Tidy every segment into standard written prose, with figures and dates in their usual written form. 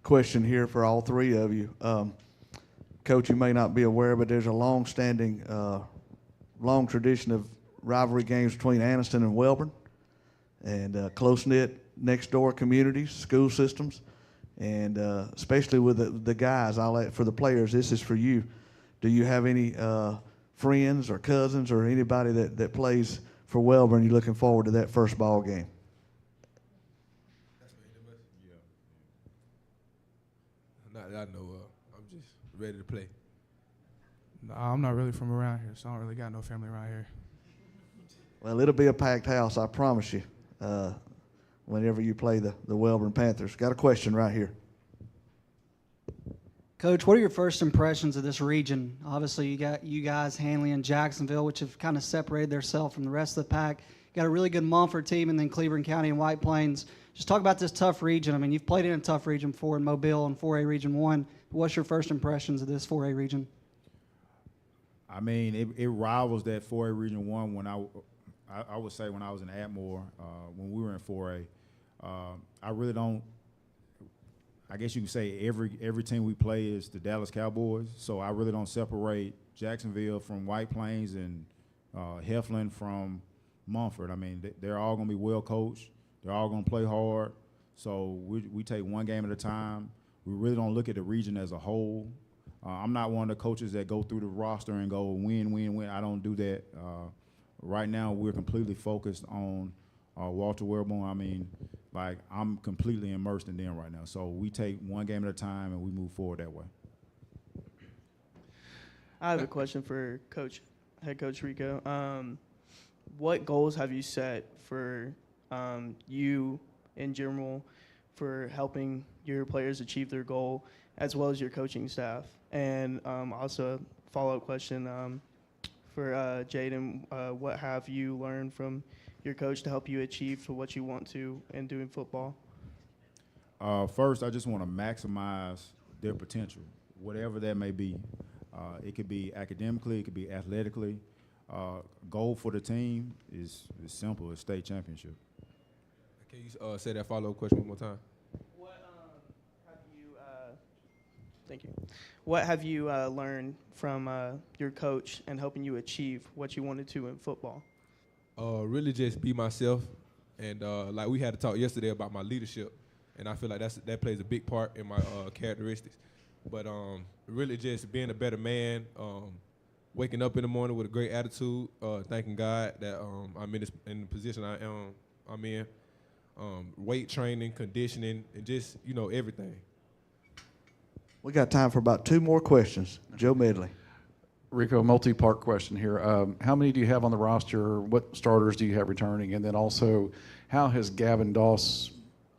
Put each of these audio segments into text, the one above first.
question here for all three of you. Coach, you may not be aware, but there's a long-standing, long tradition of rivalry games between Anniston and Welborn, and close-knit next-door communities, school systems, and especially with the guys. For the players, this is for you. Do you have any friends or cousins or anybody that plays for Welborn? You're looking forward to that first ball game? Not that I know of. I'm just ready to play. No, I'm not really from around here, so I don't really got no family around here. Well, it'll be a packed house, I promise you, whenever you play the Welborn Panthers. Got a question right here. Coach, what are your first impressions of this region? Obviously, you got you guys, Hanley and Jacksonville, which have kind of separated themselves from the rest of the pack. You got a really good Mumford team, and then Cleveland County and White Plains. Just talk about this tough region. I mean, you've played in a tough region before in Mobile and 4A Region 1. What's your first impressions of this 4A region? I mean, it rivals that 4A Region 1 when I would say when I was in Atmore, when we were in 4A. I really don't, I guess you can say every team we play is the Dallas Cowboys, so I really don't separate Jacksonville from White Plains and Heflin from Mumford. I mean, they're all going to be well coached. They're all going to play hard. So we take one game at a time. We really don't look at the region as a whole. I'm not one of the coaches that go through the roster and go win, win, win. I don't do that. Right now, we're completely focused on Walter Welborn. I mean, like, I'm completely immersed in them right now. So we take one game at a time and we move forward that way. I have a question for Head Coach Rico. What goals have you set for you in general for helping your players achieve their goal, as well as your coaching staff? And also a follow-up question for Jaden. What have you learned from your coach to help you achieve what you want to in doing football? First, I just want to maximize their potential, whatever that may be. It could be academically, it could be athletically. Goal for the team is simple: it's state championship. Can you say that follow-up question one more time? Thank you. What have you learned from your coach and helping you achieve what you wanted to in football? Really just be myself, and like we had to talk yesterday about my leadership, and I feel like that plays a big part in my characteristics. But really just being a better man, waking up in the morning with a great attitude, thanking God that I'm in the position I'm in, weight training, conditioning, and just everything. We got time for about two more questions. Joe Medley. Rico, multi-part question here. How many do you have on the roster? What starters do you have returning? And then also, how has Gavin Doss,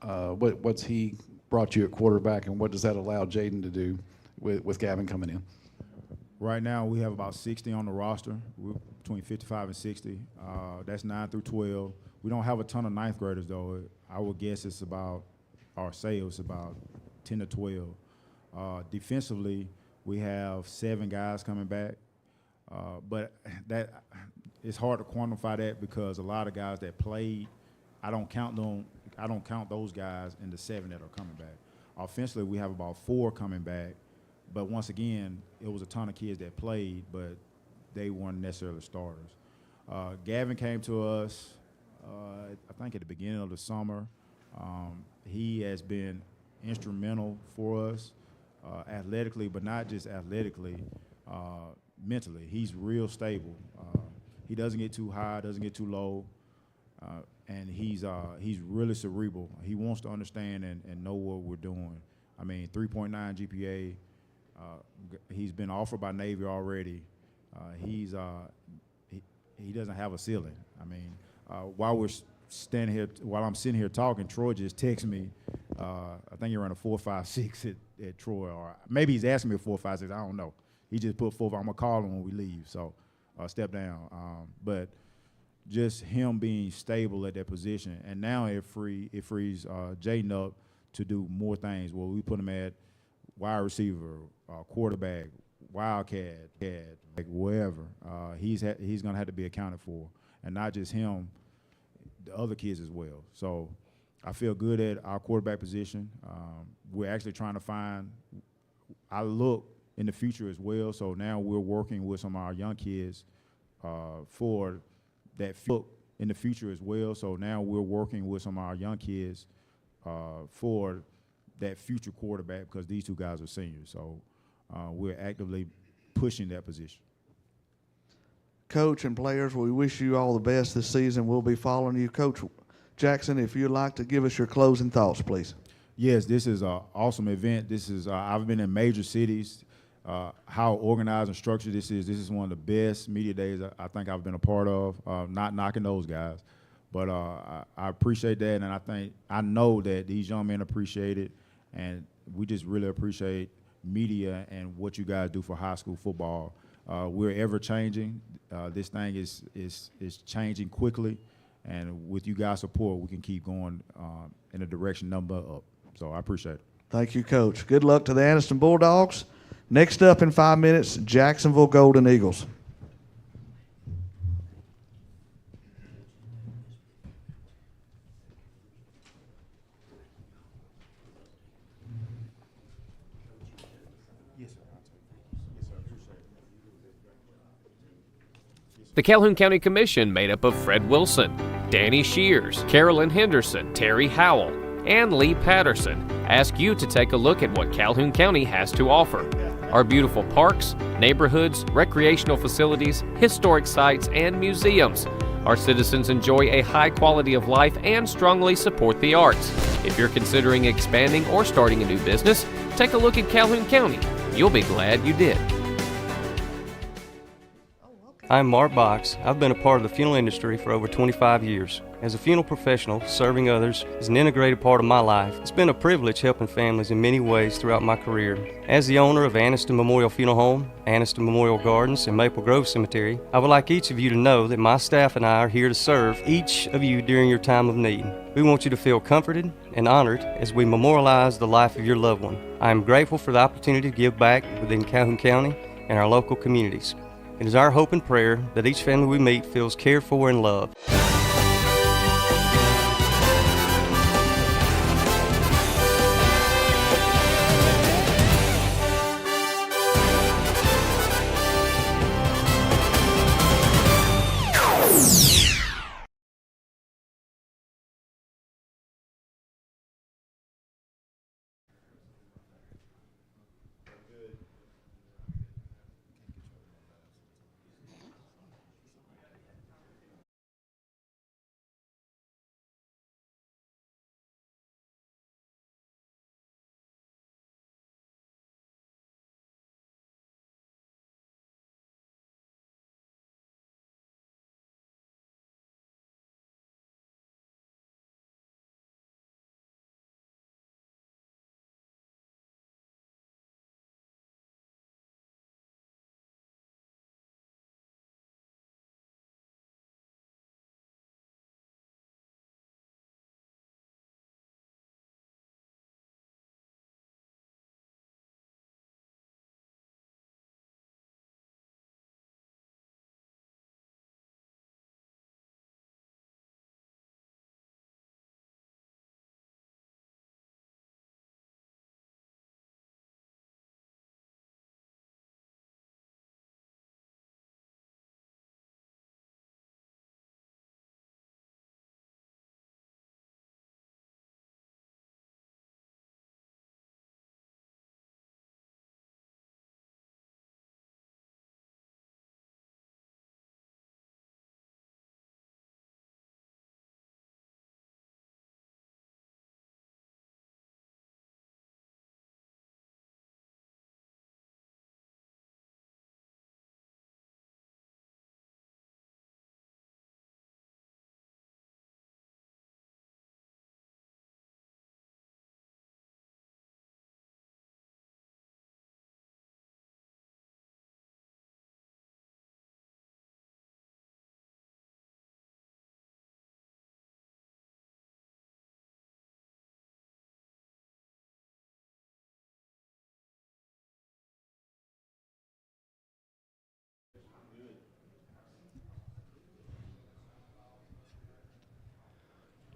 what's he brought you at quarterback, and what does that allow Jaden to do with Gavin coming in? Right now, we have about 60 on the roster. We're between 55 and 60. That's 9 through 12. We don't have a ton of ninth graders, though. I would guess it's about 10 to 12. Defensively, we have 7 guys coming back, but that it's hard to quantify that because a lot of guys that played, I don't count those guys in the 7 that are coming back. Offensively, we have about 4 coming back, but once again, it was a ton of kids that played, but they weren't necessarily starters. Gavin came to us, I think at the beginning of the summer. He has been instrumental for us. Athletically, but not just athletically, mentally. He's real stable. He doesn't get too high, doesn't get too low, and he's really cerebral. He wants to understand and know what we're doing. I mean, 3.9 GPA. He's been offered by Navy already. He doesn't have a ceiling. I mean, while I'm sitting here talking, Troy just texted me. I think he ran a 4.56 at Troy, or maybe he's asking me a 4.56. I don't know. He just put 4.5. I'm gonna call him when we leave. So step down. But just him being stable at that position, and now it frees Jaden up to do more things. Well, we put him at wide receiver, quarterback, wildcat, like wherever. He's gonna have to be accounted for, and not just him, the other kids as well. So I feel good at our quarterback position. We're actually trying to find I look in the future as well. So now we're working with some of our young kids for that look in the future as well. So now we're working with some of our young kids for that future quarterback because these two guys are seniors. So we're actively pushing that position. Coach and players, we wish you all the best this season. We'll be following you. Coach Jackson, if you'd like to give us your closing thoughts, please. Yes, this is an awesome event. This is I've been in major cities. How organized and structured this is one of the best media days I think I've been a part of. Not knocking those guys, but I appreciate that, and I know that these young men appreciate it, and we just really appreciate media and what you guys do for high school football. We're ever changing. This thing is changing quickly, and with you guys' support, we can keep going in a direction number up. So I appreciate it. Thank you, Coach. Good luck to the Anniston Bulldogs. Next up in 5 minutes, Jacksonville Golden Eagles. The Calhoun County Commission, made up of Fred Wilson, Danny Shears, Carolyn Henderson, Terry Howell, and Lee Patterson, ask you to take a look at what Calhoun County has to offer. Our beautiful parks, neighborhoods, recreational facilities, historic sites, and museums. Our citizens enjoy a high quality of life and strongly support the arts. If you're considering expanding or starting a new business, take a look at Calhoun County. You'll be glad you did. I'm Mark Box. I've been a part of the funeral industry for over 25 years. As a funeral professional, serving others is an integrated part of my life. It's been a privilege helping families in many ways throughout my career. As the owner of Anniston Memorial Funeral Home, Anniston Memorial Gardens, and Maple Grove Cemetery, I would like each of you to know that my staff and I are here to serve each of you during your time of need. We want you to feel comforted and honored as we memorialize the life of your loved one. I am grateful for the opportunity to give back within Calhoun County and our local communities. It is our hope and prayer that each family we meet feels cared for and loved.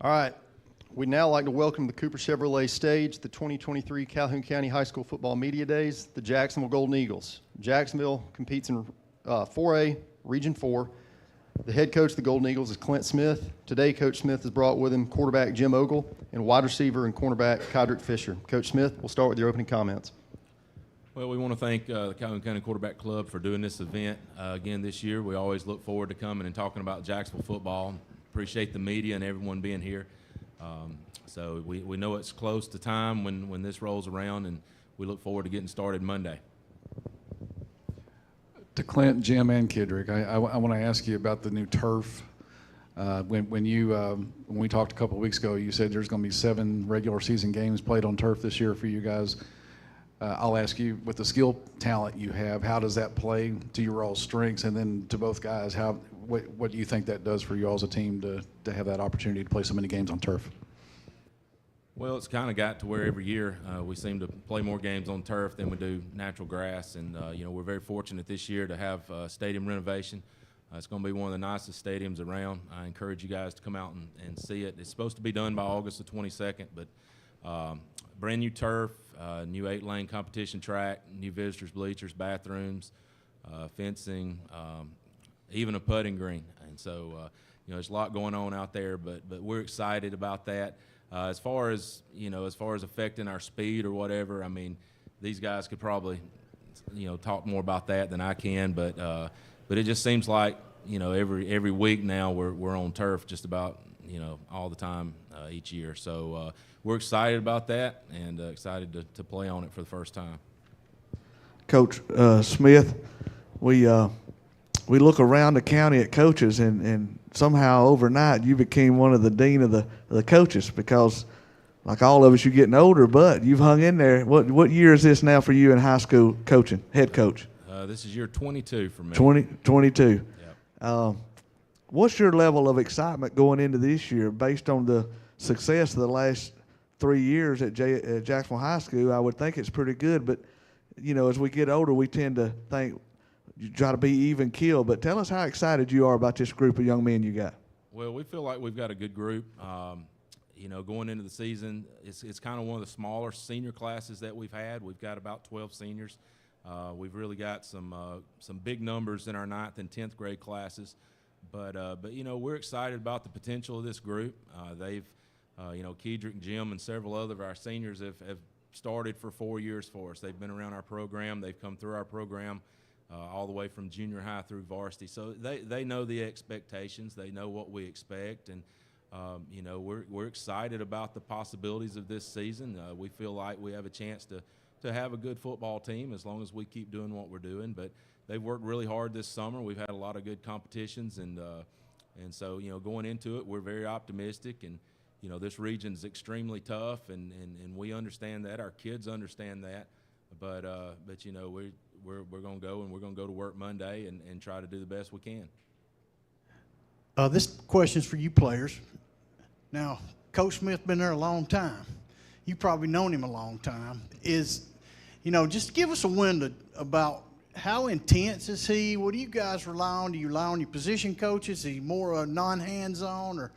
All right. We'd now like to welcome to the Cooper Chevrolet stage the 2023 Calhoun County High School Football Media Days, the Jacksonville Golden Eagles. Jacksonville competes in 4A, Region 4. The head coach of the Golden Eagles is Clint Smith. Today, Coach Smith has brought with him quarterback Jim Ogle and wide receiver and cornerback Codrick Fisher. Coach Smith, we'll start with your opening comments. Well, we want to thank the Calhoun County Quarterback Club for doing this event again this year. We always look forward to coming and talking about Jacksonville football. Appreciate the media and everyone being here. So we know it's close to time when this rolls around, and we look forward to getting started Monday. To Clint, Jim, and Kidrick, I want to ask you about the new turf. When we talked a couple of weeks ago, you said there's going to be 7 regular season games played on turf this year for you guys. I'll ask you, with the skill talent you have, how does that play to your all's strengths? And then to both guys, what do you think that does for you all as a team to have that opportunity to play so many games on turf? Well, it's kind of got to where every year we seem to play more games on turf than we do natural grass, and we're very fortunate this year to have stadium renovation. It's going to be one of the nicest stadiums around. I encourage you guys to come out and see it. It's supposed to be done by August the 22nd, but brand new turf, new 8-lane competition track, new visitors bleachers, bathrooms, fencing, even a putting green. And so there's a lot going on out there, but we're excited about that. As far as affecting our speed or whatever, I mean, these guys could probably talk more about that than I can, but it just seems like every week now we're on turf just about all the time each year. So we're excited about that and excited to play on it for the first time. Coach Smith, we look around the county at coaches, and somehow overnight you became one of the dean of the coaches, because like all of us, you're getting older, but you've hung in there. What year is this now for you in high school coaching, head coach? This is year 22 for me. 22. Yep. What's your level of excitement going into this year based on the success of the last 3 years at Jacksonville High School? I would think it's pretty good, but as we get older, we tend to think you try to be even keel. But tell us how excited you are about this group of young men you got. Well, we feel like we've got a good group. Going into the season, it's kind of one of the smaller senior classes that we've had. We've got about 12 seniors. We've really got some big numbers in our 9th and 10th grade classes. But we're excited about the potential of this group. They've, Kedrick, Jim, and several other of our seniors have started for 4 years for us. They've been around our program. They've come through our program all the way from junior high through varsity. So they know the expectations. They know what we expect. And, we're excited about the possibilities of this season. We feel like we have a chance to have a good football team as long as we keep doing what we're doing. But they've worked really hard this summer. We've had a lot of good competitions, and so going into it, we're very optimistic. And this region is extremely tough, and we understand that. Our kids understand that. But we're going to go, and we're going to go to work Monday and try to do the best we can. This question's for you players. Now, Coach Smith been there a long time. You've probably known him a long time. Just give us a window about how intense is he? What do you guys rely on? Do you rely on your position coaches? Is he more non-hands-on? Or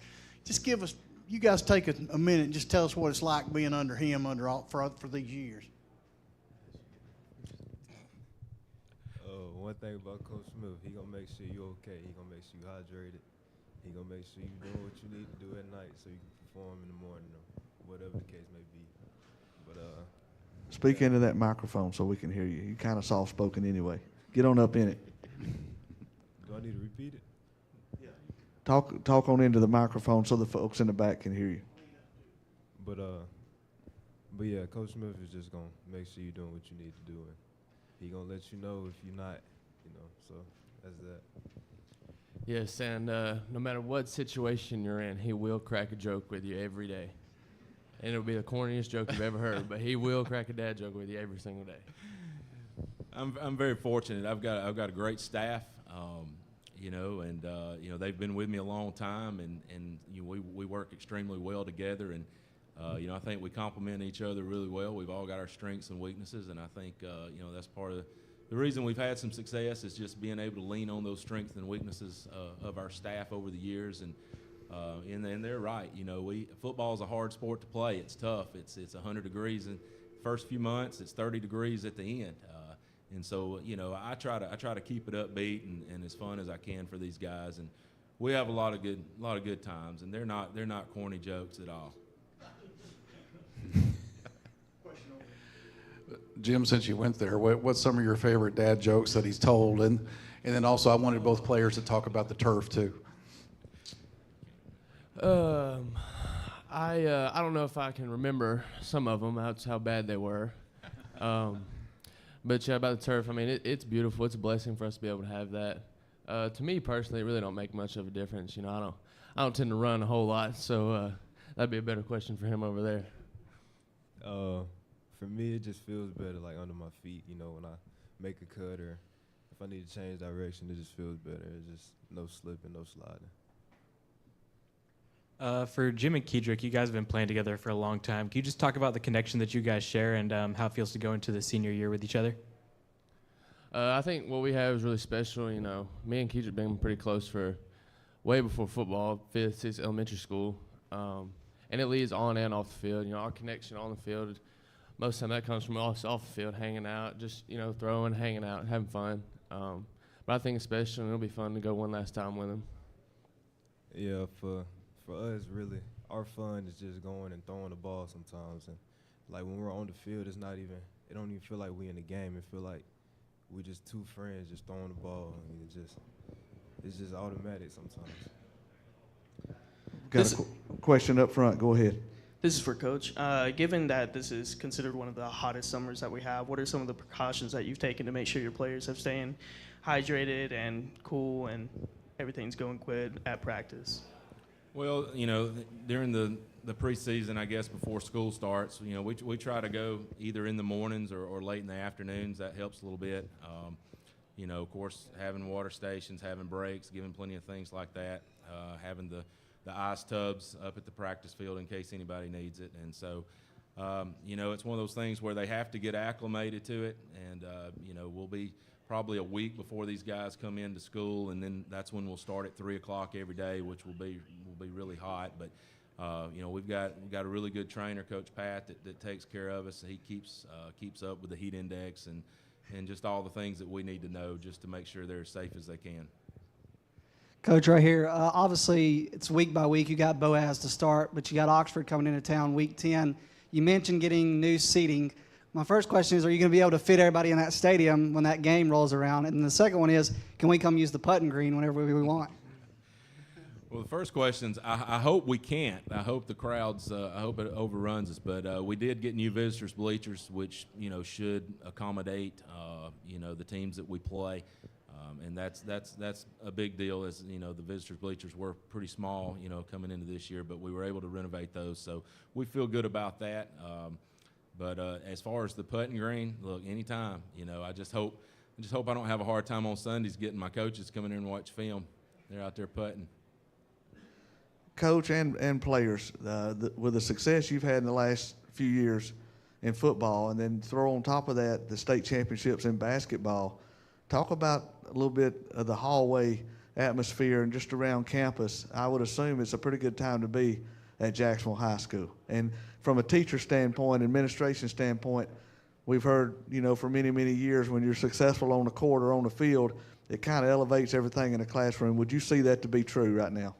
just give us, you guys take a minute and just tell us what it's like being under him for these years. One thing about Coach Smith, he gonna make sure you're okay. He gonna make sure you hydrated. He gonna make sure you doing what you need to do at night so you can perform in the morning, or whatever the case may be. But speak into that microphone so we can hear you. You're kind of soft-spoken anyway. Get on up in it. Do I need to repeat it? Yeah. Talk on into the microphone so the folks in the back can hear you. But yeah, Coach Smith is just gonna make sure you're doing what you need to do, and he gonna let you know if you're not, so that's that. Yes, and no matter what situation you're in, he will crack a joke with you every day. And it'll be the corniest joke you've ever heard, but he will crack a dad joke with you every single day. I'm very fortunate. I've got a great staff, they've been with me a long time, and we work extremely well together, and I think we complement each other really well. We've all got our strengths and weaknesses, and I think that's part of the reason we've had some success is just being able to lean on those strengths and weaknesses of our staff over the years. And And they're right. You know, football is a hard sport to play. It's tough. It's 100 degrees in the first few months. It's 30 degrees at the end. And so, you know, I try to keep it upbeat and as fun as I can for these guys. And we have a lot of good times. And they're not corny jokes at all. Jim, since you went there, what's some of your favorite dad jokes that he's told? And then also, I wanted both players to talk about the turf too. I don't know if I can remember some of them. That's how bad they were. But yeah, about the turf, I mean, it's beautiful. It's a blessing for us to be able to have that. To me personally, it really don't make much of a difference. You know, I don't tend to run a whole lot, so that'd be a better question for him over there. For me, it just feels better, like under my feet. You know, when I make a cut or if I need to change direction, it just feels better. It's just no slipping, no sliding. For Jim and Kedrick, you guys have been playing together for a long time. Can you just talk about the connection that you guys share and how it feels to go into the senior year with each other? I think what we have is really special. You know, me and Kedrick been pretty close for way before football, 5th, 6th elementary school. And it leads on and off the field. You know, our connection on the field, most of the time that comes from us off the field, hanging out, just, you know, throwing, hanging out, having fun. But I think it's special, and it'll be fun to go one last time with him. Yeah, for us, really, our fun is just going and throwing the ball sometimes. And, like, when we're on the field, it don't even feel like we in the game. It feel like we just two friends just throwing the ball. I mean, it's just automatic sometimes. Got a question up front. Go ahead. This is for Coach. Given that this is considered one of the hottest summers that we have, what are some of the precautions that you've taken to make sure your players have staying hydrated and cool and everything's going good at practice? Well, you know, during the preseason, I guess before school starts, you know, we try to go either in the mornings or late in the afternoons. That helps a little bit. You know, of course, having water stations, having breaks, giving plenty of things like that, having the ice tubs up at the practice field in case anybody needs it. And so, you know, it's one of those things where they have to get acclimated to it. And, you know, we'll be probably a week before these guys come into school, and then that's when we'll start at 3 o'clock every day, which will be really hot. But, you know, we've got a really good trainer, Coach Pat, that takes care of us. He keeps up with the heat index and just all the things that we need to know just to make sure they're as safe as they can. Coach, right here, obviously it's week by week. You got Boaz to start, but you got Oxford coming into town week 10. You mentioned getting new seating. My first question is, are you going to be able to fit everybody in that stadium when that game rolls around? And the second one is, can we come use the putting green whenever we want? Well, the first question's, I hope we can't. I hope the crowds, I hope it overruns us. But we did get new visitors bleachers, which, you know, should accommodate, you know, the teams that we play. And that's a big deal. As you know, the visitors bleachers were pretty small, you know, coming into this year, but we were able to renovate those, so we feel good about that. But as far as the putting green, look, anytime, you know, I just hope I don't have a hard time on Sundays getting my coaches coming in and watch film. They're out there putting. Coach and players, with the success you've had in the last few years in football, and then throw on top of that the state championships in basketball. Talk about a little bit of the hallway atmosphere and just around campus. I would assume it's a pretty good time to be at Jacksonville High School. And from a teacher standpoint, administration standpoint, we've heard, you know, for many, many years when you're successful on the court or on the field, it kind of elevates everything in the classroom. Would you see that to be true right now?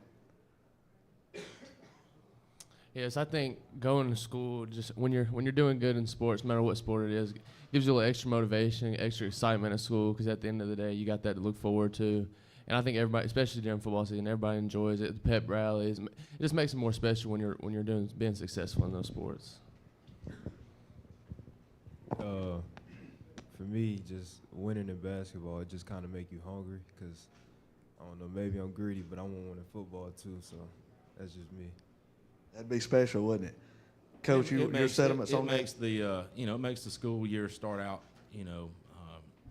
Yes, I think going to school, just when you're doing good in sports, no matter what sport it is, gives you a little extra motivation, extra excitement at school, because at the end of the day, you got that to look forward to. And I think everybody, especially during football season, everybody enjoys it. The pep rallies, it just makes it more special when you're being successful in those sports. For me, just winning in basketball, it just kind of make you hungry, because I don't know, maybe I'm greedy, but I want to win in football too. So that's just me. That'd be special, wouldn't it? Coach, your sentiments on that? It makes the school year start out, you know,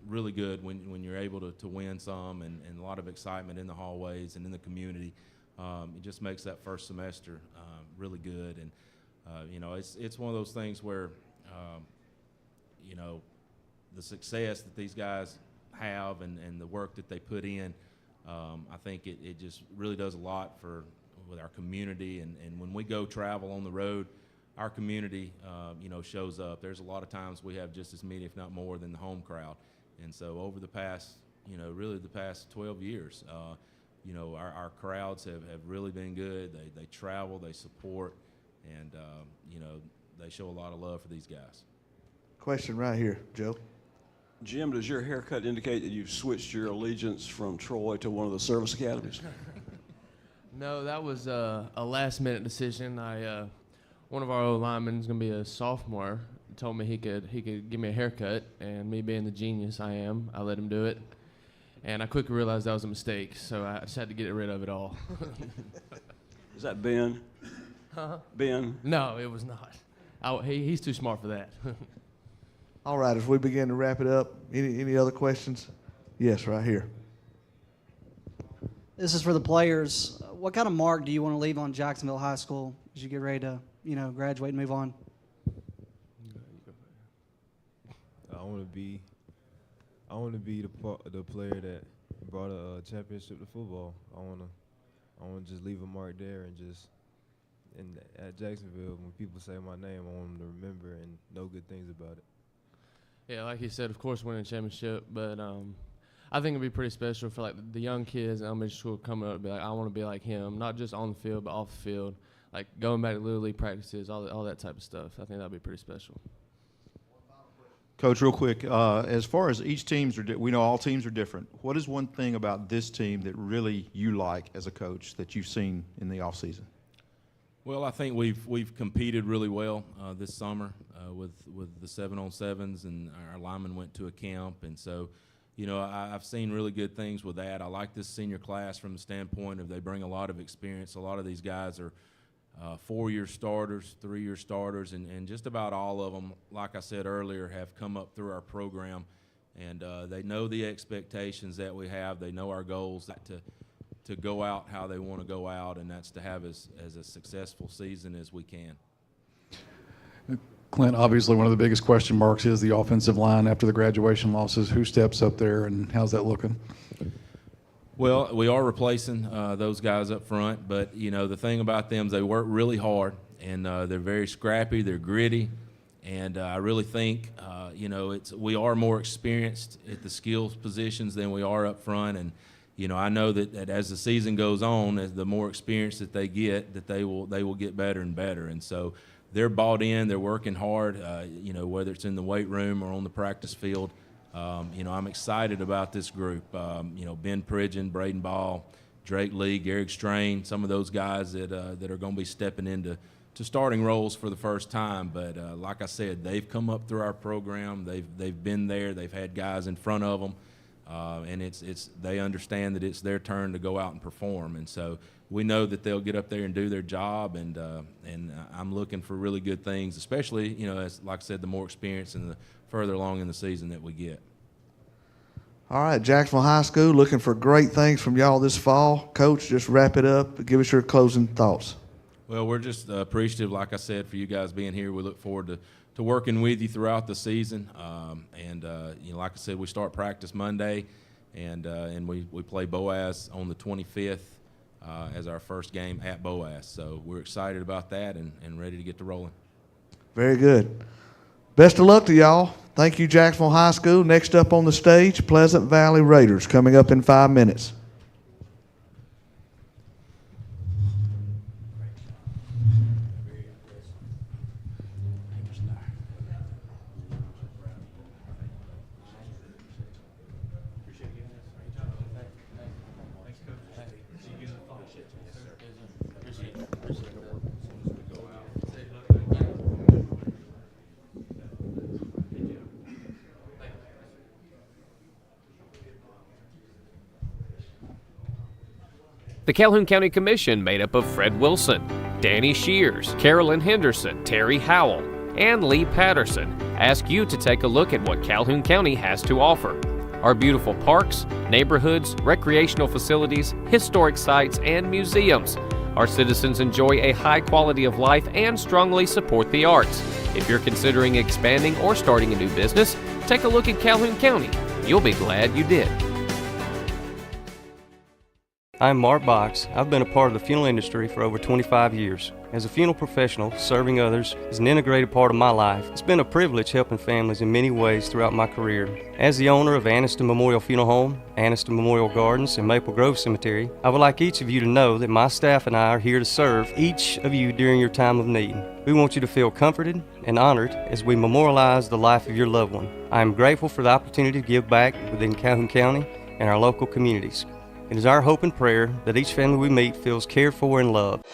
really good when you're able to win some and a lot of excitement in the hallways and in the community. It just makes that first semester really good. And, you know, it's one of those things where, you know, the success that these guys have and the work that they put in, I think it just really does a lot for our community, and when we go travel on the road, our community, shows up. There's a lot of times we have just as many, if not more, than the home crowd. And so over the past, really the past 12 years, our crowds have really been good. They travel, they support, and, they show a lot of love for these guys. Question right here, Joe. Jim, does your haircut indicate that you've switched your allegiance from Troy to one of the service academies? No, that was a last-minute decision. One of our old linemen is going to be a sophomore. Told me he could give me a haircut, and me being the genius I am, I let him do it. And I quickly realized that was a mistake, so I just had to get rid of it all. Is that Ben? Huh? Ben? No, it was not. He's too smart for that. All right, as we begin to wrap it up, any other questions? Yes, right here. This is for the players. What kind of mark do you want to leave on Jacksonville High School as you get ready to, graduate and move on? I want to be the player that brought a championship to football. I want to just leave a mark there and at Jacksonville, when people say my name, I want them to remember and know good things about it. Yeah, like he said, of course, winning a championship, but I think it'd be pretty special for like the young kids in elementary school coming up to be like, I want to be like him, not just on the field, but off the field, like going back to Little League practices, all that type of stuff. I think that'd be pretty special. Coach, real quick, as far as each teams we know all teams are different. What is one thing about this team that really you like as a coach that you've seen in the offseason? Well, I think we've competed really well this summer with the 7-on-7s, and our linemen went to a camp, and so I've seen really good things with that. I like this senior class from the standpoint of they bring a lot of experience. A lot of these guys are 4-year starters, 3-year starters, and just about all of them, like I said earlier, have come up through our program, and they know the expectations that we have. They know our goals to go out how they want to go out, and that's to have as a successful season as we can. Clint, obviously one of the biggest question marks is the offensive line after the graduation losses. Who steps up there, and how's that looking? Well, we are replacing those guys up front, but, the thing about them is they work really hard, and they're very scrappy, they're gritty, and I really think, we are more experienced at the skills positions than we are up front, and, I know that as the season goes on, as the more experience that they get, that they will get better and better, and so they're bought in, they're working hard, whether it's in the weight room or on the practice field. I'm excited about this group. Ben Pridgeon, Braden Ball, Drake Lee, Garrick Strain, some of those guys that are going to be stepping into starting roles for the first time. But like I said, they've come up through our program. They've been there. They've had guys in front of them, and they understand that it's their turn to go out and perform. And so we know that they'll get up there and do their job. And I'm looking for really good things, especially as like I said, the more experience and the further along in the season that we get. All right, Jacksonville High School, looking for great things from y'all this fall. Coach, just wrap it up. Give us your closing thoughts. Well, we're just appreciative, like I said, for you guys being here. We look forward to working with you throughout the season. Like I said, we start practice Monday, and we play Boaz on the 25th as our first game at Boaz. So we're excited about that and ready to get to rolling. Very good. Best of luck to y'all. Thank you, Jacksonville High School. Next up on the stage, Pleasant Valley Raiders, coming up in 5 minutes. The Calhoun County Commission, made up of Fred Wilson, Danny Shears, Carolyn Henderson, Terry Howell, and Lee Patterson, ask you to take a look at what Calhoun County has to offer. Our beautiful parks, neighborhoods, recreational facilities, historic sites, and museums. Our citizens enjoy a high quality of life and strongly support the arts. If you're considering expanding or starting a new business, take a look at Calhoun County. You'll be glad you did. I'm Mark Box. I've been a part of the funeral industry for over 25 years. As a funeral professional, serving others is an integrated part of my life. It's been a privilege helping families in many ways throughout my career. As the owner of Anniston Memorial Funeral Home, Anniston Memorial Gardens, and Maple Grove Cemetery, I would like each of you to know that my staff and I are here to serve each of you during your time of need. We want you to feel comforted and honored as we memorialize the life of your loved one. I am grateful for the opportunity to give back within Calhoun County and our local communities. It is our hope and prayer that each family we meet feels cared for and loved.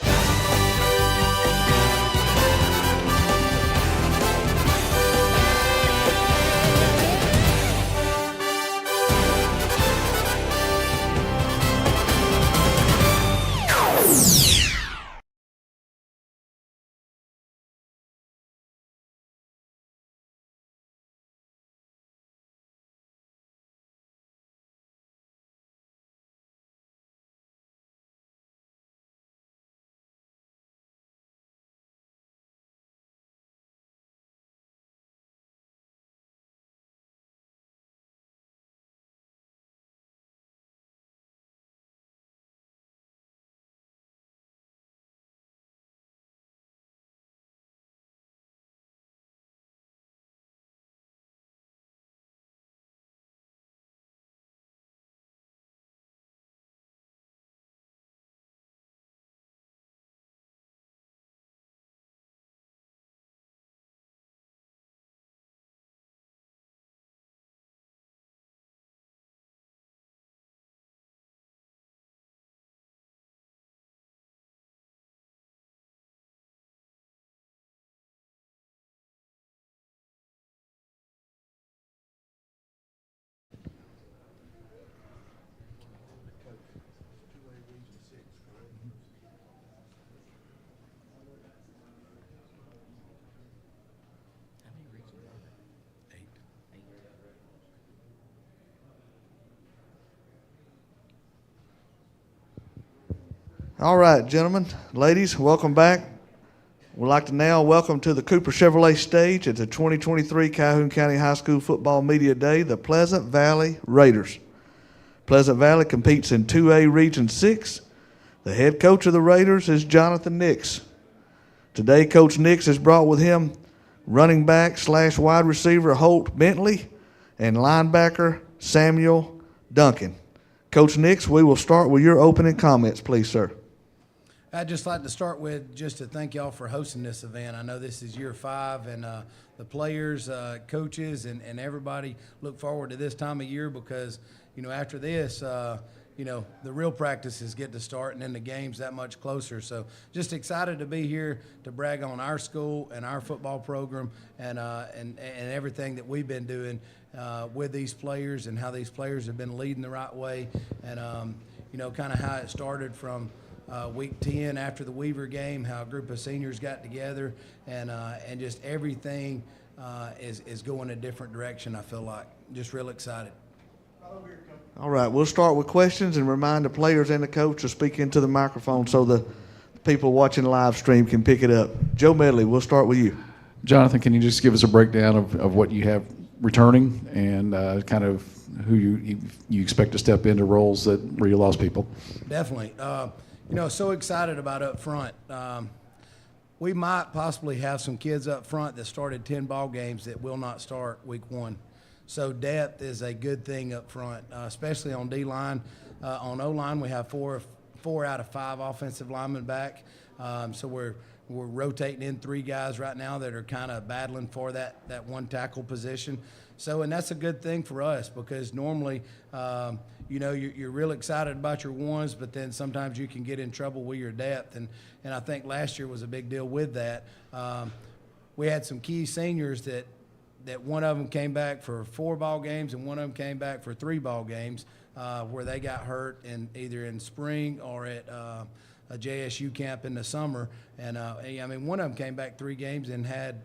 All right, gentlemen, ladies, welcome back. We'd like to now welcome to the Cooper Chevrolet stage at the 2023 Calhoun County High School Football Media Day, the Pleasant Valley Raiders. Pleasant Valley competes in 2A Region 6. The head coach of the Raiders is Jonathan Nix. Today, Coach Nix has brought with him running back / wide receiver Holt Bentley and linebacker Samuel Duncan. Coach Nix, we will start with your opening comments, please, sir. I'd just like to start with just to thank y'all for hosting this event. I know this is year 5, and the players, coaches, and everybody look forward to this time of year because, you know, after this, you know, the real practices get to start and then the game's that much closer. So just excited to be here to brag on our school and our football program and everything that we've been doing with these players and how these players have been leading the right way and, you know, kind of how it started from week 10 after the Weaver game, how a group of seniors got together and just everything is going a different direction, I feel like. Just real excited. All right, we'll start with questions and remind the players and the coach to speak into the microphone so the people watching the live stream can pick it up. Joe Medley, we'll start with you. Jonathan, can you just give us a breakdown of what you have returning and kind of who you expect to step into roles where you lost people? Definitely. You know, so excited about up front. We might possibly have some kids up front that started 10 ball games that will not start week 1. So depth is a good thing up front, especially on D-line. On O-line, we have four out of 5 offensive linemen back. So we're rotating in 3 guys right now that are kind of battling for that one tackle position. So, and that's a good thing for us because normally, you know, you're real excited about your ones, but then sometimes you can get in trouble with your depth. And I think last year was a big deal with that. We had some key seniors that one of them came back for 4 ball games and one of them came back for 3 ball games where they got hurt either in spring or at a JSU camp in the summer. And, I mean, one of them came back 3 games and had,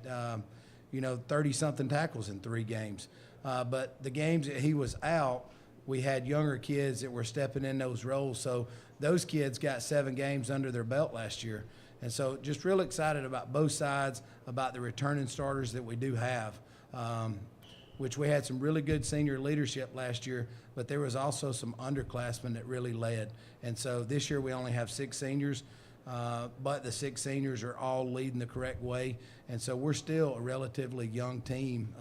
you know, 30-something tackles in 3 games. But the games that he was out, we had younger kids that were stepping in those roles. So those kids got 7 games under their belt last year. And so just real excited about both sides, about the returning starters that we do have. which we had some really good senior leadership last year, but there was also some underclassmen that really led. And so this year we only have 6 seniors, but the 6 seniors are all leading the correct way. And so we're still a relatively young team,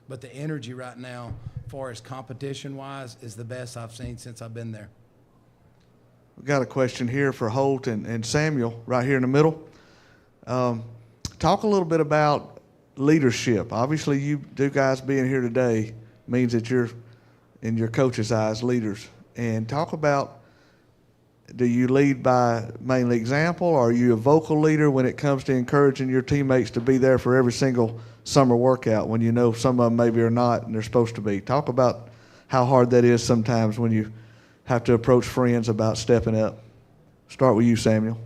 but the energy right now, as far as competition-wise, is the best I've seen since I've been there. We've got a question here for Holt and Samuel right here in the middle. Talk a little bit about leadership. Obviously, you guys being here today means that you're, in your coach's eyes, leaders. And talk about, do you lead by mainly example, or are you a vocal leader when it comes to encouraging your teammates to be there for every single summer workout when you know some of them maybe are not and they're supposed to be? Talk about how hard that is sometimes when you have to approach friends about stepping up. Start with you, Samuel.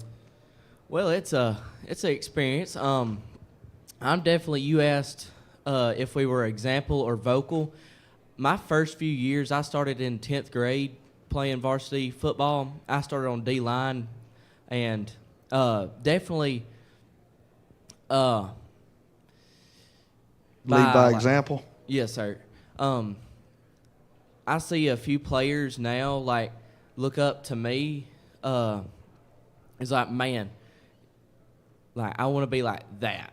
Well, it's an experience. I'm definitely, you asked if we were example or vocal. My first few years, I started in 10th grade playing varsity football. I started on D-line, and definitely lead by example? Yes, sir. I see a few players now, like, look up to me. It's like, man, like, I want to be like that.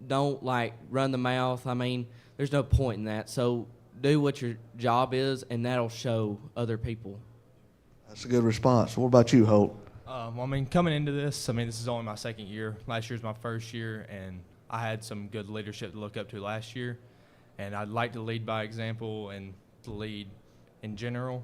Don't, like, run the mouth. I mean, there's no point in that. So do what your job is, and that'll show other people. That's a good response. What about you, Holt? Well, I mean, coming into this, I mean, this is only my second year. Last year's my first year, and I had some good leadership to look up to last year. And I'd like to lead by example and to lead in general.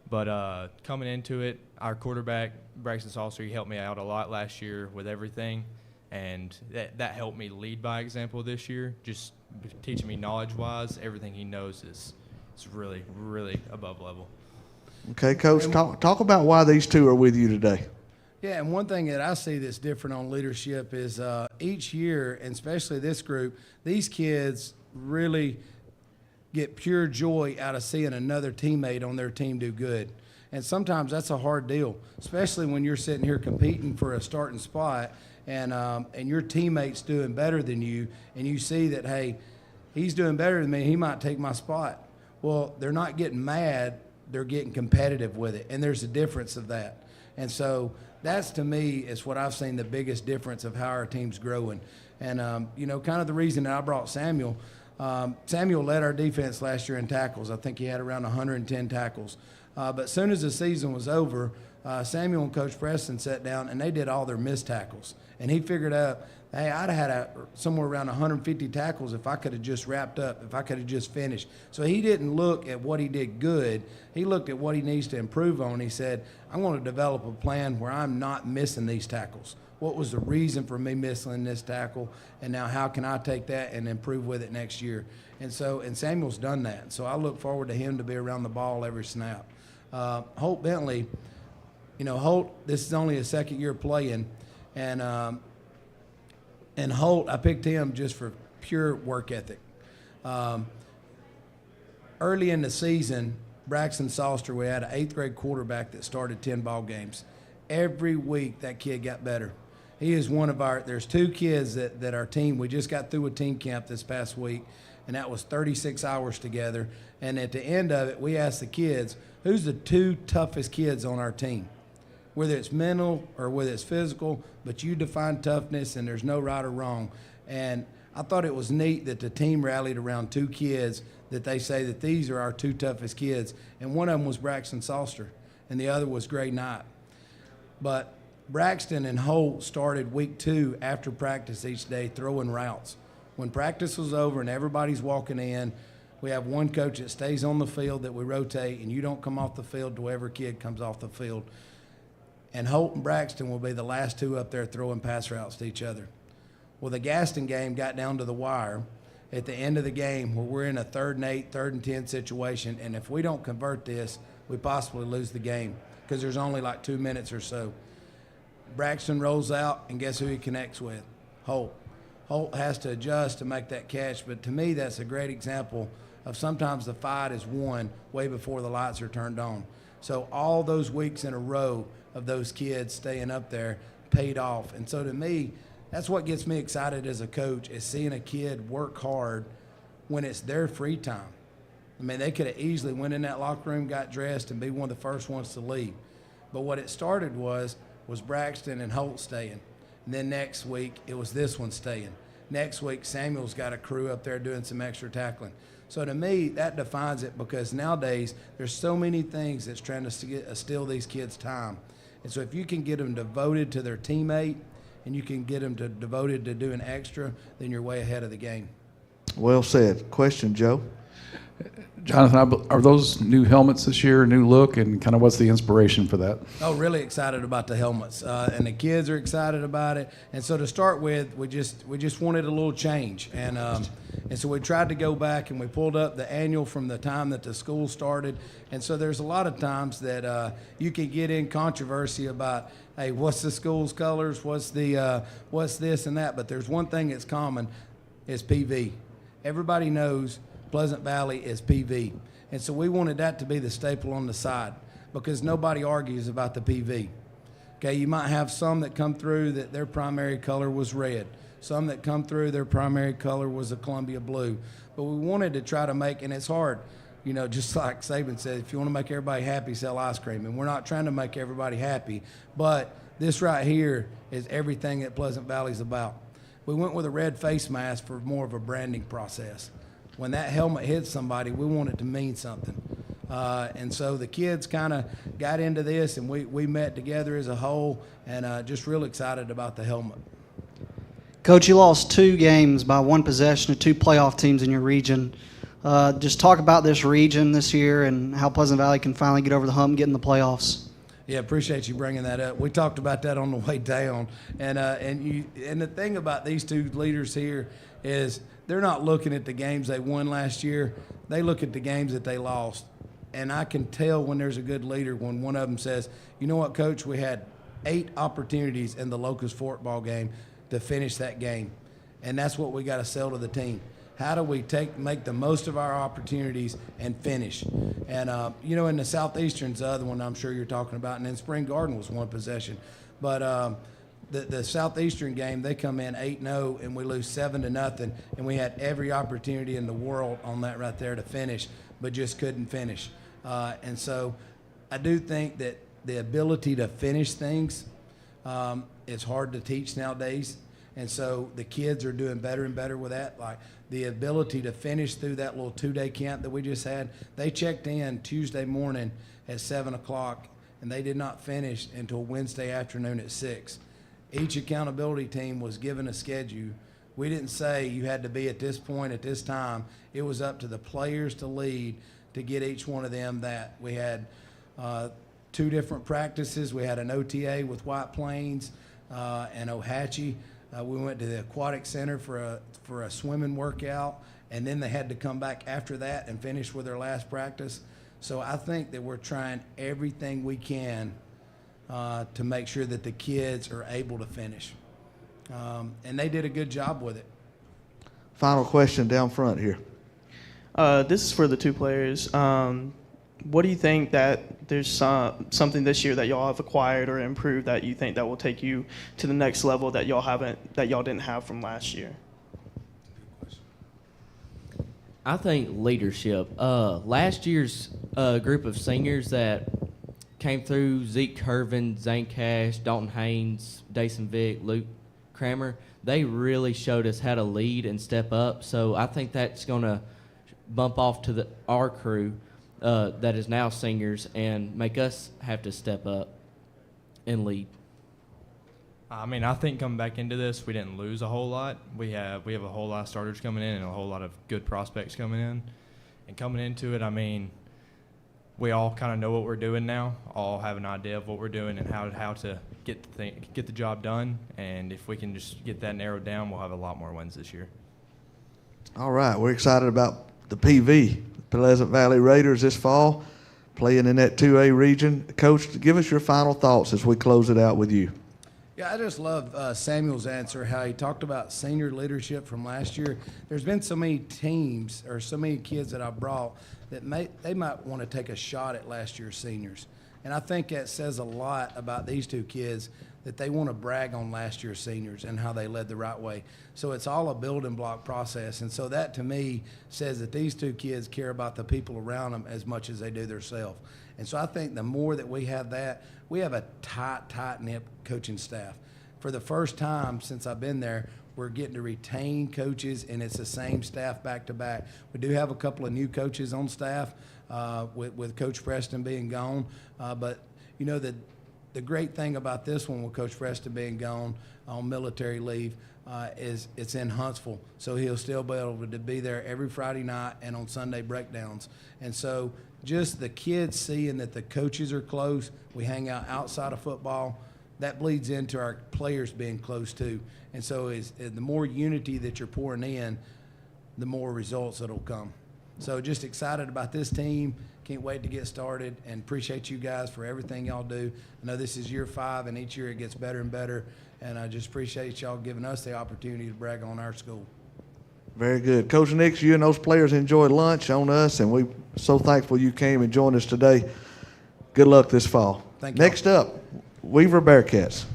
But coming into it, our quarterback, Braxton Salter, he helped me out a lot last year with everything. And that helped me lead by example this year, just teaching me knowledge-wise. Everything he knows is really, really above level. Okay, Coach, talk about why these two are with you today. Yeah, and one thing that I see that's different on leadership is each year, and especially this group, these kids really get pure joy out of seeing another teammate on their team do good. And sometimes that's a hard deal, especially when you're sitting here competing for a starting spot and your teammate's doing better than you, and you see that, hey, he's doing better than me, he might take my spot. Well, they're not getting mad, they're getting competitive with it, and there's a difference of that. And so that's, to me, is what I've seen the biggest difference of how our team's growing. And, you know, kind of the reason that I brought Samuel, Samuel led our defense last year in tackles. I think he had around 110 tackles. But as soon as the season was over, Samuel and Coach Preston sat down, and they did all their missed tackles. And he figured out, hey, I'd have had somewhere around 150 tackles if I could have just wrapped up, if I could have just finished. So he didn't look at what he did good. He looked at what he needs to improve on. He said, I'm going to develop a plan where I'm not missing these tackles. What was the reason for me missing this tackle? And now how can I take that and improve with it next year? And Samuel's done that. So I look forward to him to be around the ball every snap. Holt Bentley, you know, Holt, this is only his second year playing. And Holt, I picked him just for pure work ethic. Early in the season, Braxton Salter, we had an 8th grade quarterback that started 10 ball games. Every week that kid got better. He is one of there's 2 kids that our team, we just got through a team camp this past week, and that was 36 hours together. And at the end of it, we asked the kids, who's the 2 toughest kids on our team? Whether it's mental or whether it's physical, but you define toughness, and there's no right or wrong. And I thought it was neat that the team rallied around 2 kids that they say that these are our 2 toughest kids. And one of them was Braxton Salter, and the other was Gray Knight. But Braxton and Holt started week 2 after practice each day throwing routes. When practice was over and everybody's walking in, we have one coach that stays on the field that we rotate, and you don't come off the field till every kid comes off the field. And Holt and Braxton will be the last 2 up there throwing pass routes to each other. Well, the Gaston game got down to the wire at the end of the game where we're in a 3rd and 8, 3rd and 10 situation, and if we don't convert this, we possibly lose the game because there's only like 2 minutes or so. Braxton rolls out, and guess who he connects with? Holt. Holt has to adjust to make that catch, but to me that's a great example of sometimes the fight is won way before the lights are turned on. So all those weeks in a row of those kids staying up there paid off. And so to me, that's what gets me excited as a coach, is seeing a kid work hard when it's their free time. I mean, they could have easily went in that locker room, got dressed, and be one of the first ones to leave. But what it started was Braxton and Holt staying. And then next week, it was this one staying. Next week, Samuel's got a crew up there doing some extra tackling. So to me, that defines it, because nowadays there's so many things that's trying to steal these kids' time. And so if you can get them devoted to their teammate and you can get them devoted to doing extra, then you're way ahead of the game. Well said. Question, Joe? Jonathan, are those new helmets this year, new look, and kind of what's the inspiration for that? Oh, really excited about the helmets, and the kids are excited about it. And so to start with, we just wanted a little change, and so we tried to go back and we pulled up the annual from the time that the school started. And so there's a lot of times that you can get in controversy about, hey, what's the school's colors, what's this and that. But there's one thing that's common, is PV. Everybody knows Pleasant Valley is PV. And so we wanted that to be the staple on the side, because nobody argues about the PV. Okay, you might have some that come through that their primary color was red. Some that come through their primary color was a Columbia blue. But we wanted to try to make, and it's hard, you know, just like Saban said, if you want to make everybody happy, sell ice cream. And we're not trying to make everybody happy, but this right here is everything that Pleasant Valley's about. We went with a red face mask for more of a branding process. When that helmet hits somebody, we want it to mean something. And so the kids kind of got into this, and we met together as a whole, and just real excited about the helmet. Coach, you lost 2 games by 1 possession to 2 playoff teams in your region. Just talk about this region this year and how Pleasant Valley can finally get over the hump and get in the playoffs. Yeah, appreciate you bringing that up. We talked about that on the way down, and the thing about these 2 leaders here is they're not looking at the games they won last year. They look at the games that they lost, and I can tell when there's a good leader when one of them says, "You know what, Coach? We had 8 opportunities in the Locust Fork ball game to finish that game, and that's what we got to sell to the team. How do we make the most of our opportunities and finish?" And, you know, in the Southeastern's the other one I'm sure you're talking about, and then Spring Garden was 1 possession. But the Southeastern game, they come in 8-0, and we lose 7-0, and we had every opportunity in the world on that right there to finish, but just couldn't finish. And so I do think that the ability to finish things is hard to teach nowadays. And so the kids are doing better and better with that. Like the ability to finish through that little 2-day camp that we just had. They checked in Tuesday morning at 7 o'clock, and they did not finish until Wednesday afternoon at 6. Each accountability team was given a schedule. We didn't say you had to be at this point at this time. It was up to the players to lead to get each one of them that. We had 2 different practices. We had an OTA with White Plains and Ohatchee. We went to the aquatic center for a swimming workout, and then they had to come back after that and finish with their last practice. So I think that we're trying everything we can to make sure that the kids are able to finish. And they did a good job with it. Final question down front here. This is for the 2 players. What do you think that there's something this year that y'all have acquired or improved that you think that will take you to the next level that y'all didn't have from last year? I think leadership. Last year's group of seniors that came through, Zeke Curvin, Zane Cash, Dalton Haynes, Dason Vick, Luke Kramer, they really showed us how to lead and step up. So I think that's going to bump off to our crew that is now seniors and make us have to step up and lead. I mean, I think coming back into this, we didn't lose a whole lot. We have a whole lot of starters coming in and a whole lot of good prospects coming in. And coming into it, I mean, we all kind of know what we're doing now, all have an idea of what we're doing and how to get the job done. And if we can just get that narrowed down, we'll have a lot more wins this year. All right, we're excited about the PV, Pleasant Valley Raiders, this fall, playing in that 2A region. Coach, give us your final thoughts as we close it out with you. Yeah, I just love Samuel's answer, how he talked about senior leadership from last year. There's been so many teams or so many kids that I brought that they might want to take a shot at last year's seniors. And I think that says a lot about these 2 kids, that they want to brag on last year's seniors and how they led the right way. So it's all a building block process. And so that to me says that these two kids care about the people around them as much as they do themselves. And so I think the more that we have that, we have a tight-knit coaching staff. For the first time since I've been there, we're getting to retain coaches, and it's the same staff back to back. We do have a couple of new coaches on staff with Coach Preston being gone. But, you know, the great thing about this one with Coach Preston being gone on military leave is it's in Huntsville. So he'll still be able to be there every Friday night and on Sunday breakdowns. And so just the kids seeing that the coaches are close, we hang out outside of football, that bleeds into our players being close too. And so the more unity that you're pouring in, the more results that'll come. So just excited about this team. Can't wait to get started, and appreciate you guys for everything y'all do. I know this is year 5, and each year it gets better and better, and I just appreciate y'all giving us the opportunity to brag on our school. Very good. Coach Nix, you and those players enjoyed lunch on us, and we're so thankful you came and joined us today. Good luck this fall. Thank you. Next up, Weaver Bearcats.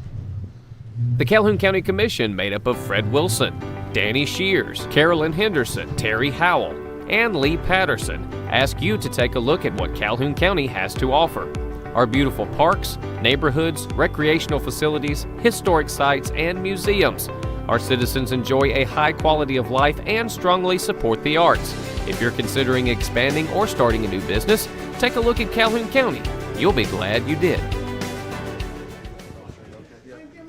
The Calhoun County Commission, made up of Fred Wilson, Danny Shears, Carolyn Henderson, Terry Howell, and Lee Patterson, ask you to take a look at what Calhoun County has to offer. Our beautiful parks, neighborhoods, recreational facilities, historic sites, and museums. Our citizens enjoy a high quality of life and strongly support the arts. If you're considering expanding or starting a new business, take a look at Calhoun County. You'll be glad you did.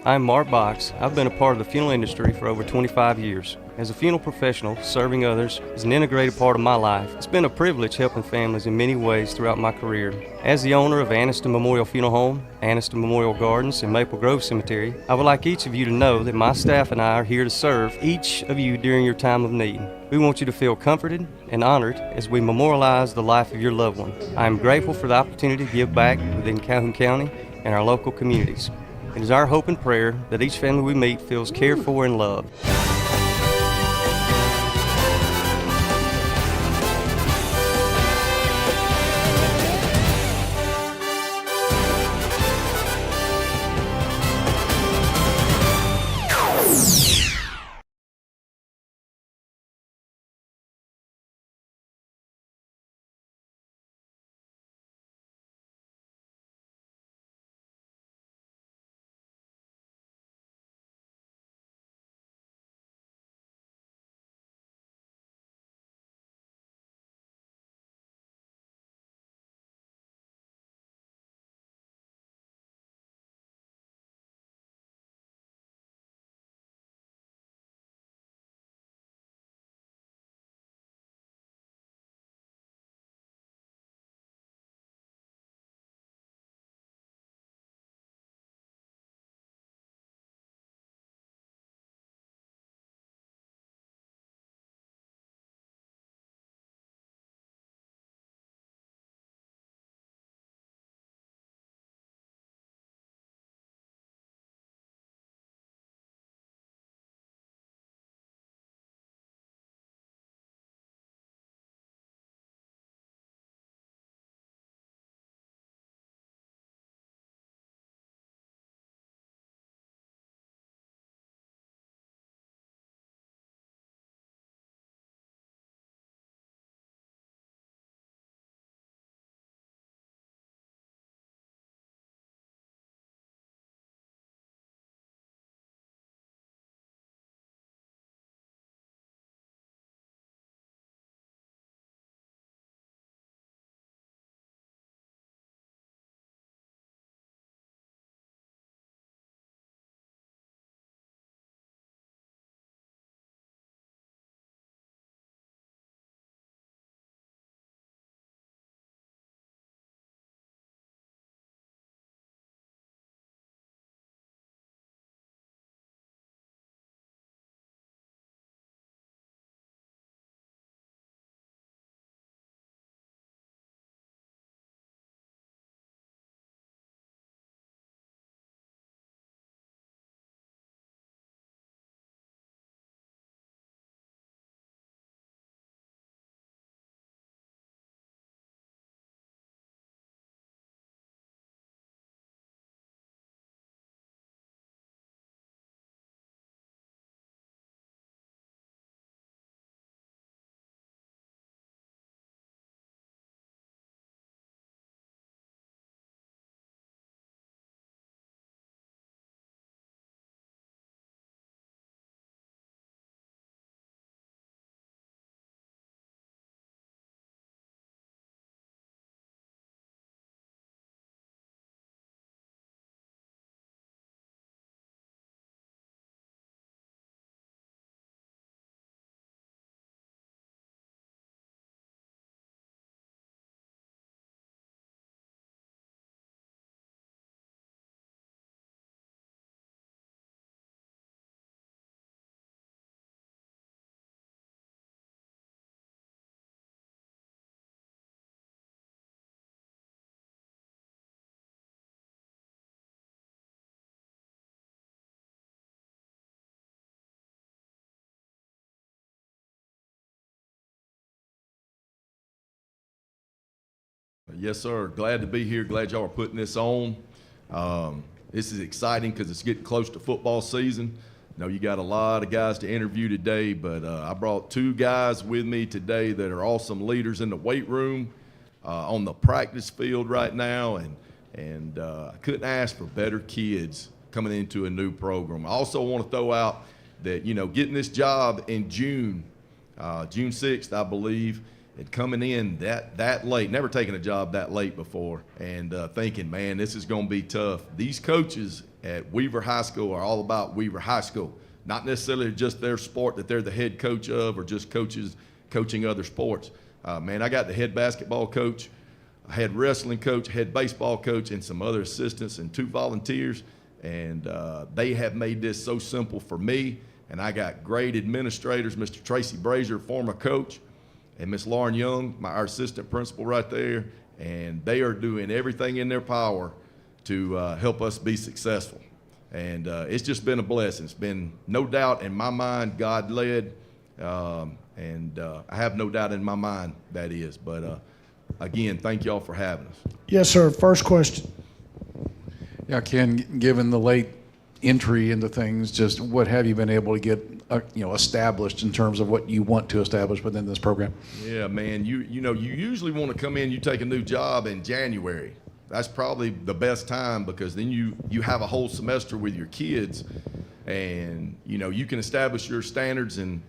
I'm Mark Box. I've been a part of the funeral industry for over 25 years. As a funeral professional, serving others is an integrated part of my life. It's been a privilege helping families in many ways throughout my career. As the owner of Anniston Memorial Funeral Home, Anniston Memorial Gardens, and Maple Grove Cemetery, I would like each of you to know that my staff and I are here to serve each of you during your time of need. We want you to feel comforted and honored as we memorialize the life of your loved one. I am grateful for the opportunity to give back within Calhoun County and our local communities. It is our hope and prayer that each family we meet feels cared for and loved. Yes, sir. Glad to be here. Glad y'all are putting this on. This is exciting because it's getting close to football season. I know you got a lot of guys to interview today, but I brought 2 guys with me today that are awesome leaders in the weight room, on the practice field right now, and I couldn't ask for better kids coming into a new program. I also want to throw out that, getting this job in June 6th, I believe, and coming in that late, never taken a job that late before, and thinking, man, this is going to be tough. These coaches at Weaver High School are all about Weaver High School, not necessarily just their sport that they're the head coach of or just coaches coaching other sports. Man, I got the head basketball coach, a head wrestling coach, head baseball coach, and some other assistants and 2 volunteers, and they have made this so simple for me. And I got great administrators, Mr. Tracy Brazier, former coach, and Miss Lauren Young, our assistant principal right there, and they are doing everything in their power to help us be successful. And it's just been a blessing. It's been, no doubt in my mind, God-led, and I have no doubt in my mind that is. But again, thank y'all for having us. Yes, sir. First question. Yeah, Ken, given the late entry into things, just what have you been able to get established in terms of what you want to establish within this program? Yeah, man, you usually want to come in, you take a new job in January. That's probably the best time because then you have a whole semester with your kids, and you can establish your standards and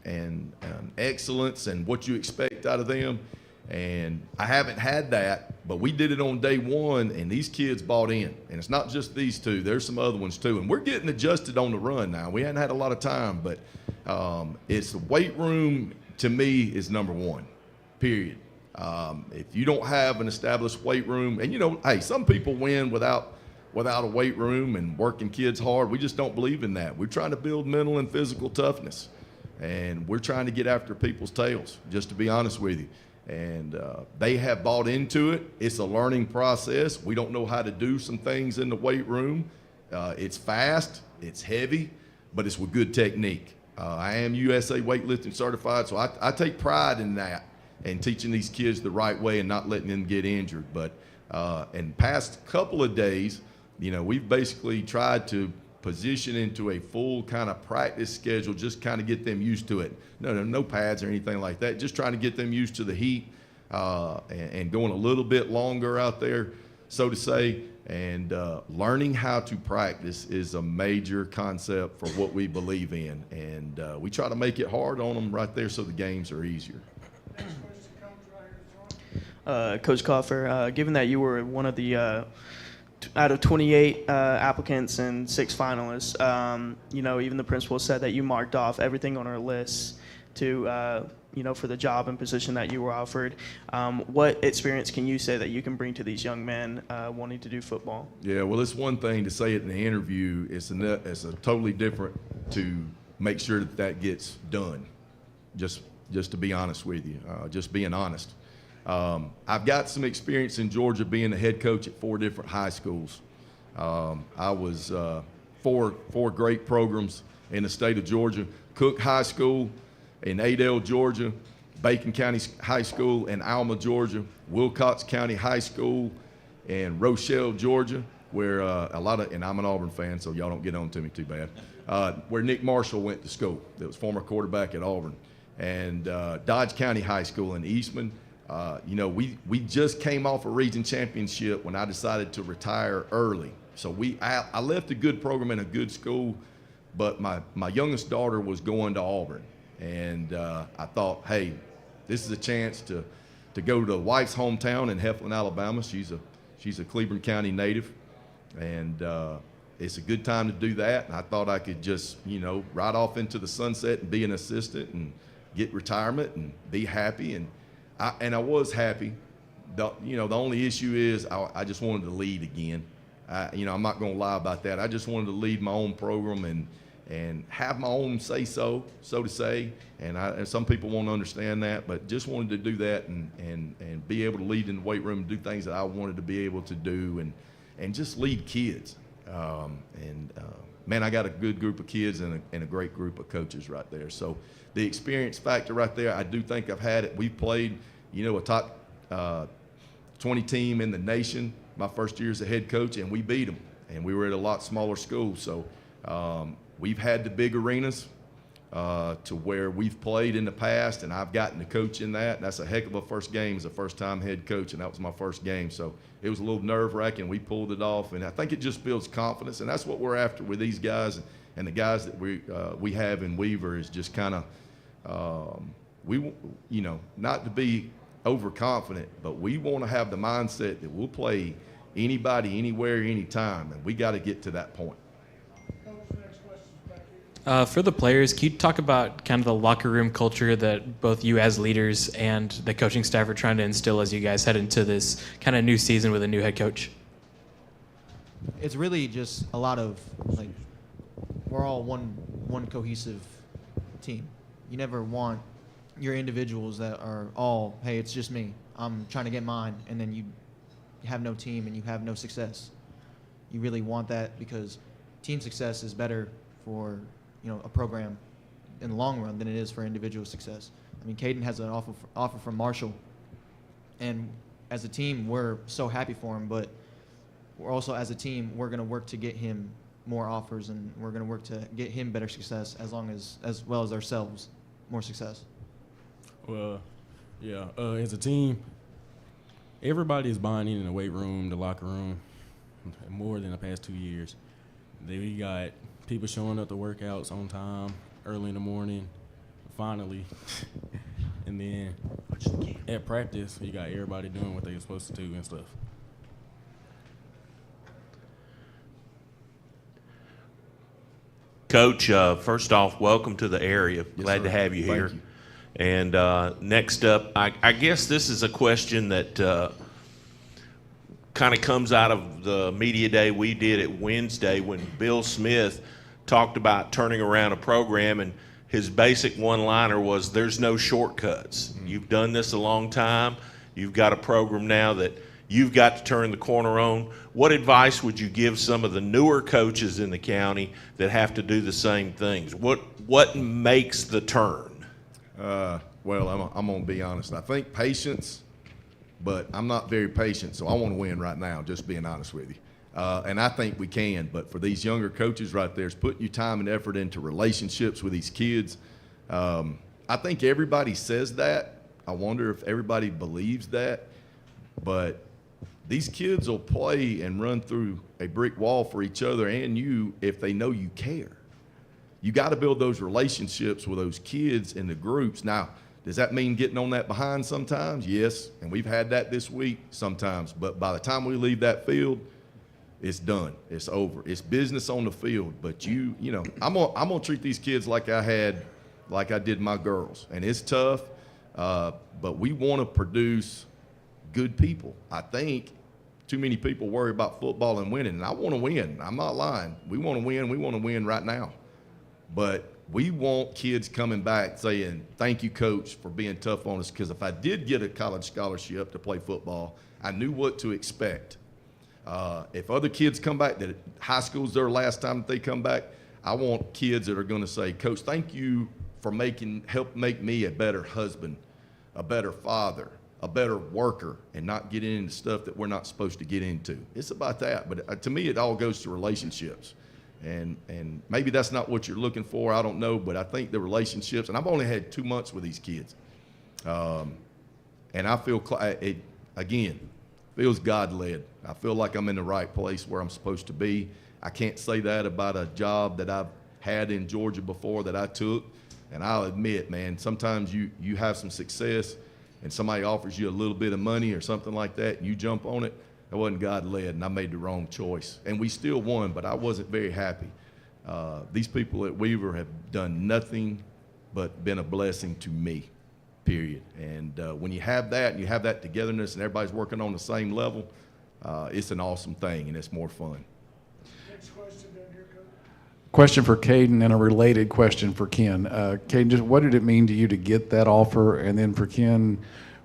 excellence and what you expect out of them. And I haven't had that, but we did it on day 1, and these kids bought in. And it's not just these 2. There's some other ones, too. And we're getting adjusted on the run now. We hadn't had a lot of time, but it's the weight room, to me, is number 1, period. If you don't have an established weight room, and, hey, some people win without a weight room and working kids hard. We just don't believe in that. We're trying to build mental and physical toughness, and we're trying to get after people's tails, just to be honest with you. And they have bought into it. It's a learning process. We don't know how to do some things in the weight room. It's fast, it's heavy, but it's with good technique. I am USA weightlifting certified, so I take pride in that and teaching these kids the right way and not letting them get injured. But in past couple of days, we've basically tried to position into a full kind of practice schedule, just kind of get them used to it. No pads or anything like that. Just trying to get them used to the heat and going a little bit longer out there, so to say. And learning how to practice is a major concept for what we believe in. And we try to make it hard on them right there so the games are easier. Coach Coffer, given that you were one of the out of 28 applicants and 6 finalists, even the principal said that you marked off everything on our list to, for the job and position that you were offered. What experience can you say that you can bring to these young men wanting to do football? Yeah, well, it's one thing to say it in the interview. It's a totally different to make sure that gets done. Just to be honest with you, just being honest. I've got some experience in Georgia being a head coach at 4 different high schools. I was 4 great programs in the state of Georgia: Cook High School in Adel, Georgia; Bacon County High School in Alma, Georgia; Wilcox County High School in Rochelle, Georgia, where and I'm an Auburn fan, so y'all don't get on to me too bad, where Nick Marshall went to school, that was former quarterback at Auburn; and Dodge County High School in Eastman. We just came off a region championship when I decided to retire early. So I left a good program in a good school, but my youngest daughter was going to Auburn. And I thought, hey, this is a chance to go to the wife's hometown in Heflin, Alabama. She's a Cleveland County native. And it's a good time to do that. And I thought I could just, ride off into the sunset and be an assistant and get retirement and be happy. And I was happy. The only issue is I just wanted to lead again. I'm not going to lie about that. I just wanted to lead my own program and have my own say-so to say. And some people won't understand that, but just wanted to do that and be able to lead in the weight room and do things that I wanted to be able to do and just lead kids. Man, I got a good group of kids and a great group of coaches right there. So the experience factor right there, I do think I've had it. We've played, a top 20 team in the nation my first year as a head coach, and we beat them. And we were at a lot smaller school. So we've had the big arenas to where we've played in the past, and I've gotten to coach in that. That's a heck of a first game as a first-time head coach, and that was my first game. So it was a little nerve-wracking. We pulled it off, and I think it just builds confidence, and that's what we're after with these guys. And the guys that we have in Weaver is just kind of not to be overconfident, but we want to have the mindset that we'll play anybody, anywhere, anytime, and we got to get to that point. For the players, can you talk about kind of the locker room culture that both you as leaders and the coaching staff are trying to instill as you guys head into this kind of new season with a new head coach? It's really just a lot of, like, we're all one cohesive team. You never want your individuals that are all, hey, it's just me, I'm trying to get mine, and then you have no team and you have no success. You really want that because team success is better for a program in the long run than it is for individual success. I mean, Caden has an offer from Marshall, and as a team, we're so happy for him, but we're also, as a team, we're going to work to get him more offers, and we're going to work to get him better success as well as ourselves more success. Well, yeah, as a team, everybody is buying in the weight room, the locker room, more than the past 2 years. We got people showing up to workouts on time, early in the morning, finally. And then at practice, you got everybody doing what they're supposed to do and stuff. Coach, first off, welcome to the area. Yes, Glad sir. to have you Thank here. you. And next up, I guess this is a question that kind of comes out of the media day we did at Wednesday when Bill Smith talked about turning around a program, and his basic one-liner was, there's no shortcuts. You've done this a long time. You've got a program now that you've got to turn the corner on. What advice would you give some of the newer coaches in the county that have to do the same things? What makes the turn? Well, I'm going to be honest. I think patience, but I'm not very patient, so I want to win right now, just being honest with you. And I think we can, but for these younger coaches right there, it's putting your time and effort into relationships with these kids. I think everybody says that. I wonder if everybody believes that, but these kids will play and run through a brick wall for each other and you if they know you care. You got to build those relationships with those kids in the groups. Now, does that mean getting on that behind sometimes? Yes, and we've had that this week sometimes. But by the time we leave that field, it's done. It's over. It's business on the field. But I'm gonna treat these kids like I did my girls, and it's tough. But we want to produce good people. I think too many people worry about football and winning, and I want to win. I'm not lying. We want to win. We want to win right now. But we want kids coming back saying, thank you, Coach, for being tough on us. Because if I did get a college scholarship to play football, I knew what to expect. If other kids come back, that high school's their last time that they come back, I want kids that are going to say, Coach, thank you for help make me a better husband, a better father, a better worker, and not getting into stuff that we're not supposed to get into. It's about that. But to me, it all goes to relationships. And maybe that's not what you're looking for. I don't know, but I think the relationships, and I've only had 2 months with these kids, and I feel again feels God-led. I feel like I'm in the right place where I'm supposed to be. I can't say that about a job that I've had in Georgia before that I took, and I'll admit, man, sometimes you have some success, and somebody offers you a little bit of money or something like that, and you jump on it. That wasn't God-led, and I made the wrong choice. And we still won, but I wasn't very happy. These people at Weaver have done nothing but been a blessing to me, period. And when you have that, and you have that togetherness, and everybody's working on the same level, it's an awesome thing, and it's more fun. Question for Caden and a related question for Ken. Caden, just what did it mean to you to get that offer? And then for Ken,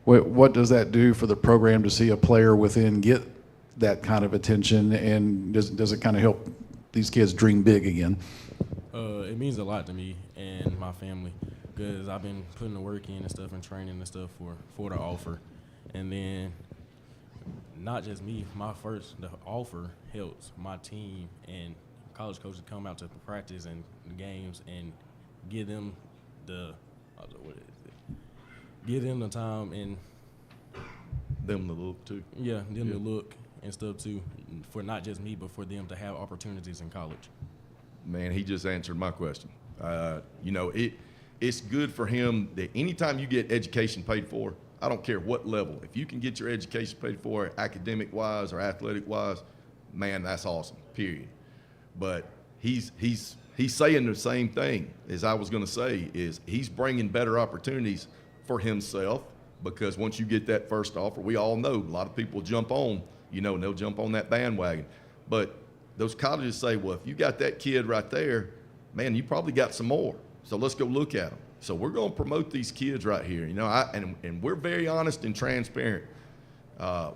what does that do for the program to see a player within get that kind of attention, and does it kind of help these kids dream big again? It means a lot to me and my family because I've been putting the work in and stuff and training and stuff for the offer. And then not just me, the offer helps my team and college coaches come out to practice and games and give them the time and them the look too. Yeah, them the look and stuff too, for not just me, but for them to have opportunities in college. Man, he just answered my question. It's good for him that anytime you get education paid for, I don't care what level, if you can get your education paid for academic-wise or athletic-wise, man, that's awesome, period. But he's saying the same thing as I was going to say, is he's bringing better opportunities for himself, because once you get that first offer, we all know a lot of people jump on, and they'll jump on that bandwagon. But those colleges say, well, if you got that kid right there, man, you probably got some more. So let's go look at them. So we're going to promote these kids right here. And we're very honest and transparent.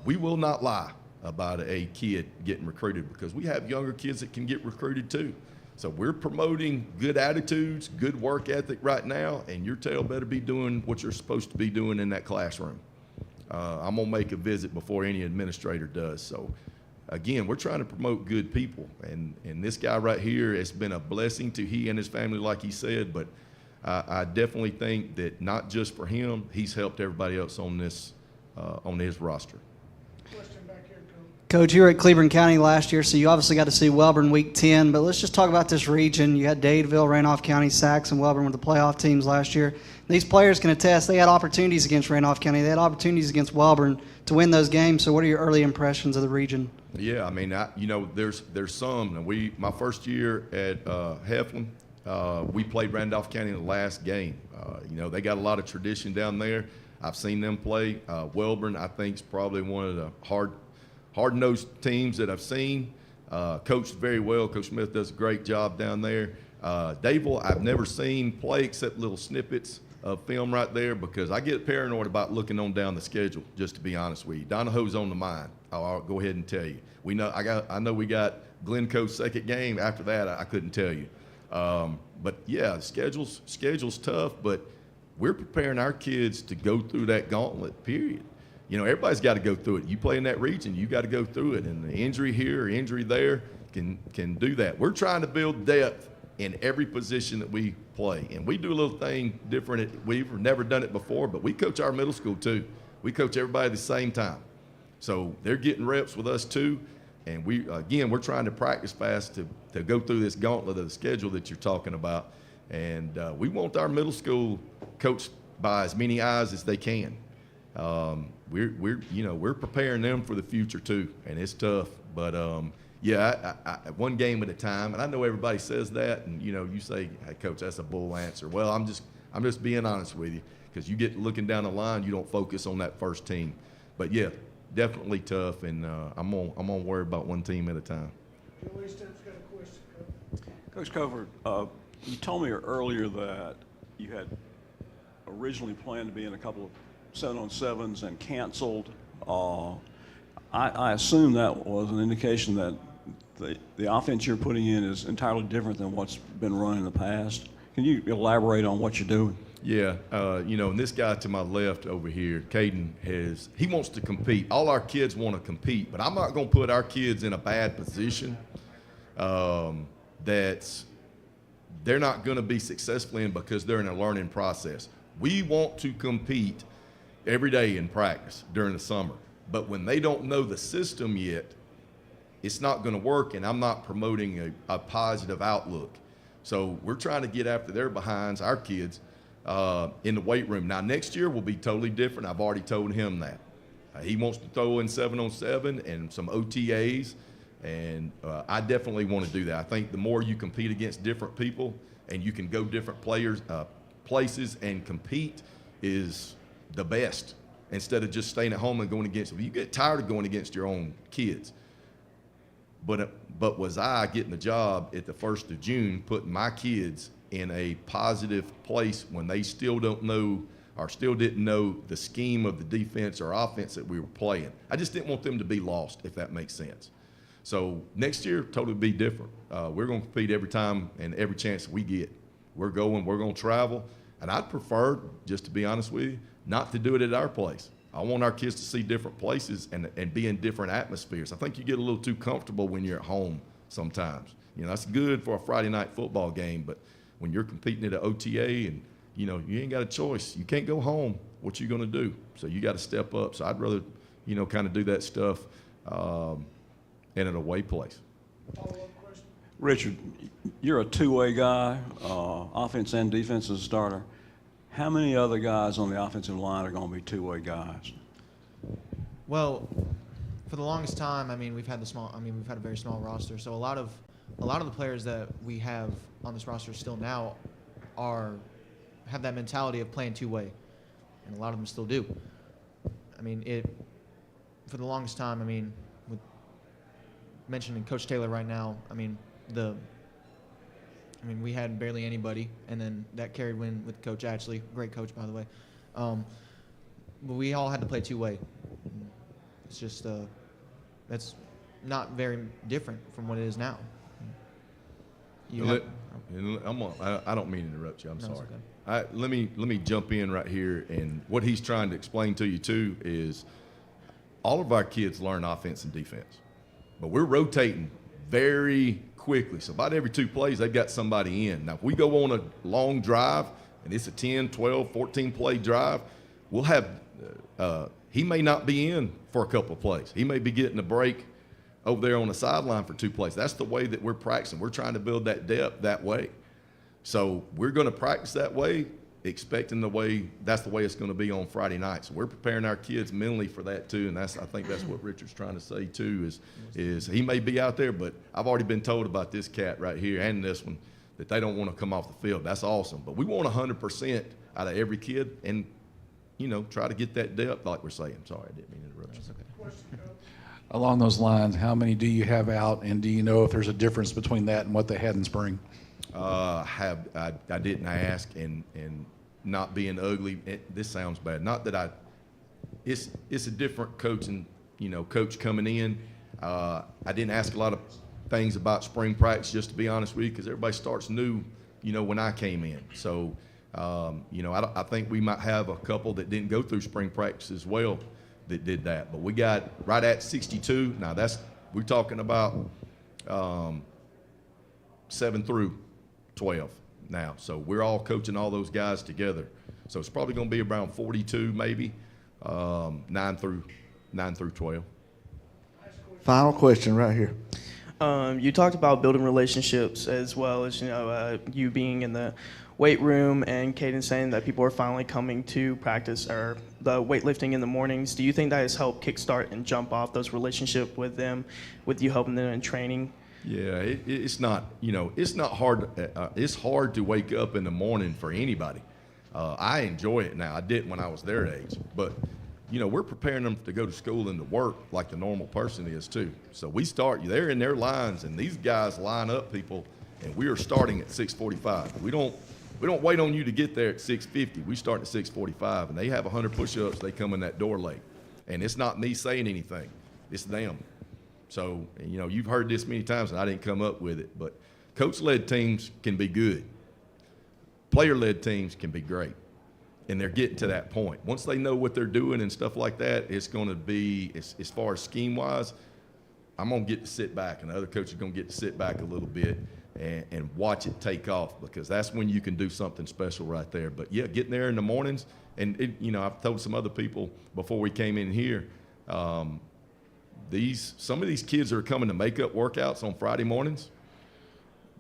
We will not lie about a kid getting recruited, because we have younger kids that can get recruited too. So we're promoting good attitudes, good work ethic right now, and your tail better be doing what you're supposed to be doing in that classroom. I'm going to make a visit before any administrator does. So again, we're trying to promote good people, and this guy right here has been a blessing to he and his family, like he said, but I definitely think that not just for him, he's helped everybody else on his roster. Coach, you were at Cleveland County last year, so you obviously got to see Welborn Week 10, but let's just talk about this region. You had Dadeville, Randolph County, Sax, and Welborn with the playoff teams last year. These players can attest they had opportunities against Randolph County. They had opportunities against Welborn to win those games. So what are your early impressions of the region? Yeah, I mean, there's some. And my first year at Heflin, we played Randolph County in the last game. They got a lot of tradition down there. I've seen them play. Welborn, I think, is probably one of the hard-nosed teams that I've seen. Coached very well. Coach Smith does a great job down there. Dadeville, I've never seen play except little snippets of film right there, because I get paranoid about looking on down the schedule, just to be honest with you. Donahoe's on the mind. I'll go ahead and tell you. I know we got Glencoe's second game. After that, I couldn't tell you. But yeah, schedule's tough, but we're preparing our kids to go through that gauntlet, period. Everybody's got to go through it. You play in that region, you got to go through it. And the injury here or injury there can do that. We're trying to build depth in every position that we play. And we do a little thing different. We've never done it before, but we coach our middle school too. We coach everybody at the same time. So they're getting reps with us too. And we're trying to practice fast to go through this gauntlet of the schedule that you're talking about. And we want our middle school coached by as many eyes as they can. We're preparing them for the future too, and it's tough. But one game at a time. And I know everybody says that, and you say, "Hey, Coach, that's a bull answer." Well, I'm just being honest with you, because you get looking down the line, you don't focus on that first team. But yeah, definitely tough, and I'm gonna worry about one team at a time. Coach Covert, you told me earlier that you had originally planned to be in a couple of 7-on-7s and canceled. I assume that was an indication that the offense you're putting in is entirely different than what's been run in the past. Can you elaborate on what you're doing? Yeah, and this guy to my left over here, Caden, he wants to compete. All our kids want to compete, but I'm not going to put our kids in a bad position that they're not going to be successful in, because they're in a learning process. We want to compete every day in practice during the summer. But when they don't know the system yet, it's not going to work, and I'm not promoting a positive outlook. So we're trying to get after their behinds, our kids, in the weight room. Now, next year will be totally different. I've already told him that. He wants to throw in 7-on-7 and some OTAs, and I definitely want to do that. I think the more you compete against different people and you can go different places and compete is the best, instead of just staying at home and going against them. You get tired of going against your own kids. But was I getting the job at the 1st of June, putting my kids in a positive place when they still don't know or still didn't know the scheme of the defense or offense that we were playing? I just didn't want them to be lost, if that makes sense. So next year, totally be different. We're going to compete every time and every chance we get. We're going to travel. And I'd prefer, just to be honest with you, not to do it at our place. I want our kids to see different places and be in different atmospheres. I think you get a little too comfortable when you're at home sometimes. You know, that's good for a Friday night football game, but when you're competing at an OTA and, you know, you ain't got a choice. You can't go home. What you going to do? So you got to step up. So I'd rather, you know, kind of do that stuff in an away place. Richard, you're a two-way guy, offense and defense as a starter. How many other guys on the offensive line are going to be two-way guys? Well, for the longest time, I mean, we've had a very small roster. So a lot of the players that we have on this roster still now have that mentality of playing two-way, and a lot of them still do. I mean, for the longest time, I mean, with mentioning Coach Taylor right now, I mean, we had barely anybody, and then that carried with Coach Ashley, great coach, by the way. But we all had to play two-way. It's just that's not very different from what it is now. I don't mean to interrupt you. I'm sorry. Let me jump in right here, and what he's trying to explain to you too is all of our kids learn offense and defense, but we're rotating very quickly. So about every 2 plays, they've got somebody in. Now, if we go on a long drive and it's a 10, 12, 14 play drive, we'll have he may not be in for a couple of plays. He may be getting a break over there on the sideline for 2 plays. That's the way that we're practicing. We're trying to build that depth that way. So we're going to practice that way, expecting that's the way it's going to be on Friday night. So we're preparing our kids mentally for that too, and I think that's what Richard's trying to say too, is he may be out there, but I've already been told about this cat right here and this one that they don't want to come off the field. That's awesome. But we want 100% out of every kid and, you know, try to get that depth like we're saying. Sorry, I didn't mean to interrupt you. Along those lines, how many do you have out, and do you know if there's a difference between that and what they had in spring? I didn't ask, and not being ugly, this sounds bad. Not that it's a different coaching, coach coming in. I didn't ask a lot of things about spring practice, just to be honest with you, because everybody starts new, when I came in. So, I think we might have a couple that didn't go through spring practice as well that did that. But we got right at 62. Now we're talking about 7 through 12 now. So we're all coaching all those guys together. So it's probably going to be around 42 maybe, 9 through 12. Final question right here. You talked about building relationships as well as, you being in the weight room and Caden saying that people are finally coming to practice or the weightlifting in the mornings. Do you think that has helped kickstart and jump off those relationships with them, with you helping them in training? Yeah, it's not, it's not hard. It's hard to wake up in the morning for anybody. I enjoy it now. I didn't when I was their age, but we're preparing them to go to school and to work like the normal person is too. So they're in their lines, and these guys line up people, and we are starting at 6:45. We don't wait on you to get there at 6:50. We start at 6:45, and they have 100 push-ups. They come in that door late, and it's not me saying anything. It's them. So, you've heard this many times, and I didn't come up with it, but coach-led teams can be good. Player-led teams can be great, and they're getting to that point. Once they know what they're doing and stuff like that, it's going to be, as far as scheme-wise, I'm going to get to sit back, and the other coach is going to get to sit back a little bit and watch it take off, because that's when you can do something special right there. But, yeah, getting there in the mornings, and, I've told some other people before we came in here, some of these kids that are coming to makeup workouts on Friday mornings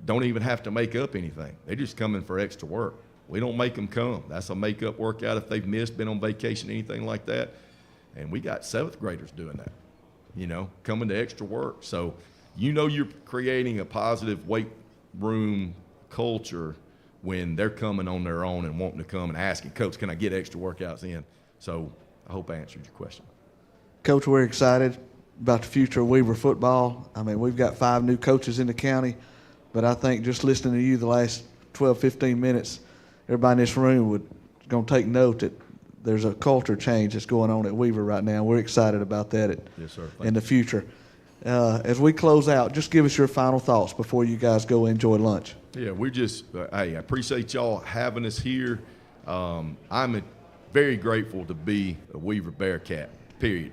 don't even have to make up anything. They're just coming for extra work. We don't make them come. That's a makeup workout if they've missed, been on vacation, anything like that. And we got 7th graders doing that, coming to extra work. So, you're creating a positive weight room culture when they're coming on their own and wanting to come and asking, Coach, can I get extra workouts in? So I hope I answered your question. Coach, we're excited about the future of Weaver football. I mean, we've got 5 new coaches in the county, but I think just listening to you the last 12, 15 minutes, everybody in this room is going to take note that there's a culture change that's going on at Weaver right now. We're excited about that yes, sir. in the future. As we close out, just give us your final thoughts before you guys go enjoy lunch. Yeah, we just, I appreciate y'all having us here. I'm very grateful to be a Weaver Bearcat, period.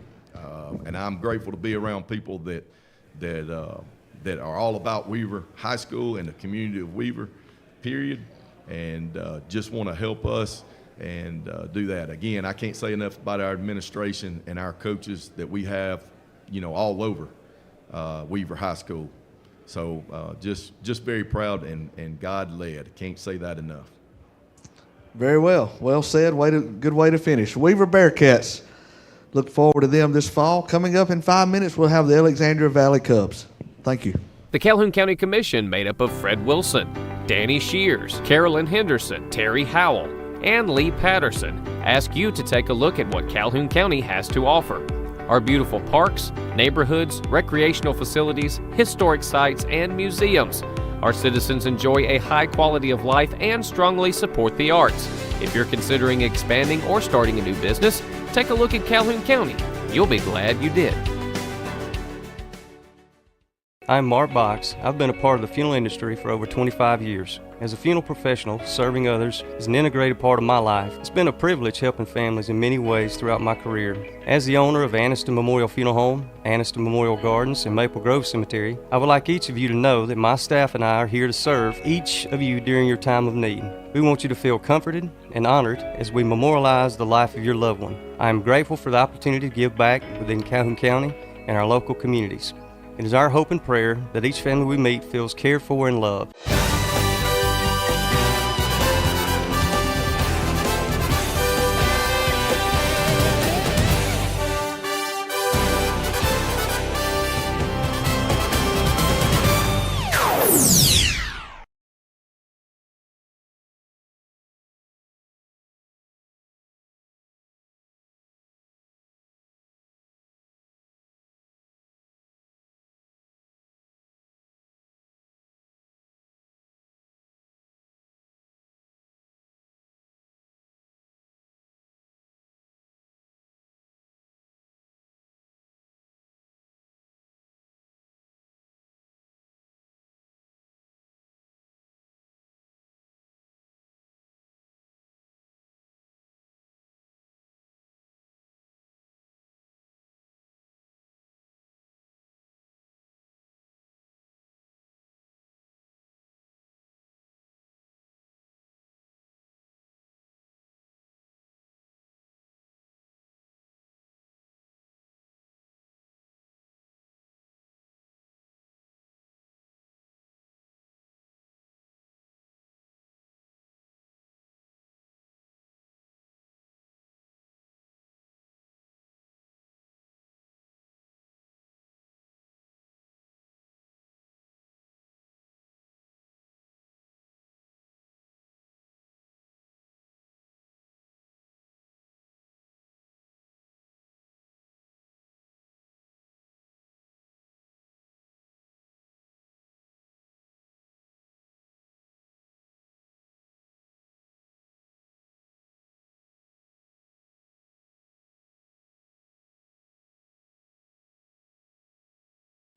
And I'm grateful to be around people that are all about Weaver High School and the community of Weaver, period, and just want to help us and do that. Again, I can't say enough about our administration and our coaches that we have, all over Weaver High School. So just very proud and God-led. Can't say that enough. Very well. Well said. Good way to finish. Weaver Bearcats. Look forward to them this fall. Coming up in 5 minutes, we'll have the Alexandria Valley Cubs. Thank you. The Calhoun County Commission, made up of Fred Wilson, Danny Shears, Carolyn Henderson, Terry Howell, and Lee Patterson, ask you to take a look at what Calhoun County has to offer. Our beautiful parks, neighborhoods, recreational facilities, historic sites, and museums. Our citizens enjoy a high quality of life and strongly support the arts. If you're considering expanding or starting a new business, take a look at Calhoun County. You'll be glad you did. I'm Mark Box. I've been a part of the funeral industry for over 25 years. As a funeral professional, serving others is an integrated part of my life. It's been a privilege helping families in many ways throughout my career. As the owner of Anniston Memorial Funeral Home, Anniston Memorial Gardens, and Maple Grove Cemetery, I would like each of you to know that my staff and I are here to serve each of you during your time of need. We want you to feel comforted and honored as we memorialize the life of your loved one. I am grateful for the opportunity to give back within Calhoun County and our local communities. It is our hope and prayer that each family we meet feels cared for and loved.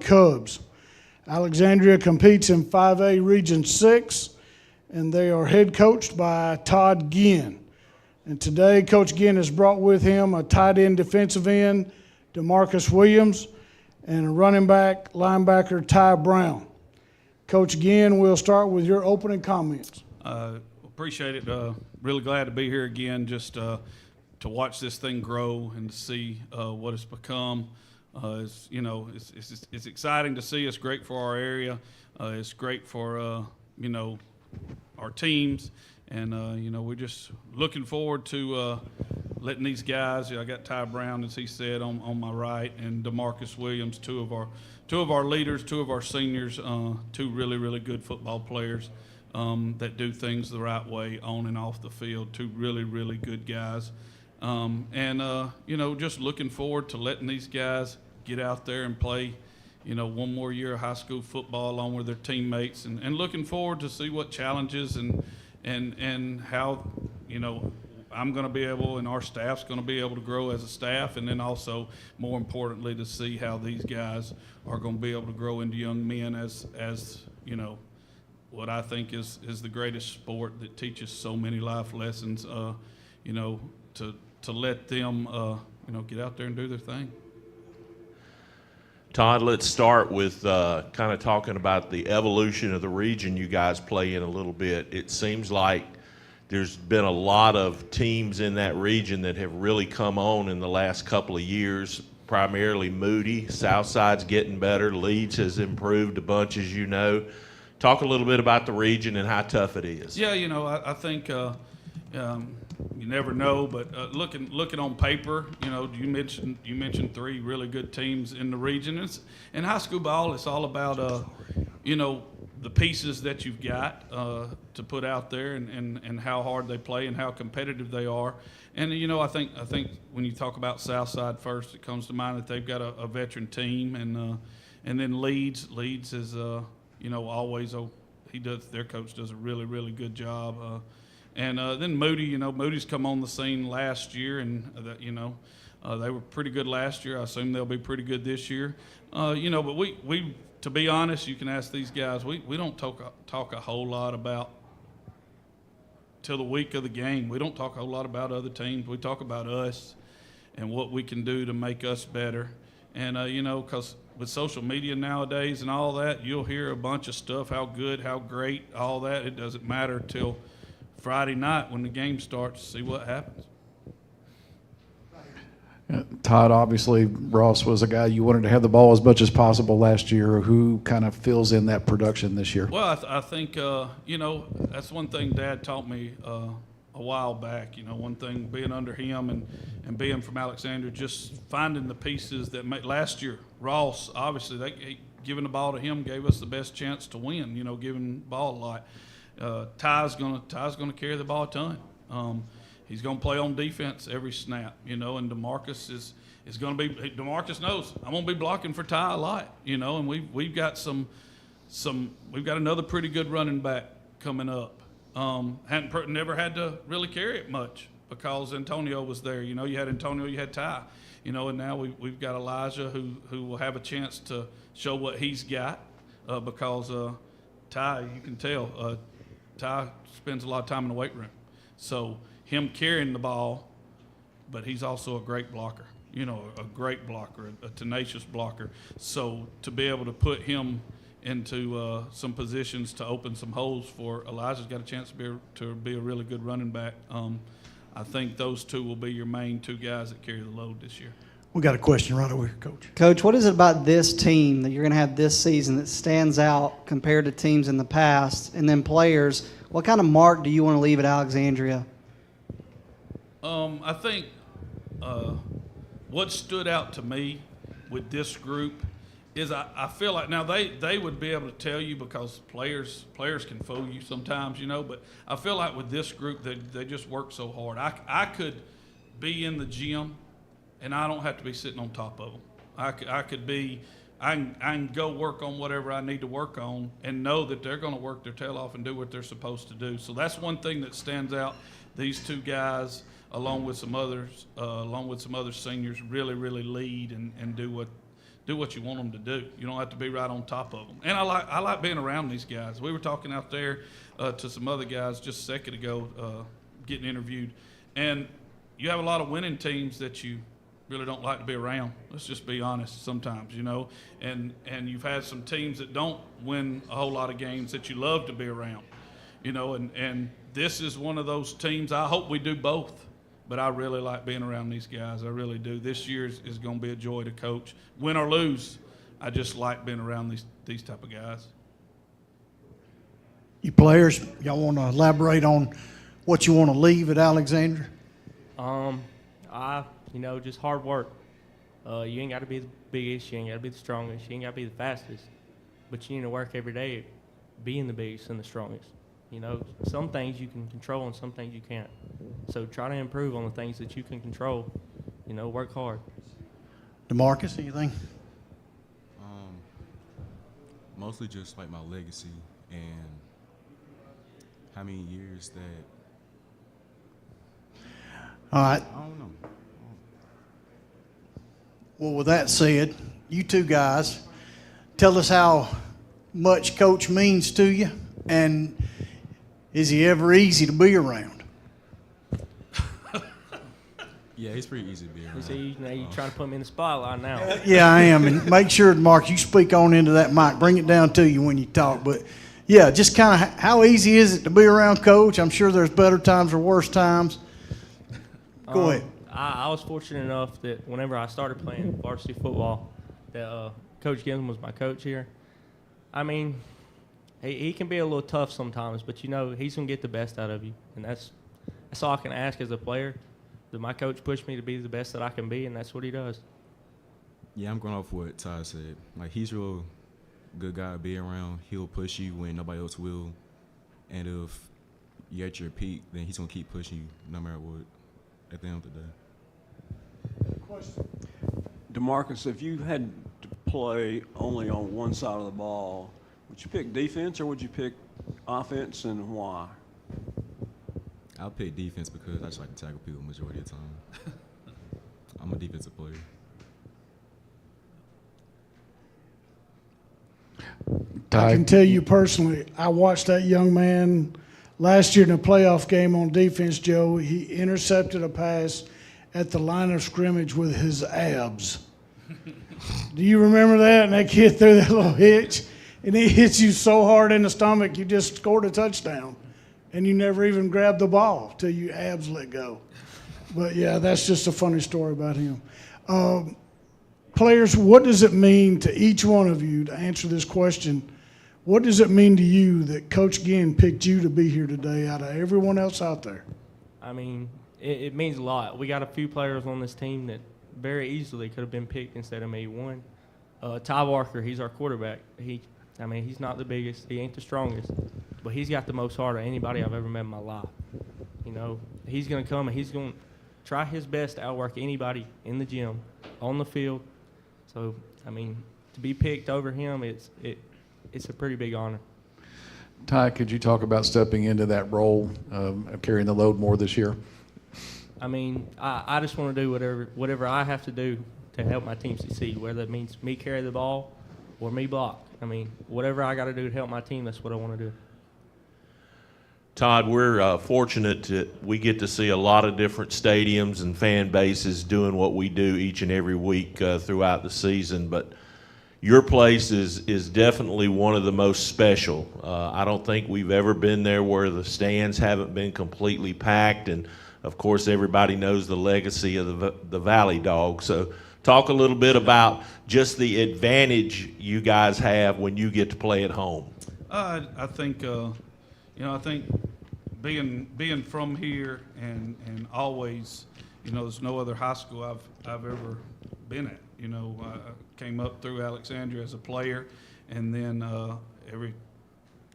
Cubs. Alexandria competes in 5A Region 6, and they are head coached by Todd Ginn. And today, Coach Ginn has brought with him a tight end defensive end, DeMarcus Williams, and a running back linebacker, Ty Brown. Coach Ginn, we'll start with your opening comments. Appreciate it. Really glad to be here again, just to watch this thing grow and to see what it's become. It's exciting to see. It's great for our area. It's great for our teams, and we're just looking forward to letting these guys. I got Ty Brown, as he said, on my right, and DeMarcus Williams, two of our leaders, two of our seniors, two really good football players that do things the right way on and off the field. Two really good guys. Just looking forward to letting these guys get out there and play, one more year of high school football along with their teammates, and looking forward to see what challenges and how, I'm going to be able and our staff's going to be able to grow as a staff, and then also, more importantly, to see how these guys are going to be able to grow into young men as what I think is the greatest sport that teaches so many life lessons, to let them get out there and do their thing. Todd, let's start with kind of talking about the evolution of the region you guys play in a little bit. It seems like there's been a lot of teams in that region that have really come on in the last couple of years, primarily Moody. Southside's getting better. Leeds has improved a bunch, as you know. Talk a little bit about the region and how tough it is. Yeah, I think you never know, but looking on paper, you mentioned 3 really good teams in the region. In high school ball, it's all about the pieces that you've got to put out there and how hard they play and how competitive they are. And I think when you talk about Southside first, it comes to mind that they've got a veteran team, and then Leeds is always their coach does a really, really good job. And then Moody, Moody's come on the scene last year, and they were pretty good last year. I assume they'll be pretty good this year. But we to be honest, you can ask these guys. We don't talk a whole lot about till the week of the game. We don't talk a whole lot about other teams. We talk about us and what we can do to make us better. And because with social media nowadays and all that, you'll hear a bunch of stuff, how good, how great, all that. It doesn't matter till Friday night when the game starts, see what happens. Todd, obviously, Ross was a guy you wanted to have the ball as much as possible last year. Who kind of fills in that production this year? Well, I think, that's one thing Dad taught me a while back. One thing being under him and being from Alexandria, just finding the pieces that made last year. Ross, obviously, giving the ball to him gave us the best chance to win, giving the ball a lot. Ty's gonna carry the ball a ton. He's going to play on defense every snap, and DeMarcus is going to be. DeMarcus knows I'm going to be blocking for Ty a lot, and we've got we've got another pretty good running back coming up. Never had to really carry it much because Antonio was there. You had Antonio, you had Ty, and now we've got Elijah who will have a chance to show what he's got because Ty, you can tell, Ty spends a lot of time in the weight room, so. Him carrying the ball, but he's also a great blocker, a great blocker, a tenacious blocker. So to be able to put him into some positions to open some holes for Elijah's got a chance to be a really good running back. I think those 2 will be your main 2 guys that carry the load this year. We got a question right over here, Coach. Coach, what is it about this team that you're going to have this season that stands out compared to teams in the past? And then players, what kind of mark do you want to leave at Alexandria? I think what stood out to me with this group is I feel like now they would be able to tell you because players can fool you sometimes, but I feel like with this group they just work so hard. I could be in the gym and I don't have to be sitting on top of them. I can go work on whatever I need to work on and know that they're going to work their tail off and do what they're supposed to do. So that's one thing that stands out. These 2 guys, along with some other seniors, really, really lead and do what you want them to do. You don't have to be right on top of them. And I like being around these guys. We were talking out there to some other guys just a second ago, getting interviewed, and you have a lot of winning teams that you really don't like to be around. Let's just be honest sometimes, and you've had some teams that don't win a whole lot of games that you love to be around, and this is one of those teams. I hope we do both. But I really like being around these guys. I really do. This year is going to be a joy to coach. Win or lose, I just like being around these type of guys. You players, y'all want to elaborate on what you want to leave at Alexandria? Just hard work. You ain't got to be the biggest. You ain't got to be the strongest. You ain't got to be the fastest. But you need to work every day being the biggest and the strongest. Some things you can control and some things you can't. So try to improve on the things that you can control. Work hard. DeMarcus, anything? Mostly just like my legacy and how many years that. All right. I don't know. Well, with that said, you 2 guys, tell us how much Coach means to you, and is he ever easy to be around? Yeah, he's pretty easy to be around. You see, you trying to put me in the spotlight now. Yeah, I am. And make sure, Mark, you speak on into that mic. Bring it down to you when you talk. But, yeah, just kind of how easy is it to be around Coach? I'm sure there's better times or worse times. Go ahead. I was fortunate enough that whenever I started playing varsity football, that Coach Gibbons was my coach here. I mean, he can be a little tough sometimes, but, he's going to get the best out of you. And that's all I can ask as a player. That my coach pushed me to be the best that I can be, and that's what he does. Yeah, I'm going off what Ty said. Like, he's a real good guy to be around. He'll push you when nobody else will. And if you're at your peak, then he's going to keep pushing you no matter what at the end of the day. Question. DeMarcus, if you had to play only on one side of the ball, would you pick defense or would you pick offense, and why? I'll pick defense because I just like to tackle people majority of the time. I'm a defensive player. I can tell you personally, I watched that young man last year in a playoff game on defense, Joe. He intercepted a pass at the line of scrimmage with his abs. Do you remember that? And that kid threw that little hitch, and it hits you so hard in the stomach, you just scored a touchdown. And you never even grabbed the ball till your abs let go. But, yeah, that's just a funny story about him. Players, what does it mean to each one of you to answer this question? What does it mean to you that Coach Ginn picked you to be here today out of everyone else out there? I mean, it means a lot. We got a few players on this team that very easily could have been picked instead of me. One, Ty Walker, he's our quarterback. He's not the biggest. He ain't the strongest. But he's got the most heart of anybody I've ever met in my life. He's going to come and he's going to try his best to outwork anybody in the gym, on the field. So, to be picked over him, it's a pretty big honor. Ty, could you talk about stepping into that role of carrying the load more this year? I just want to do whatever I have to do to help my team succeed, whether it means me carry the ball or me block. Whatever I got to do to help my team, that's what I want to do. Todd, we're fortunate that we get to see a lot of different stadiums and fan bases doing what we do each and every week throughout the season, but your place is definitely one of the most special. I don't think we've ever been there where the stands haven't been completely packed, and of course everybody knows the legacy of the Valley Dog. So talk a little bit about just the advantage you guys have when you get to play at home. I think being from here and always, there's no other high school I've ever been at. I came up through Alexandria as a player, and then every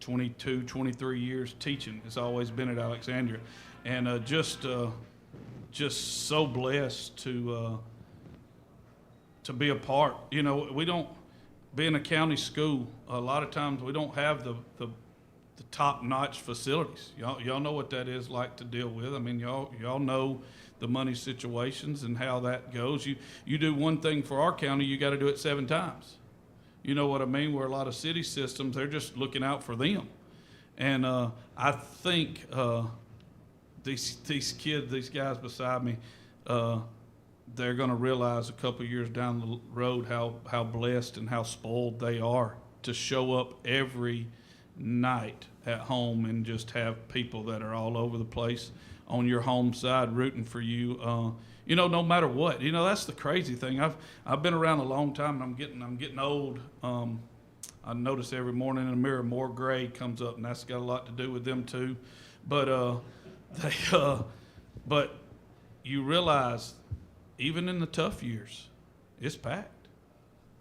22, 23 years teaching. It's always been at Alexandria, and just so blessed to be a part. We don't, being a county school, a lot of times we don't have the top-notch facilities. Y'all know what that is like to deal with. Y'all know the money situations and how that goes. You do one thing for our county, you got to do it 7 times. You know what I mean? Where a lot of city systems, they're just looking out for them. And I think these kids, these guys beside me, they're going to realize a couple of years down the road how blessed and how spoiled they are to show up every night at home and just have people that are all over the place on your home side rooting for you. No matter what. That's the crazy thing. I've been around a long time, and I'm getting old. I notice every morning in the mirror more gray comes up, and that's got a lot to do with them too. But but you realize even in the tough years, it's packed.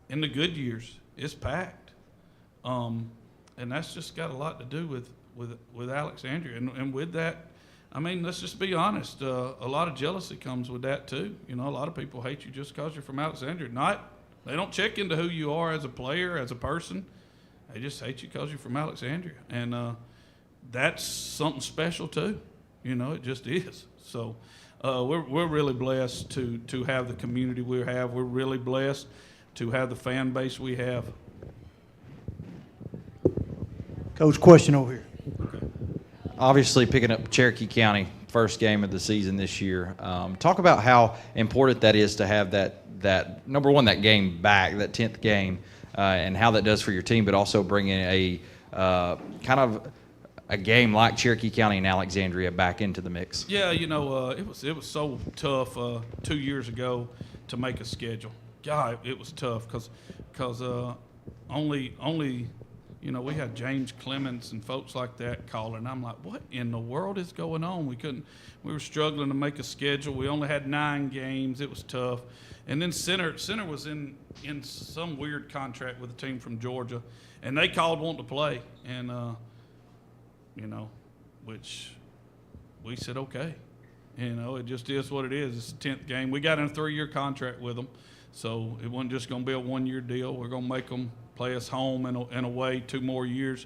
In the good years, it's packed. And that's just got a lot to do with Alexandria. And with that, let's just be honest. A lot of jealousy comes with that too. A lot of people hate you just because you're from Alexandria. They don't check into who you are as a player, as a person. They just hate you because you're from Alexandria. And that's something special too. It just is. So we're really blessed to have the community we have. We're really blessed to have the fan base we have. Coach, question over here. Obviously, picking up Cherokee County first game of the season this year. Talk about how important that is to have that number one, that game back, that 10th game, and how that does for your team, but also bringing a kind of a game like Cherokee County and Alexandria back into the mix. Yeah, it was so tough 2 years ago to make a schedule. God, it was tough because only we had James Clemens and folks like that calling. I'm like, what in the world is going on? We were struggling to make a schedule. We only had 9 games. It was tough. And then Center was in some weird contract with a team from Georgia, and they called wanting to play, and which we said okay. It just is what it is. It's the 10th game. We got in a 3-year contract with them, so it wasn't just going to be a 1-year deal. We're going to make them play us home and away 2 more years,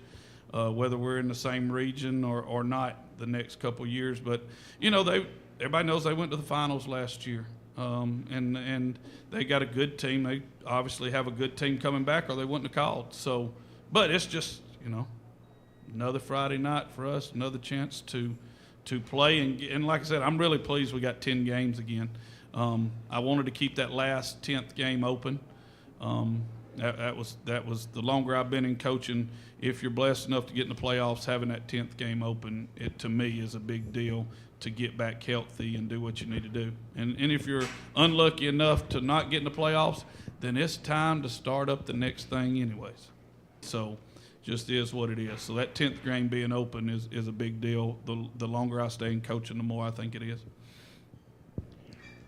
whether we're in the same region or not the next couple of years. But everybody knows they went to the finals last year, and they got a good team. They obviously have a good team coming back, or they wouldn't have called. So, but it's just another Friday night for us, another chance to play. And like I said, I'm really pleased we got 10 games again. I wanted to keep that last 10th game open. That was the longer I've been in coaching. If you're blessed enough to get in the playoffs, having that 10th game open, it to me is a big deal to get back healthy and do what you need to do. And if you're unlucky enough to not get in the playoffs, then it's time to start up the next thing anyways. So just is what it is. So that 10th game being open is a big deal. The longer I stay in coaching, the more I think it is.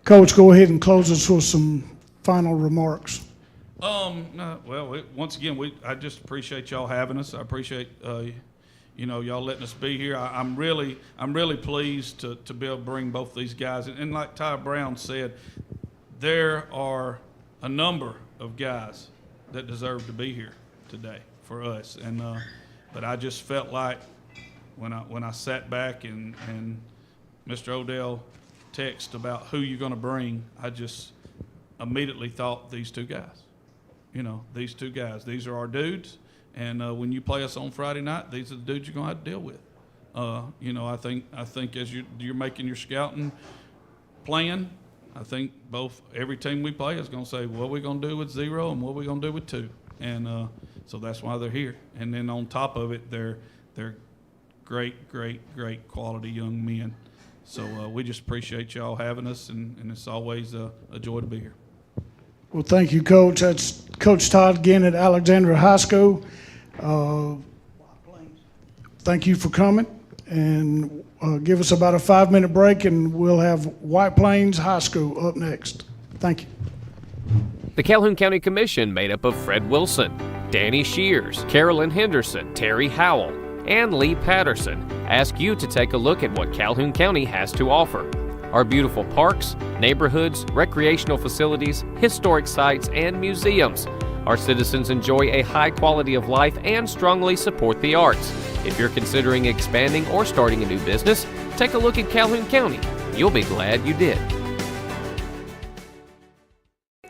Coach, go ahead and close us with some final remarks. Once again, I just appreciate y'all having us. I appreciate y'all letting us be here. I'm really pleased to be able to bring both these guys. And like Ty Brown said, there are a number of guys that deserve to be here today for us. And but I just felt like when I sat back and Mr. Odell texted about who you're going to bring, I just immediately thought these 2 guys. These 2 guys. These are our dudes. And when you play us on Friday night, these are the dudes you're going to have to deal with. I think as you're making your scouting plan, I think every team we play is going to say, what are we going to do with 0 and what are we going to do with 2? And so that's why they're here. And then on top of it, they're great, great, great quality young men. So we just appreciate y'all having us, and it's always a joy to be here. Well, thank you, Coach. That's Coach Todd Ginn at Alexandria High School. Thank you for coming, and give us about a 5-minute break, and we'll have White Plains High School up next. Thank you. The Calhoun County Commission, made up of Fred Wilson, Danny Shears, Carolyn Henderson, Terry Howell, and Lee Patterson, ask you to take a look at what Calhoun County has to offer. Our beautiful parks, neighborhoods, recreational facilities, historic sites, and museums. Our citizens enjoy a high quality of life and strongly support the arts. If you're considering expanding or starting a new business, take a look at Calhoun County. You'll be glad you did.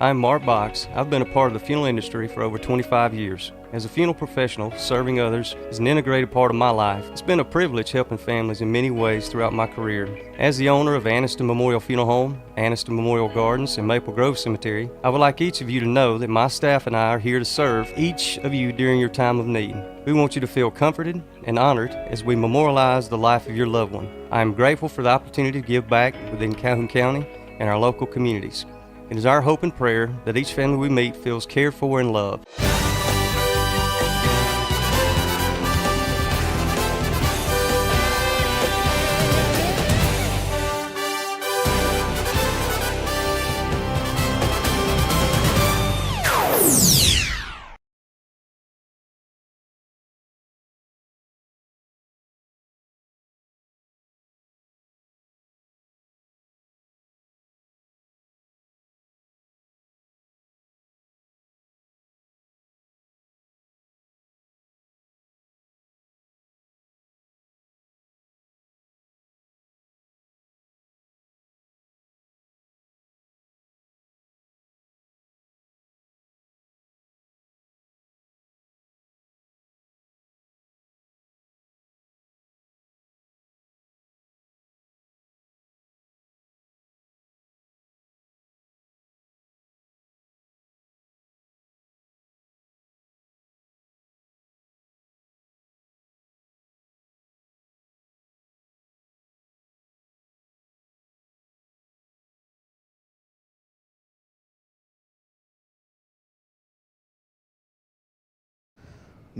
I'm Mark Box. I've been a part of the funeral industry for over 25 years. As a funeral professional, serving others is an integrated part of my life. It's been a privilege helping families in many ways throughout my career. As the owner of Anniston Memorial Funeral Home, Anniston Memorial Gardens, and Maple Grove Cemetery, I would like each of you to know that my staff and I are here to serve each of you during your time of need. We want you to feel comforted and honored as we memorialize the life of your loved one. I am grateful for the opportunity to give back within Calhoun County and our local communities. It is our hope and prayer that each family we meet feels cared for and loved.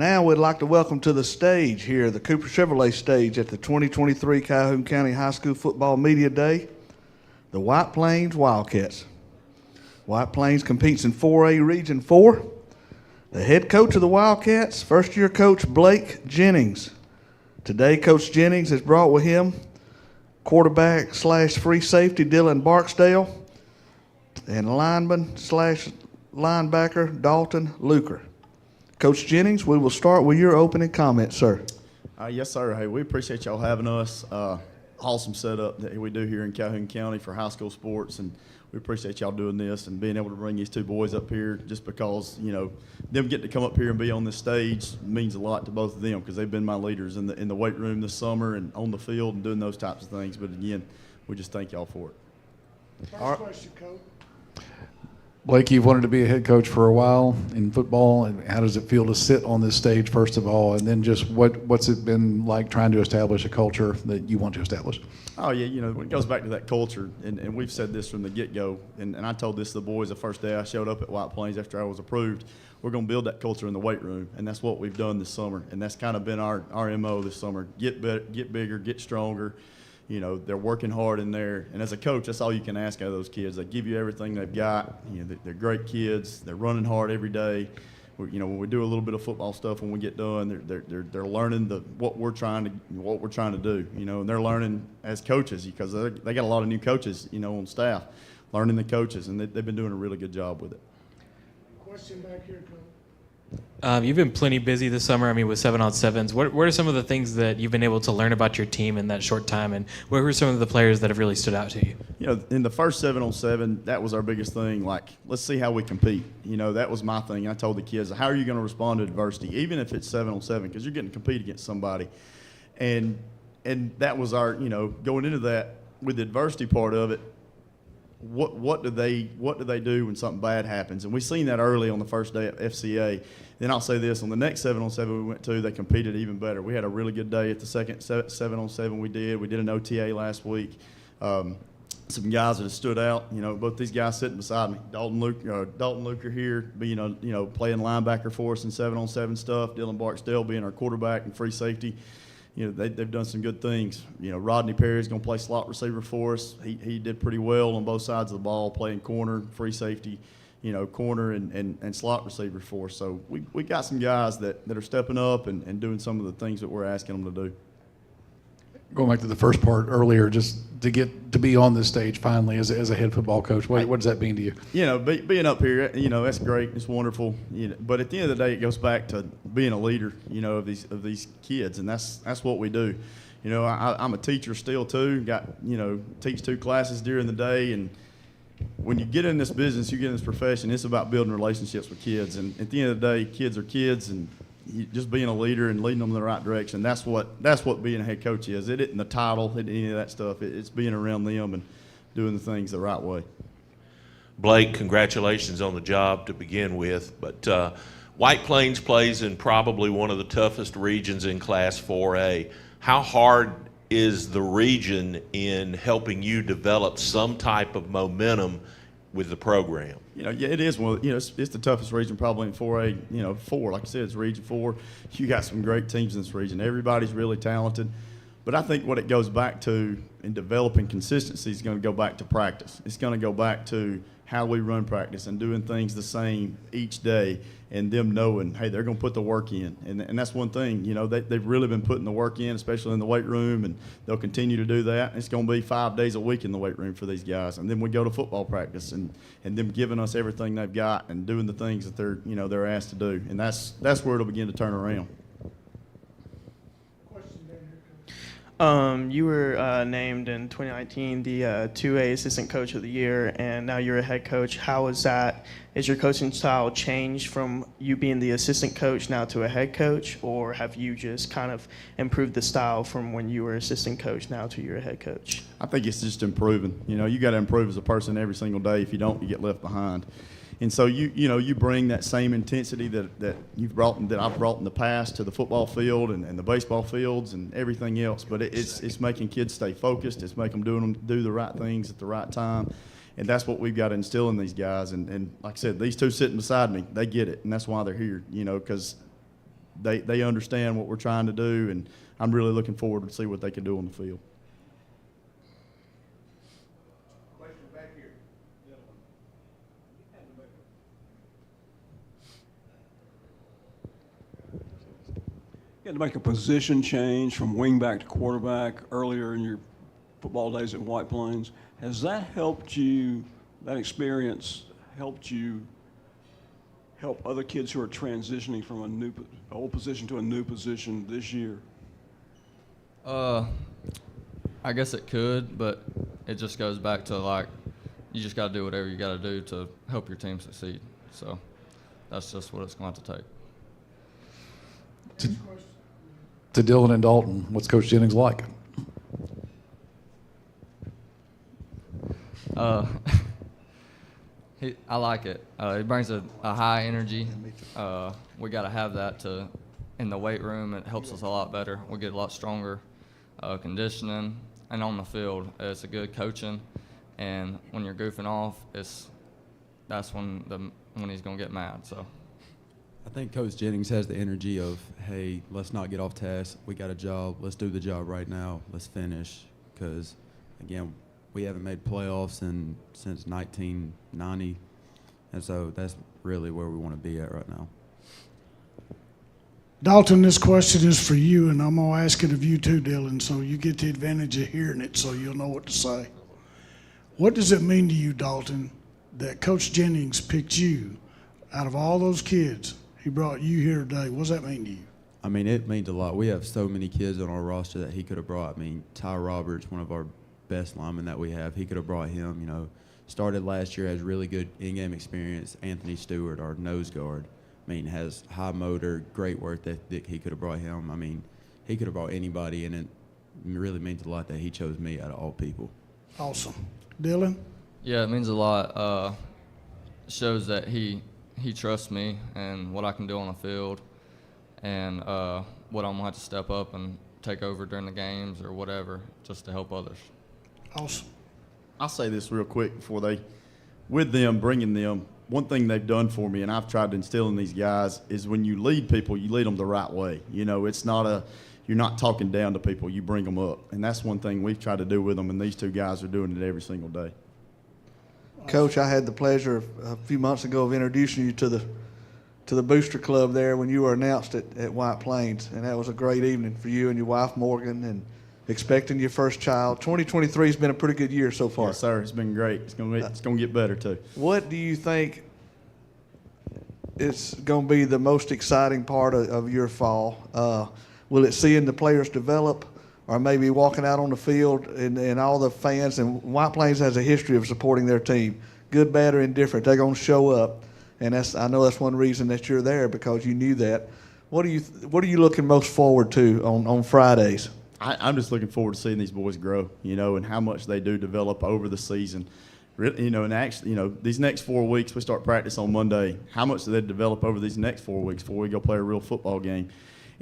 Now we'd like to welcome to the stage here, the Cooper Chevrolet stage at the 2023 Calhoun County High School Football Media Day, the White Plains Wildcats. White Plains competes in 4A Region 4. The head coach of the Wildcats, first-year coach Blake Jennings. Today, Coach Jennings has brought with him quarterback / free safety Dylan Barksdale and lineman / linebacker Dalton Luker. Coach Jennings, we will start with your opening comments, sir. Yes, sir. Hey, we appreciate y'all having us. Awesome setup that we do here in Calhoun County for high school sports, and we appreciate y'all doing this and being able to bring these two boys up here just because, you know, them getting to come up here and be on this stage means a lot to both of them because they've been my leaders in the weight room this summer and on the field and doing those types of things. But, again, we just thank y'all for it. First question, Coach. Blake, you've wanted to be a head coach for a while in football, and how does it feel to sit on this stage, first of all, and then just what's it been like trying to establish a culture that you want to establish? Oh, yeah, you know, it goes back to that culture, and we've said this from the get-go, and I told this to the boys the first day I showed up at White Plains after I was approved. We're going to build that culture in the weight room, and that's what we've done this summer, and that's kind of been our MO this summer. Get better, get bigger, get stronger. You know, they're working hard in there. And as a coach, that's all you can ask out of those kids. They give you everything they've got. You know, they're great kids. They're running hard every day. You know, when we do a little bit of football stuff, when we get done, they're learning what we're trying to do. You know, and they're learning as coaches because they got a lot of new coaches, you know, on staff, learning the coaches, and they've been doing a really good job with it. Question back here, Coach. You've been plenty busy this summer. I mean, with 7-on-7s. What are some of the things that you've been able to learn about your team in that short time, and what were some of the players that have really stood out to you? You know, in the first 7-on-7, that was our biggest thing. Like, let's see how we compete. You know, that was my thing. I told the kids, how are you going to respond to adversity, even if it's 7-on-7, because you're getting to compete against somebody. And that was our, you know, going into that with the adversity part of it. What do they do when something bad happens? And we seen that early on the first day at FCA. Then I'll say this, on the next 7-on-7 we went to, they competed even better. We had a really good day at the second 7-on-7 we did. We did an OTA last week. Some guys that have stood out, you know, both these guys sitting beside me. Dalton Luker here, being playing linebacker for us in 7-on-7 stuff. Dylan Barksdale being our quarterback and free safety. You know, they've done some good things. You know, Rodney Perry's going to play slot receiver for us. He did pretty well on both sides of the ball, playing corner, free safety, you know, corner and slot receiver for us. So we got some guys that are stepping up and doing some of the things that we're asking them to do. Going back to the first part earlier, just to get to be on this stage finally as a head football coach, what does that mean to you? You know, being up here, you know, that's great. It's wonderful. You know, but at the end of the day, it goes back to being a leader, you know, of these kids, and that's what we do. You know, I'm a teacher still too. Teach 2 classes during the day, and when you get in this business, you get in this profession, it's about building relationships with kids. And at the end of the day, kids are kids, and just being a leader and leading them in the right direction. That's what being a head coach is. It isn't the title, it isn't any of that stuff. It's being around them and doing the things the right way. Blake, congratulations on the job to begin with. But White Plains plays in probably one of the toughest regions in Class 4A. How hard is the region in helping you develop some type of momentum with the program? You know, yeah, it is one. You know, it's the toughest region probably in 4A. You know, 4. Like I said, it's Region 4. You got some great teams in this region. Everybody's really talented. But I think what it goes back to in developing consistency is going to go back to practice. It's going to go back to how we run practice and doing things the same each day, and them knowing, hey, they're going to put the work in. And that's one thing, you know, they've really been putting the work in, especially in the weight room, and they'll continue to do that. It's going to be 5 days a week in the weight room for these guys. And then we go to football practice and them giving us everything they've got and doing the things that they're asked to do. And that's where it'll begin to turn around. You were named in 2019 the 2A Assistant Coach of the Year, and now you're a head coach. How is that? Is your coaching style changed from you being the assistant coach now to a head coach, or have you just kind of improved the style from when you were assistant coach now to you're a head coach? I think it's just improving. You know, you got to improve as a person every single day. If you don't, you get left behind. And so you bring that same intensity that I've brought in the past to the football field and the baseball fields and everything else. But it's making kids stay focused. It's making them do the right things at the right time. And that's what we've got to instill in these guys. And like I said, these two sitting beside me, they get it, and that's why they're here. You know, because they understand what we're trying to do, and I'm really looking forward to see what they can do on the field. You had to make a position change from wingback to quarterback earlier in your football days at White Plains. Has that helped you, that experience helped you help other kids who are transitioning from a old position to a new position this year? I guess it could, but it just goes back to, like, you just got to do whatever you got to do to help your team succeed. So that's just what it's going to have to take. To Dylan and Dalton, what's Coach Jennings like? I like it. He brings a high energy. We got to have that in the weight room. It helps us a lot better. We get a lot stronger conditioning, and on the field, it's a good coaching. And when you're goofing off, that's when he's gonna get mad. So I think Coach Jennings has the energy of, hey, let's not get off task. We got a job. Let's do the job right now. Let's finish. Because, again, we haven't made playoffs since 1990. And so that's really where we want to be at right now. Dalton, this question is for you, and I'm going to ask it of you too, Dylan, so you get the advantage of hearing it so you'll know what to say. What does it mean to you, Dalton, that Coach Jennings picked you out of all those kids? He brought you here today. What does that mean to you? I mean, it means a lot. We have so many kids on our roster that he could have brought. I mean, Ty Roberts, one of our best linemen that we have, he could have brought him. You know, started last year, has really good in-game experience. Anthony Stewart, our nose guard, I mean, has high motor, great work ethic. He could have brought him. I mean, he could have brought anybody, and it really means a lot that he chose me out of all people. Awesome. Dylan? yeah, it means a lot. It shows that he trusts me and what I can do on the field, and what I'm gonna have to step up and take over during the games or whatever, just to help others. Awesome. I'll say this real quick with them, bringing them, one thing they've done for me, and I've tried to instill in these guys, is when you lead people, you lead them the right way. You know, it's not you're not talking down to people, you bring them up. And that's one thing we've tried to do with them, and these two guys are doing it every single day. Coach, I had the pleasure a few months ago of introducing you to the Booster Club there when you were announced at White Plains, and that was a great evening for you and your wife, Morgan, and expecting your first child. 2023 has been a pretty good year so far. Yes, sir. It's been great. It's going to get better, too. What do you think is going to be the most exciting part of your fall? Will it seeing the players develop, or maybe walking out on the field and all the fans? And White Plains has a history of supporting their team, good, bad, or indifferent. They're going to show up, and I know that's one reason that you're there, because you knew that. What are you looking most forward to on Fridays? I'm just looking forward to seeing these boys grow, you know, and how much they do develop over the season. Really, you know, and actually, you know, these next 4 weeks, we start practice on Monday. How much do they develop over these next 4 weeks before we go play a real football game?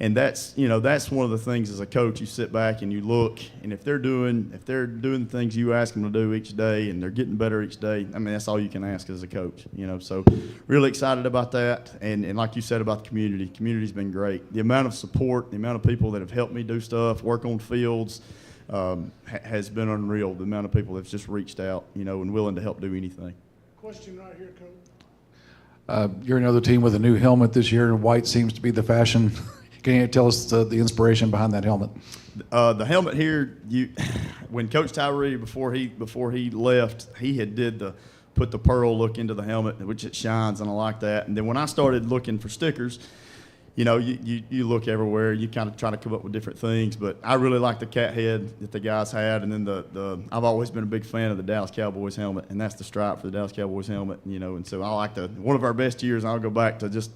And that's one of the things as a coach, you sit back and you look, and if they're doing the things you ask them to do each day, and they're getting better each day, I mean, that's all you can ask as a coach, you know. So really excited about that. And like you said about the community's been great. The amount of support, the amount of people that have helped me do stuff, work on fields, has been unreal. The amount of people that's just reached out, you know, and willing to help do anything. Question right here, Coach. You're another team with a new helmet this year, and white seems to be the fashion. Can you tell us the inspiration behind that helmet? The helmet here, when Coach Tyree, before he left, he had put the pearl look into the helmet, which it shines, and I like that. And then when I started looking for stickers, you know, you look everywhere, you kind of try to come up with different things, but I really like the cat head that the guys had, and then I've always been a big fan of the Dallas Cowboys helmet, and that's the stripe for the Dallas Cowboys helmet, you know, and so I like one of our best years, and I'll go back to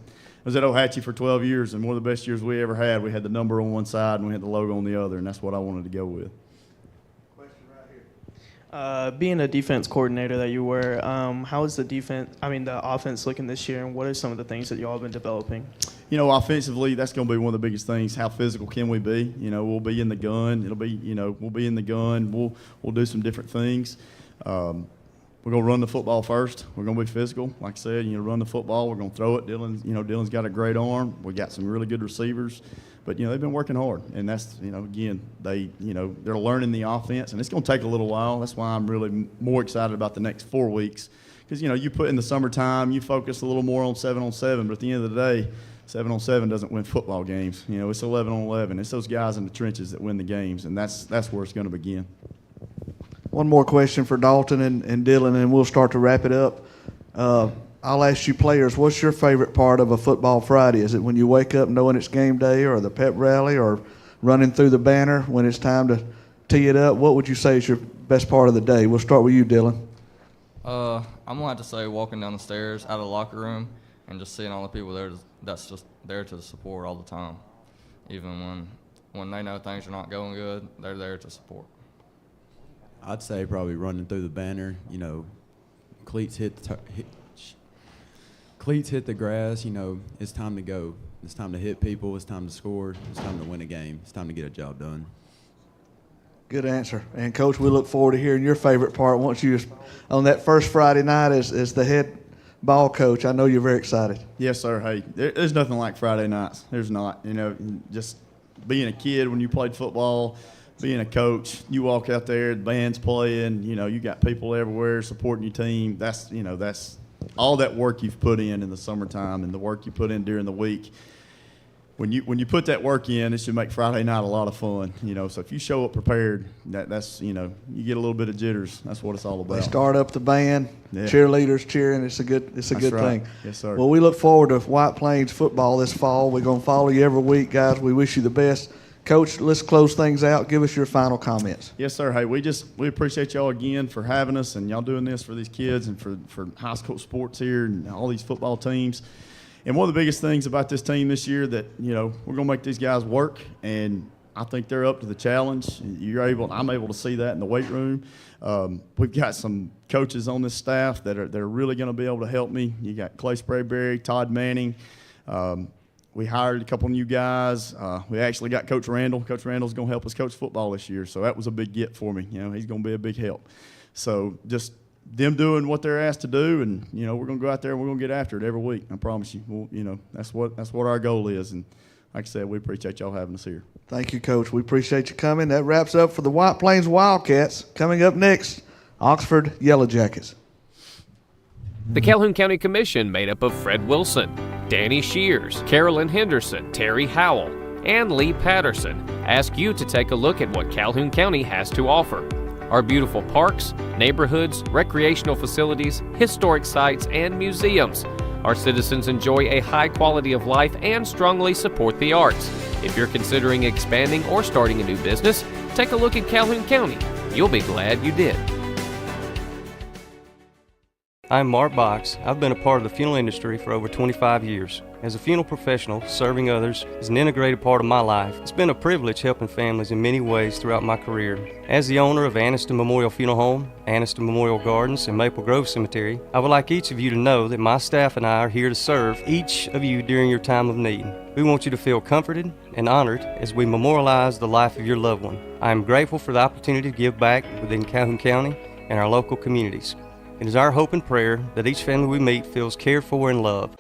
I was at Ohatchee for 12 years, and one of the best years we ever had. We had the number on one side, and we had the logo on the other, and that's what I wanted to go with. Question right here. Being a defense coordinator that you were, how is the offense looking this year, and what are some of the things that you all have been developing? You know, offensively, that's going to be one of the biggest things. How physical can we be? You know, we'll be in the gun. We'll be in the gun. We'll do some different things. we're going to run the football first. We're going to be physical. Like I said, run the football. We're going to throw it. Dylan's got a great arm. We got some really good receivers. But, they've been working hard. And that's, again, they're learning the offense. And it's going to take a little while. That's why I'm really more excited about the next 4 weeks. Because, you put in the summertime, you focus a little more on 7-on-7. But at the end of the day, 7-on-7 doesn't win football games. It's 11-on-11. It's those guys in the trenches that win the games. And that's where it's going to begin. One more question for Dalton and Dylan, and we'll start to wrap it up. I'll ask you players, what's your favorite part of a football Friday? Is it when you wake up knowing it's game day, or the pep rally, or running through the banner when it's time to tee it up? What would you say is your best part of the day? We'll start with you, Dylan. I'm going to have to say walking down the stairs out of the locker room and just seeing all the people there that's just there to support all the time. Even when they know things are not going good, they're there to support. I'd say probably running through the banner. Cleats hit the grass. It's time to go. It's time to hit people. It's time to score. It's time to win a game. It's time to get a job done. Good answer. And, Coach, we look forward to hearing your favorite part once you, on that first Friday night as the head ball coach. I know you're very excited. Yes, sir. Hey, there's nothing like Friday nights. There's not. Just being a kid when you played football, being a coach, you walk out there, the band's playing, you got people everywhere supporting your team. That's all that work you've put in the summertime and the work you put in during the week. When you put that work in, it should make Friday night a lot of fun. So if you show up prepared, that's you get a little bit of jitters. That's what it's all about. They start up the band, cheerleaders cheering. It's a good thing. Yes, sir. Well, we look forward to White Plains football this fall. We're going to follow you every week, guys. We wish you the best. Coach, let's close things out. Give us your final comments. Yes, sir. Hey, we appreciate y'all again for having us and y'all doing this for these kids and for high school sports here and all these football teams. And one of the biggest things about this team this year that, we're going to make these guys work, and I think they're up to the challenge. I'm able to see that in the weight room. We've got some coaches on this staff that are really going to be able to help me. You got Clay Sprayberry, Todd Manning. We hired a couple new guys. We actually got Coach Randall. Coach Randall's going to help us coach football this year, so that was a big get for me. He's going to be a big help. So just them doing what they're asked to do, and we're going to go out there and we're going to get after it every week. I promise you. That's what our goal is. And like I said, we appreciate y'all having us here. Thank you, Coach. We appreciate you coming. That wraps up for the White Plains Wildcats. Coming up next, Oxford Yellow Jackets. The Calhoun County Commission, made up of Fred Wilson, Danny Shears, Carolyn Henderson, Terry Howell, and Lee Patterson, ask you to take a look at what Calhoun County has to offer. Our beautiful parks, neighborhoods, recreational facilities, historic sites, and museums. Our citizens enjoy a high quality of life and strongly support the arts. If you're considering expanding or starting a new business, take a look at Calhoun County. You'll be glad you did. I'm Mark Box. I've been a part of the funeral industry for over 25 years. As a funeral professional, serving others is an integrated part of my life. It's been a privilege helping families in many ways throughout my career. As the owner of Anniston Memorial Funeral Home, Anniston Memorial Gardens, and Maple Grove Cemetery, I would like each of you to know that my staff and I are here to serve each of you during your time of need. We want you to feel comforted and honored as we memorialize the life of your loved one. I am grateful for the opportunity to give back within Calhoun County and our local communities. It is our hope and prayer that each family we meet feels cared for and loved.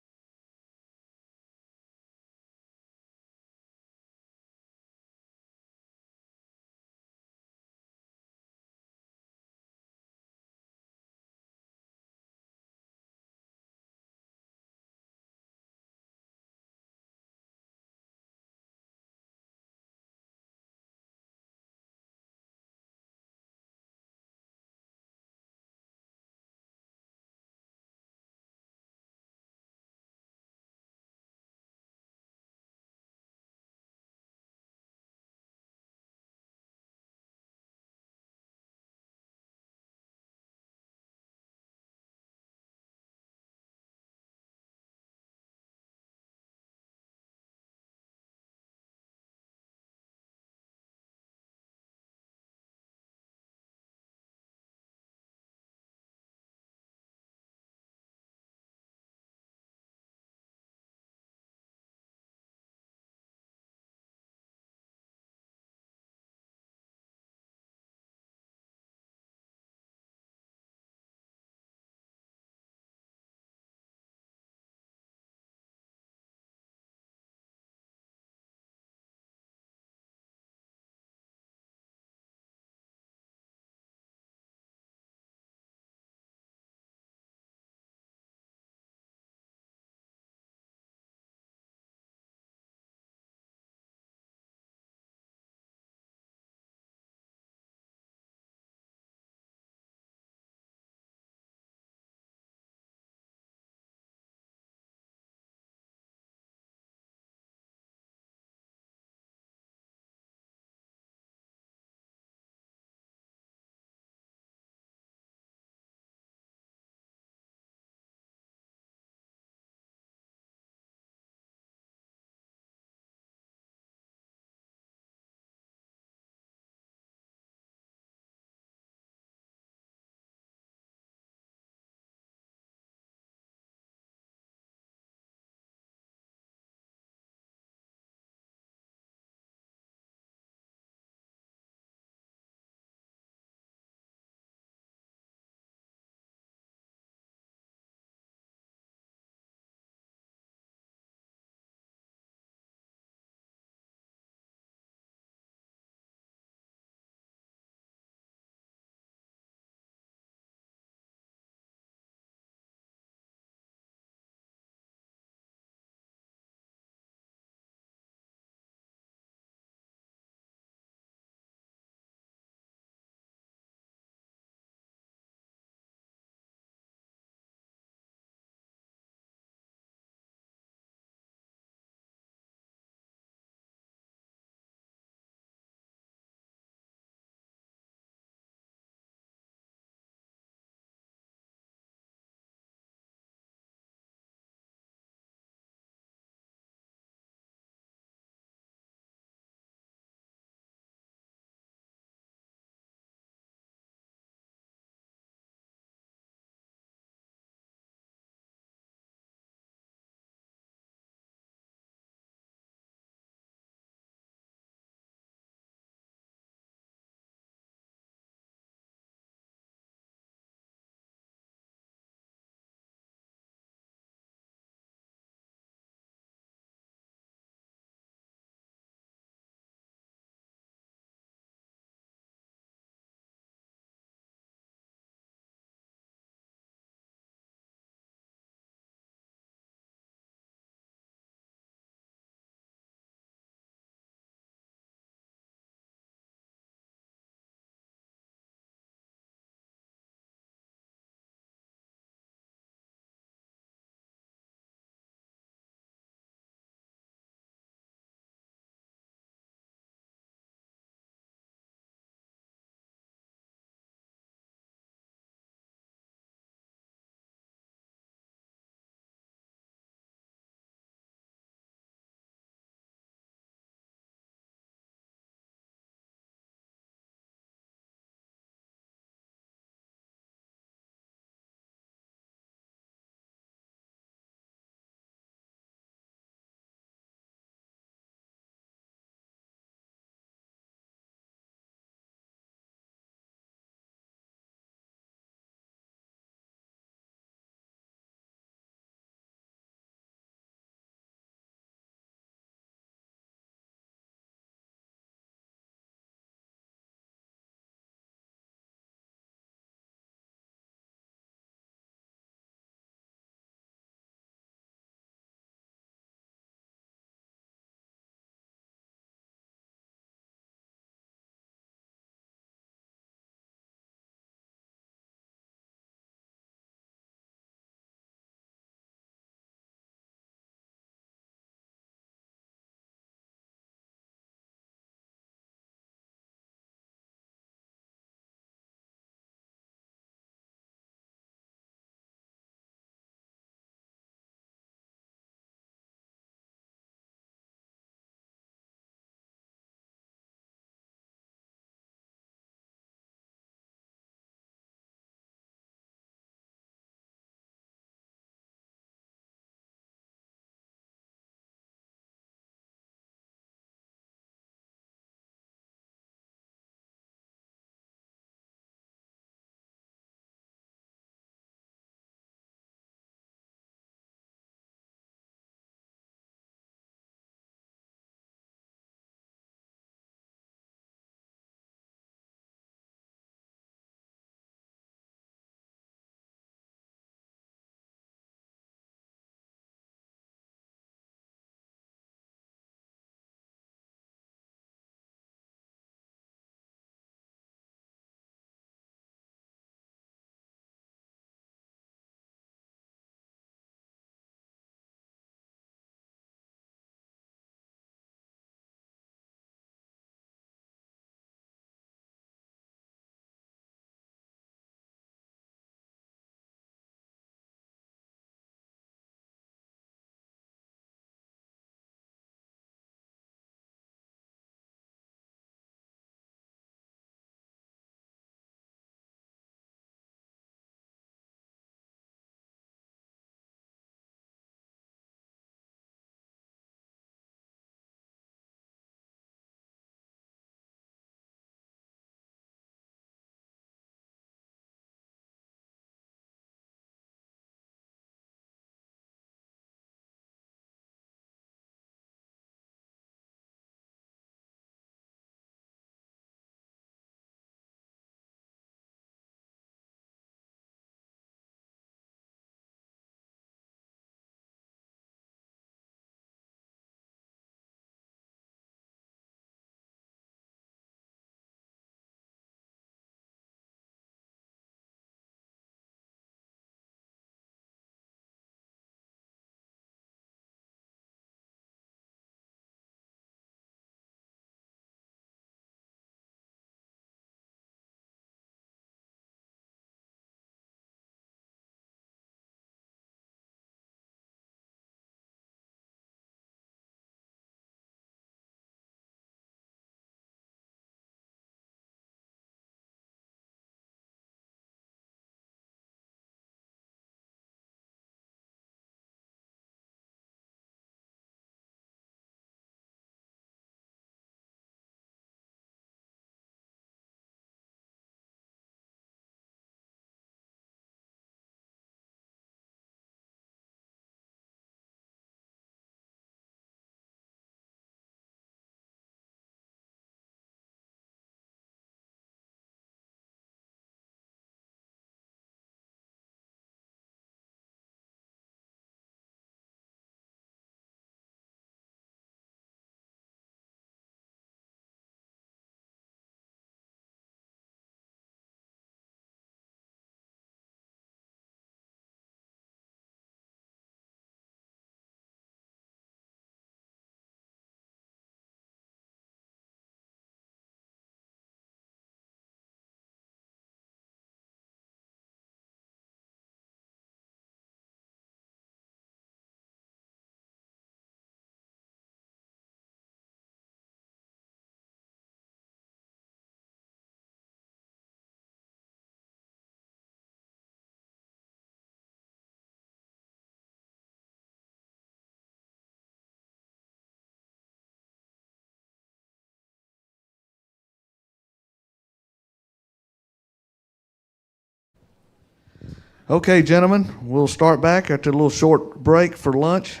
Okay, gentlemen, we'll start back after a little short break for lunch.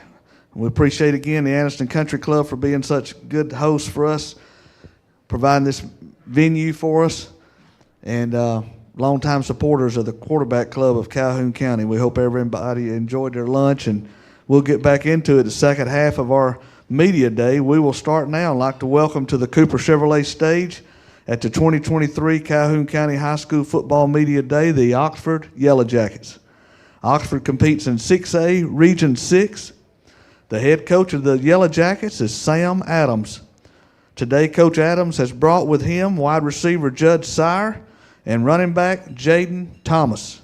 We appreciate again the Anniston Country Club for being such good hosts for us, providing this venue for us, and longtime supporters of the Quarterback Club of Calhoun County. We hope everybody enjoyed their lunch, and we'll get back into it the second half of our media day. We will start now. I'd like to welcome to the Cooper Chevrolet stage at the 2023 Calhoun County High School Football Media Day, the Oxford Yellow Jackets. Oxford competes in 6A Region 6. The head coach of the Yellow Jackets is Sam Adams. Today, Coach Adams has brought with him wide receiver Judd Sire and running back Jaden Thomas.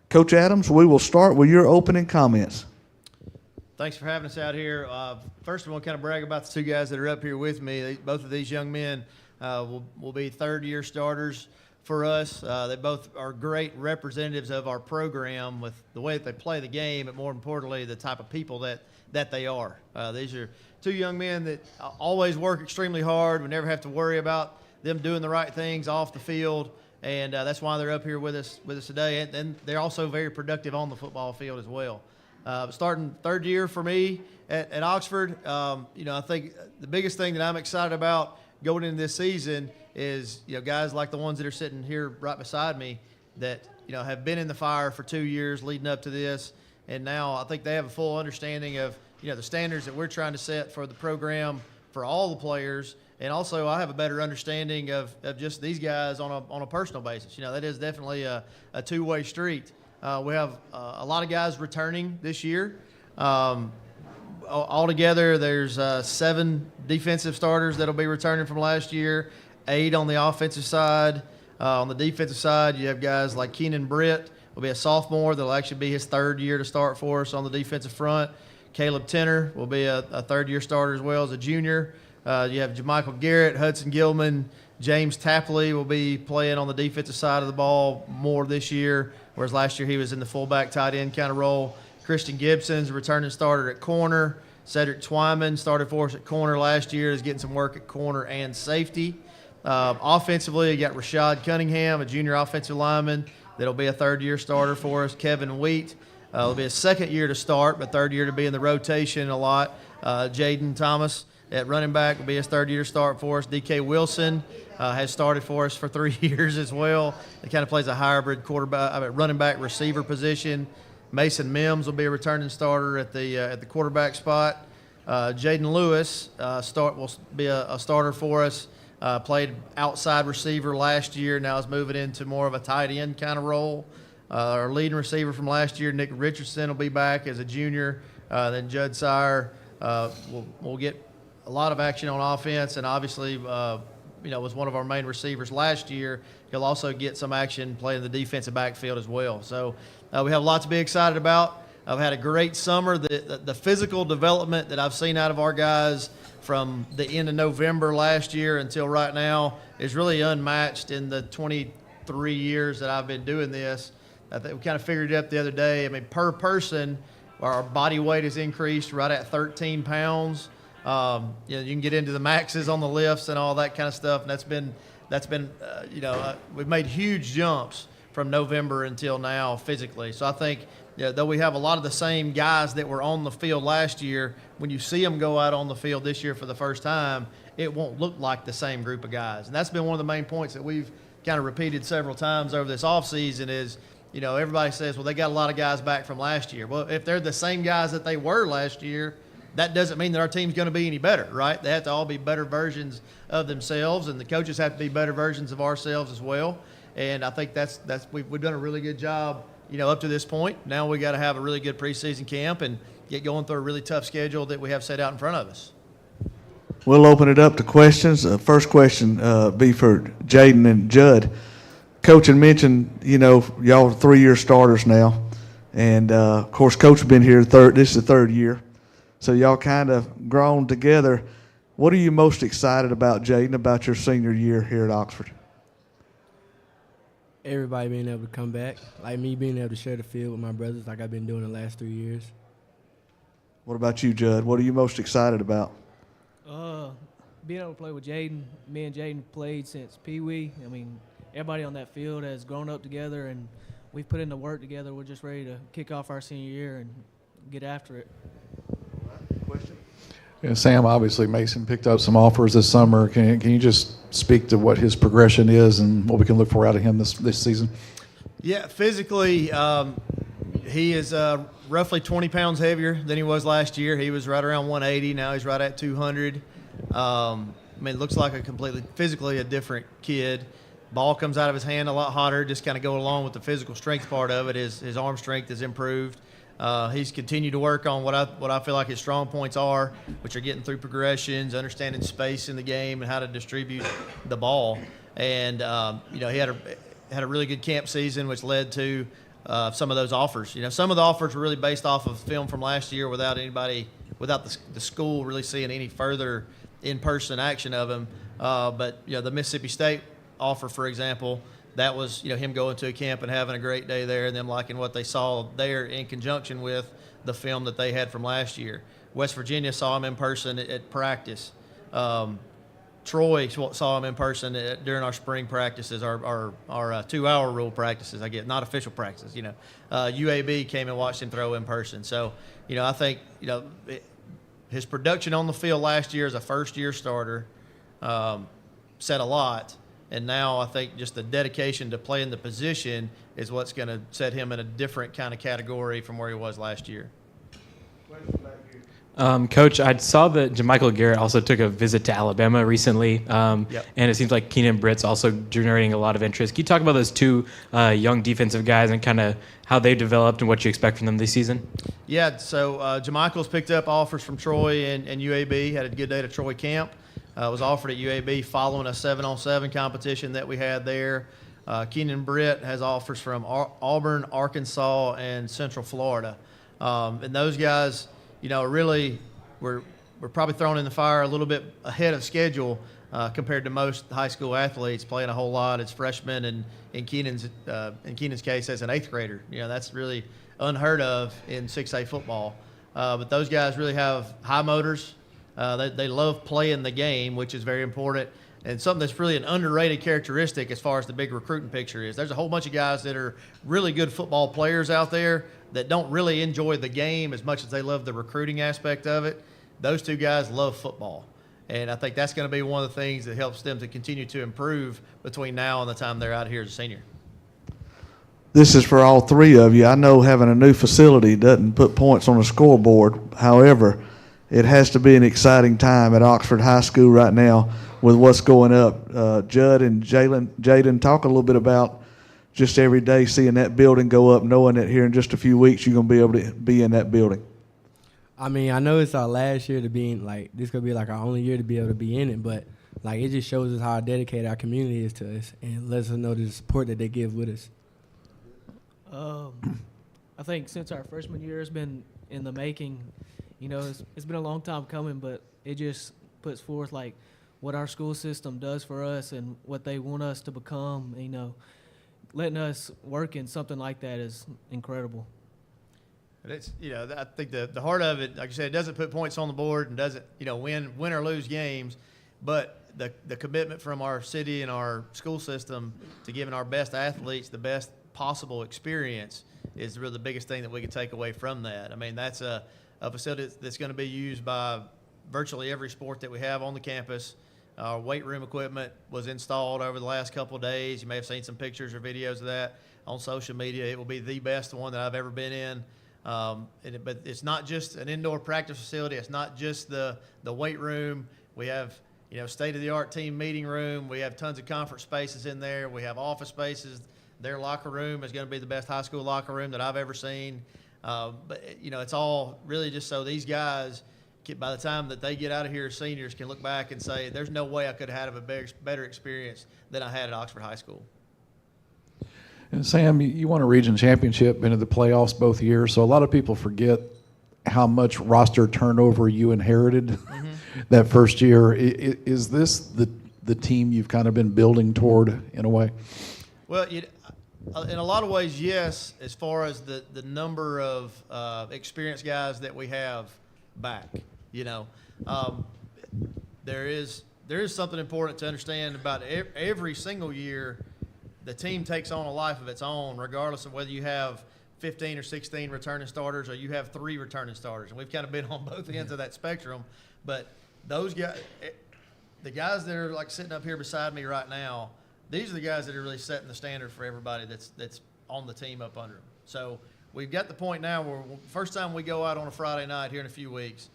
Coach Adams, we will start with your opening comments. Thanks for having us out here. First, I want to kind of brag about the two guys that are up here with me. Both of these young men will be third-year starters for us. They both are great representatives of our program with the way that they play the game, but more importantly, the type of people that they are. These are two young men that always work extremely hard. We never have to worry about them doing the right things off the field, and that's why they're up here with us today. And they're also very productive on the football field as well. Starting third year for me at Oxford, I think the biggest thing that I'm excited about going into this season is, guys like the ones that are sitting here right beside me that, have been in the fire for 2 years leading up to this. And now I think they have a full understanding of, the standards that we're trying to set for the program for all the players. And also I have a better understanding of just these guys on a personal basis. That is definitely a two-way street. We have a lot of guys returning this year. Altogether, there's 7 defensive starters that'll be returning from last year, 8 on the offensive side. On the defensive side, you have guys like Keenan Britt, will be a sophomore. That'll actually be his third year to start for us on the defensive front. Caleb Tenner will be a third-year starter as well as a junior. You have JaMichael Garrett, Hudson Gilman, James Tapley will be playing on the defensive side of the ball more this year, whereas last year he was in the fullback tight end kind of role. Christian Gibson's a returning starter at corner. Cedric Twyman started for us at corner last year, is getting some work at corner and safety. Offensively, you got Rashad Cunningham, a junior offensive lineman that'll be a third-year starter for us. Kevin Wheat will be a second year to start, but third year to be in the rotation a lot. Jaden Thomas at running back will be his third year start for us. DK Wilson has started for us for 3 years as well. He kind of plays a hybrid running back receiver position. Mason Mims will be a returning starter at the quarterback spot. Jaden Lewis will be a starter for us. Played outside receiver last year. Now is moving into more of a tight end kind of role. Our leading receiver from last year, Nick Richardson, will be back as a junior. Then Judd Sire will get a lot of action on offense, and obviously, was one of our main receivers last year. He'll also get some action playing the defensive backfield as well. So we have a lot to be excited about. I've had a great summer. The physical development that I've seen out of our guys from the end of November last year until right now is really unmatched in the 23 years that I've been doing this. I think we kind of figured it up the other day. I mean, per person, our body weight has increased right at 13 pounds. You can get into the maxes on the lifts and all that kind of stuff, and that's been we've made huge jumps from November until now physically. So I think, though we have a lot of the same guys that were on the field last year, when you see them go out on the field this year for the first time, it won't look like the same group of guys. And that's been one of the main points that we've kind of repeated several times over this offseason is, everybody says, well, they got a lot of guys back from last year. Well, if they're the same guys that they were last year, that doesn't mean that our team's going to be any better, right? They have to all be better versions of themselves, and the coaches have to be better versions of ourselves as well. And I think we've done a really good job, up to this point. Now we got to have a really good preseason camp and get going through a really tough schedule that we have set out in front of us. We'll open it up to questions. First question be for Jaden and Judd. Coach had mentioned, y'all are 3-year starters now. And, of course, Coach has been here this is the third year. So y'all kind of grown together. What are you most excited about, Jaden, about your senior year here at Oxford? Everybody being able to come back, like me being able to share the field with my brothers like I've been doing the last 3 years. What about you, Judd? What are you most excited about? Being able to play with Jaden. Me and Jaden played since Pee Wee. I mean, everybody on that field has grown up together, and we've put in the work together. We're just ready to kick off our senior year and get after it. Yeah, Sam, obviously Mason picked up some offers this summer. Can you just speak to what his progression is and what we can look for out of him this season? Yeah, physically, he is roughly 20 pounds heavier than he was last year. He was right around 180. Now he's right at 200. I mean, it looks like physically a different kid. Ball comes out of his hand a lot hotter, just kind of go along with the physical strength part of it. His arm strength has improved. He's continued to work on what I feel like his strong points are, which are getting through progressions, understanding space in the game, and how to distribute the ball. And he had a really good camp season, which led to some of those offers. Some of the offers were really based off of film from last year without the school really seeing any further in-person action of him. But the Mississippi State offer, for example, that was him going to a camp and having a great day there, and them liking what they saw there in conjunction with the film that they had from last year. West Virginia saw him in person at practice. Troy saw him in person during our spring practices, our 2-hour rule practices, I guess, not official practices. UAB came and watched him throw in person. So, I think his production on the field last year as a first-year starter said a lot. And now I think just the dedication to playing the position is what's going to set him in a different kind of category from where he was last year. Coach, I saw that JaMychal Garrett also took a visit to Alabama recently, and it seems like Keenan Britt's also generating a lot of interest. Can you talk about those two young defensive guys and kind of how they developed and what you expect from them this season? Yeah, so JaMychal's picked up offers from Troy and UAB, had a good day at Troy camp. Was offered at UAB following a 7-on-7 competition that we had there. Keenan Britt has offers from Auburn, Arkansas, and Central Florida. And those guys, really we're probably thrown in the fire a little bit ahead of schedule compared to most high school athletes playing a whole lot as freshmen, and in Keenan's case as an 8th grader. That's really unheard of in 6A football. But those guys really have high motors. They love playing the game, which is very important, and something that's really an underrated characteristic as far as the big recruiting picture is. There's a whole bunch of guys that are really good football players out there that don't really enjoy the game as much as they love the recruiting aspect of it. Those two guys love football, and I think that's going to be one of the things that helps them to continue to improve between now and the time they're out here as a senior. This is for all three of you. I know having a new facility doesn't put points on the scoreboard. However, it has to be an exciting time at Oxford High School right now with what's going up. Judd and Jaden, talk a little bit about just every day seeing that building go up, knowing that here in just a few weeks you're going to be able to be in that building. I mean, I know it's our last year to be in, this could be our only year to be able to be in it, but, it just shows us how dedicated our community is to us and lets us know the support that they give with us. I think since our freshman year has been in the making. It's been a long time coming, but it just puts forth what our school system does for us and what they want us to become. Letting us work in something like that is incredible. But it's I think the heart of it, like I said, it doesn't put points on the board and doesn't win or lose games, but the commitment from our city and our school system to giving our best athletes the best possible experience is really the biggest thing that we can take away from that. I mean, that's a facility that's going to be used by virtually every sport that we have on the campus. Our weight room equipment was installed over the last couple of days. You may have seen some pictures or videos of that on social media. It will be the best one that I've ever been in. But it's not just an indoor practice facility. It's not just the weight room. We have state-of-the-art team meeting room. We have tons of conference spaces in there. We have office spaces. Their locker room is going to be the best high school locker room that I've ever seen. But it's all really just so these guys, by the time that they get out of here as seniors, can look back and say, there's no way I could have had a better experience than I had at Oxford High School. And Sam, you won a region championship, been to the playoffs both years, so a lot of people forget how much roster turnover you inherited that first year. Is this the team you've kind of been building toward in a way? Well, in a lot of ways, yes, as far as the number of experienced guys that we have back. There is something important to understand about every single year. the team takes on a life of its own, regardless of whether you have 15 or 16 returning starters or you have 3 returning starters. And we've kind of been on both ends of that spectrum. But those guys, the guys that are like sitting up here beside me right now, these are the guys that are really setting the standard for everybody that's on the team up under them. So we've got the point now where first time we go out on a Friday night here in a few weeks,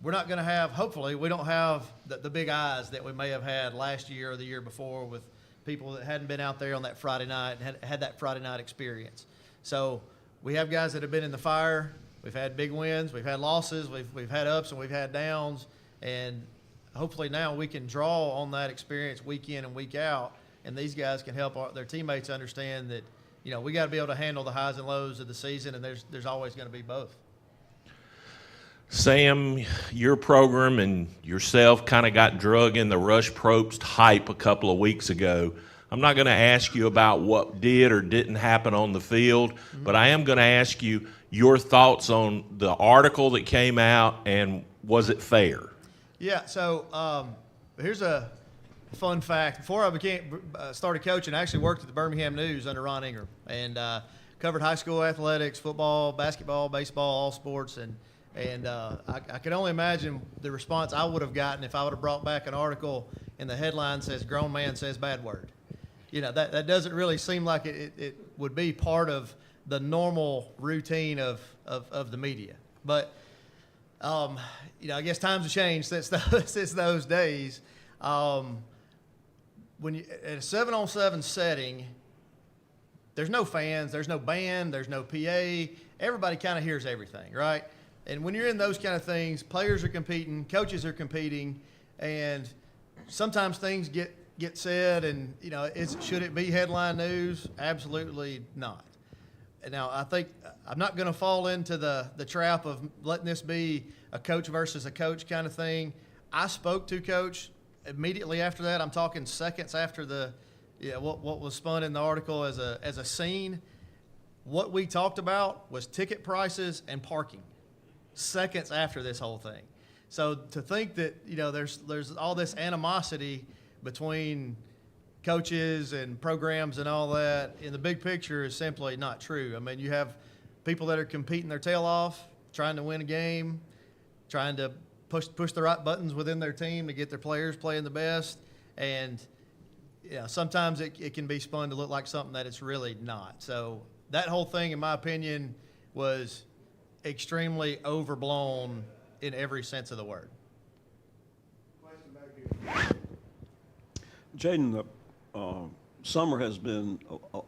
we're not going to have, hopefully, we don't have the big eyes that we may have had last year or the year before with people that hadn't been out there on that Friday night and had that Friday night experience. So we have guys that have been in the fire. We've had big wins. We've had losses. We've had ups and we've had downs. And hopefully now we can draw on that experience week in and week out, and these guys can help their teammates understand that, you know, we got to be able to handle the highs and lows of the season, and there's always going to be both. Sam, your program and yourself kind of got drug in the Rush Probst hype a couple of weeks ago. I'm not going to ask you about what did or didn't happen on the field, but I am going to ask you your thoughts on the article that came out, and was it fair? Yeah, so here's a fun fact. Before I started coaching, I actually worked at the Birmingham News under Ron Ingram and covered high school athletics, football, basketball, baseball, all sports, and I can only imagine the response I would have gotten if I would have brought back an article and the headline says "Grown Man Says Bad Word." You know, that doesn't really seem like it would be part of the normal routine of the media. But you know, I guess times have changed since those days. When you at a 7-on-7 setting, there's no fans, there's no band, there's no PA. Everybody kind of hears everything, right? And when you're in those kind of things, players are competing, coaches are competing, and sometimes things get said, and you know, should it be headline news? Absolutely not. And now I think I'm not going to fall into the trap of letting this be a coach versus a coach kind of thing. I spoke to Coach immediately after that. I'm talking seconds after what was spun in the article as a scene. What we talked about was ticket prices and parking. Seconds after this whole thing. So to think that, you know, there's all this animosity between coaches and programs and all that in the big picture is simply not true. I mean, you have people that are competing their tail off, trying to win a game, trying to push the right buttons within their team to get their players playing the best. And you know, sometimes it can be spun to look like something that it's really not. So that whole thing, in my opinion, was extremely overblown in every sense of the word. Jaden, summer has been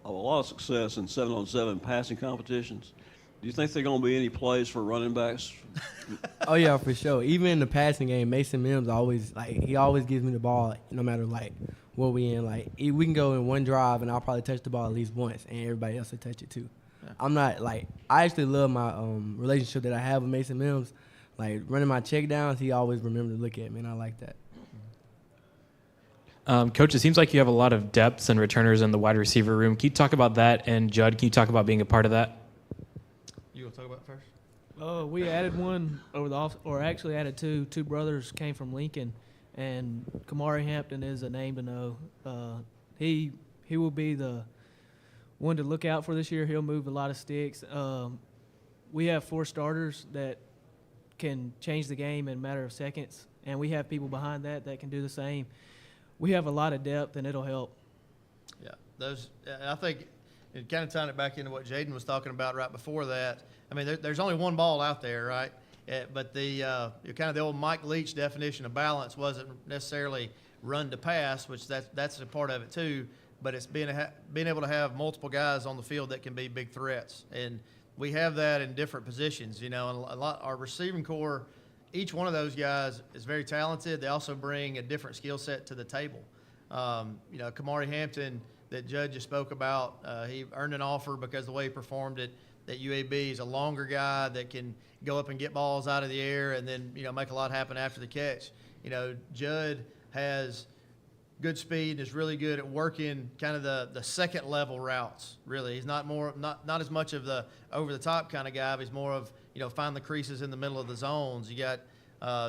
a lot of success in 7-on-7 passing competitions. Do you think there are going to be any plays for running backs? Oh yeah, for sure. Even in the passing game, Mason Mims always gives me the ball no matter what we in. Like we can go in one drive and I'll probably touch the ball at least once, and everybody else will touch it too. I'm not I actually love my relationship that I have with Mason Mims. Like running my check downs, he always remembers to look at me, and I like that. Coach, it seems like you have a lot of depths and returners in the wide receiver room. Can you talk about that? And Judd, can you talk about being a part of that? You want to talk about it first? We added one actually added two. Two brothers came from Lincoln, and Kamari Hampton is a name to know. He will be the one to look out for this year. He'll move a lot of sticks. We have 4 starters that can change the game in a matter of seconds, and we have people behind that can do the same. We have a lot of depth, and it'll help. Yeah, I think it kind of tying it back into what Jaden was talking about right before that. I mean, there's only one ball out there, right? But the kind of the old Mike Leach definition of balance wasn't necessarily run to pass, which that's a part of it too. But it's being able to have multiple guys on the field that can be big threats, and we have that in different positions. You know, and our receiving core, each one of those guys is very talented. They also bring a different skill set to the table. You know, Kamari Hampton that Judd just spoke about, he earned an offer because of the way he performed at UAB. He's a longer guy that can go up and get balls out of the air and then, you know, make a lot happen after the catch. You know, Judd has good speed and is really good at working kind of the second level routes. Really, he's not as much of the over the top kind of guy, but he's more of, you know, find the creases in the middle of the zones. You got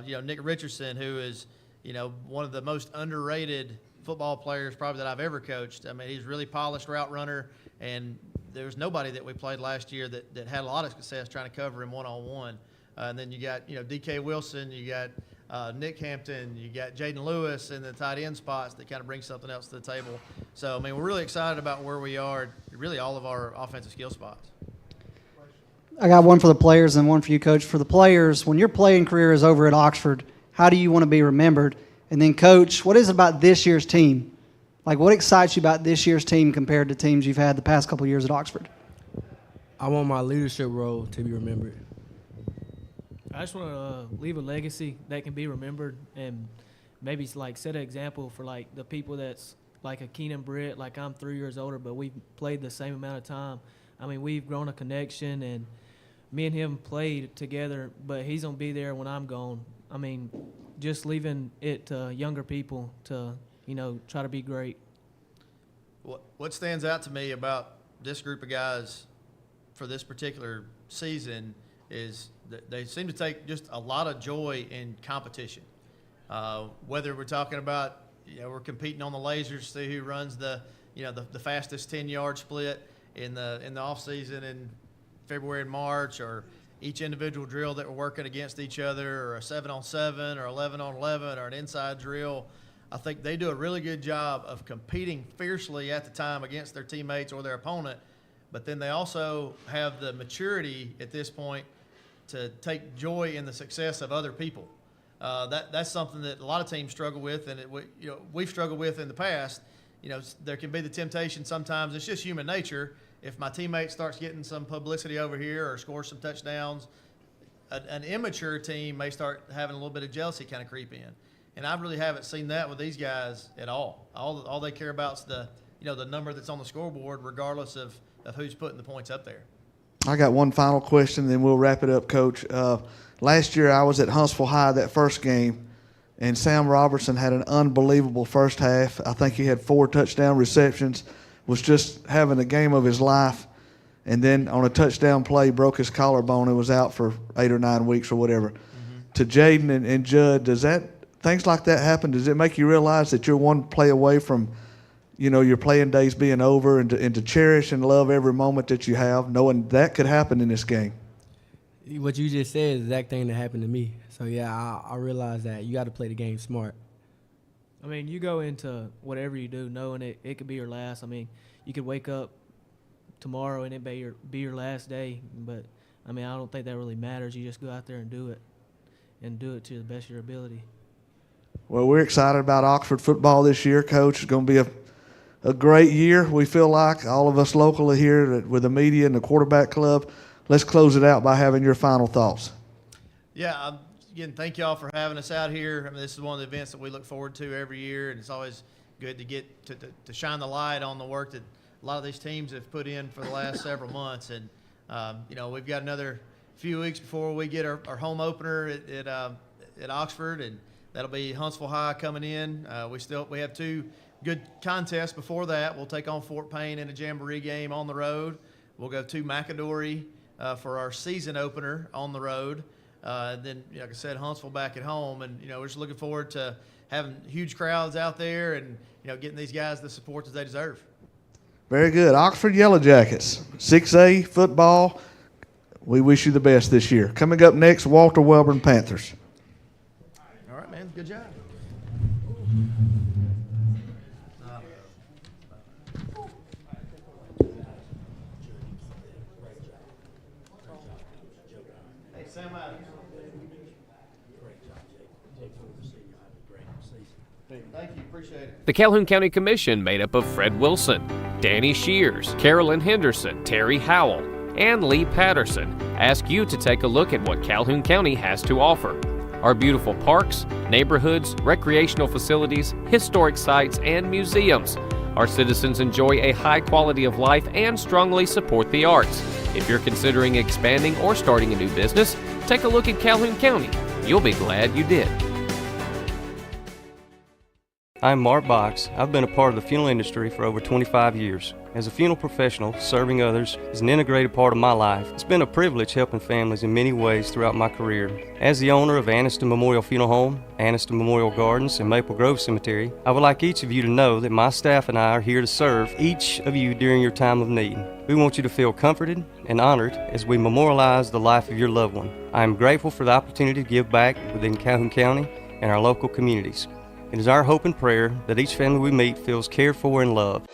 you know, Nick Richardson, who is, you know, one of the most underrated football players probably that I've ever coached. I mean, he's a really polished route runner, and there's nobody that we played last year that had a lot of success trying to cover him one-on-one. And then you got, DK Wilson, you got Nick Hampton, you got Jaden Lewis in the tight end spots that kind of bring something else to the table. So, I mean, we're really excited about where we are, really all of our offensive skill spots. I got one for the players and one for you, Coach. For the players, when your playing career is over at Oxford, how do you want to be remembered? And then, Coach, what is it about this year's team? Like, what excites you about this year's team compared to teams you've had the past couple of years at Oxford? I want my leadership role to be remembered. I just want to leave a legacy that can be remembered and maybe set an example for the people that's like a Keenan Britt. Like, I'm 3 years older, but we've played the same amount of time. I mean, we've grown a connection, and me and him played together, but he's going to be there when I'm gone. I mean, just leaving it to younger people to, try to be great. What stands out to me about this group of guys for this particular season is that they seem to take just a lot of joy in competition. Whether we're talking about, we're competing on the lasers to see who runs the fastest 10-yard split in the off season in February and March, or each individual drill that we're working against each other, or a 7-on-7 or 11-on-11 or an inside drill. I think they do a really good job of competing fiercely at the time against their teammates or their opponent, but then they also have the maturity at this point to take joy in the success of other people. That's something that a lot of teams struggle with, and we've struggled with in the past. There can be the temptation sometimes. It's just human nature. If my teammate starts getting some publicity over here or scores some touchdowns, an immature team may start having a little bit of jealousy kind of creep in. And I really haven't seen that with these guys at all. All they care about is the number that's on the scoreboard, regardless of who's putting the points up there. I got one final question, then we'll wrap it up, Coach. Last year I was at Huntsville High that first game, and Sam Robertson had an unbelievable first half. I think he had 4 touchdown receptions, was just having a game of his life, and then on a touchdown play broke his collarbone and was out for 8 or 9 weeks or whatever. Mm-hmm. To Jaden and Judd, things like that happen? Does it make you realize that you're one play away from your playing days being over, and to cherish and love every moment that you have, knowing that could happen in this game? What you just said is the exact thing that happened to me. So, yeah, I realize that you got to play the game smart. I mean, you go into whatever you do knowing it could be your last. I mean, you could wake up tomorrow and it be your last day. But, I mean, I don't think that really matters. You just go out there and do it to the best of your ability. Well, we're excited about Oxford football this year, Coach. It's going to be a great year, we feel like, all of us locally here with the media and the quarterback club. Let's close it out by having your final thoughts. Yeah, again, thank you all for having us out here. I mean, this is one of the events that we look forward to every year, and it's always good to get to shine the light on the work that a lot of these teams have put in for the last several months. And, we've got another few weeks before we get our home opener at Oxford, and that'll be Huntsville High coming in. We have 2 good contests before that. We'll take on Fort Payne in a jamboree game on the road. We'll go to McAdory for our season opener on the road. Then, like I said, Huntsville back at home. And, we're just looking forward to having huge crowds out there and, getting these guys the support that they deserve. Very good. Oxford Yellow Jackets, 6A football. We wish you the best this year. Coming up next, Walter Welborn Panthers. All right, man. Good job. Thank you. Appreciate it. The Calhoun County Commission, made up of Fred Wilson, Danny Shears, Carolyn Henderson, Terry Howell, and Lee Patterson, ask you to take a look at what Calhoun County has to offer. Our beautiful parks, neighborhoods, recreational facilities, historic sites, and museums. Our citizens enjoy a high quality of life and strongly support the arts. If you're considering expanding or starting a new business, take a look at Calhoun County. You'll be glad you did. I'm Mark Box. I've been a part of the funeral industry for over 25 years. As a funeral professional, serving others is an integrated part of my life. It's been a privilege helping families in many ways throughout my career. As the owner of Anniston Memorial Funeral Home, Anniston Memorial Gardens, and Maple Grove Cemetery, I would like each of you to know that my staff and I are here to serve each of you during your time of need. We want you to feel comforted and honored as we memorialize the life of your loved one. I am grateful for the opportunity to give back within Calhoun County and our local communities. It is our hope and prayer that each family we meet feels cared for and loved.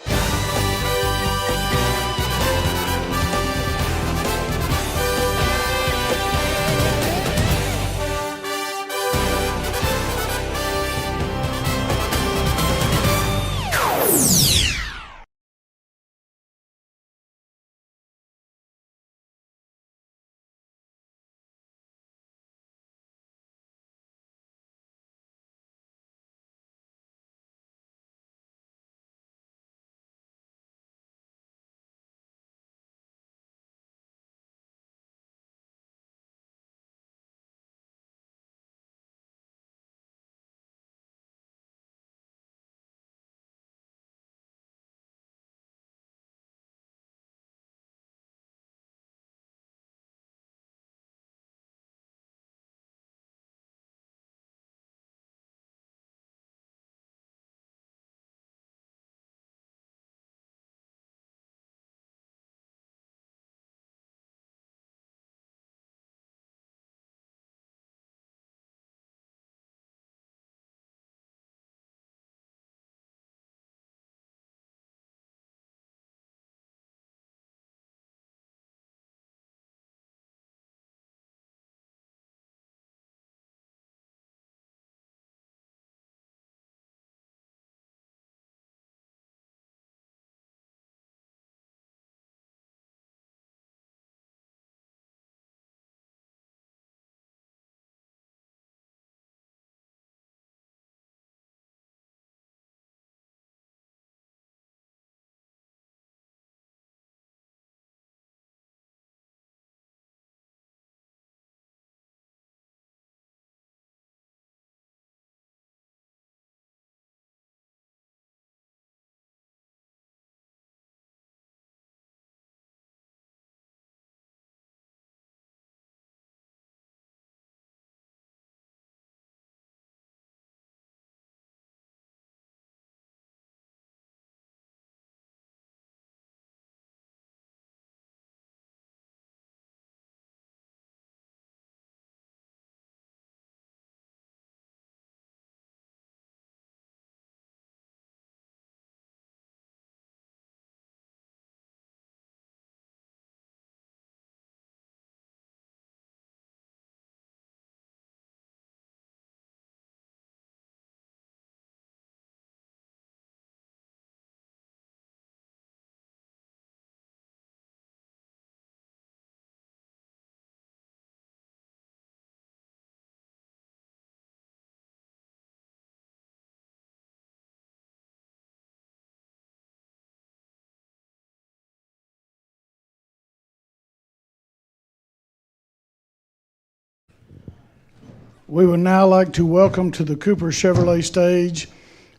We would now like to welcome to the Cooper Chevrolet stage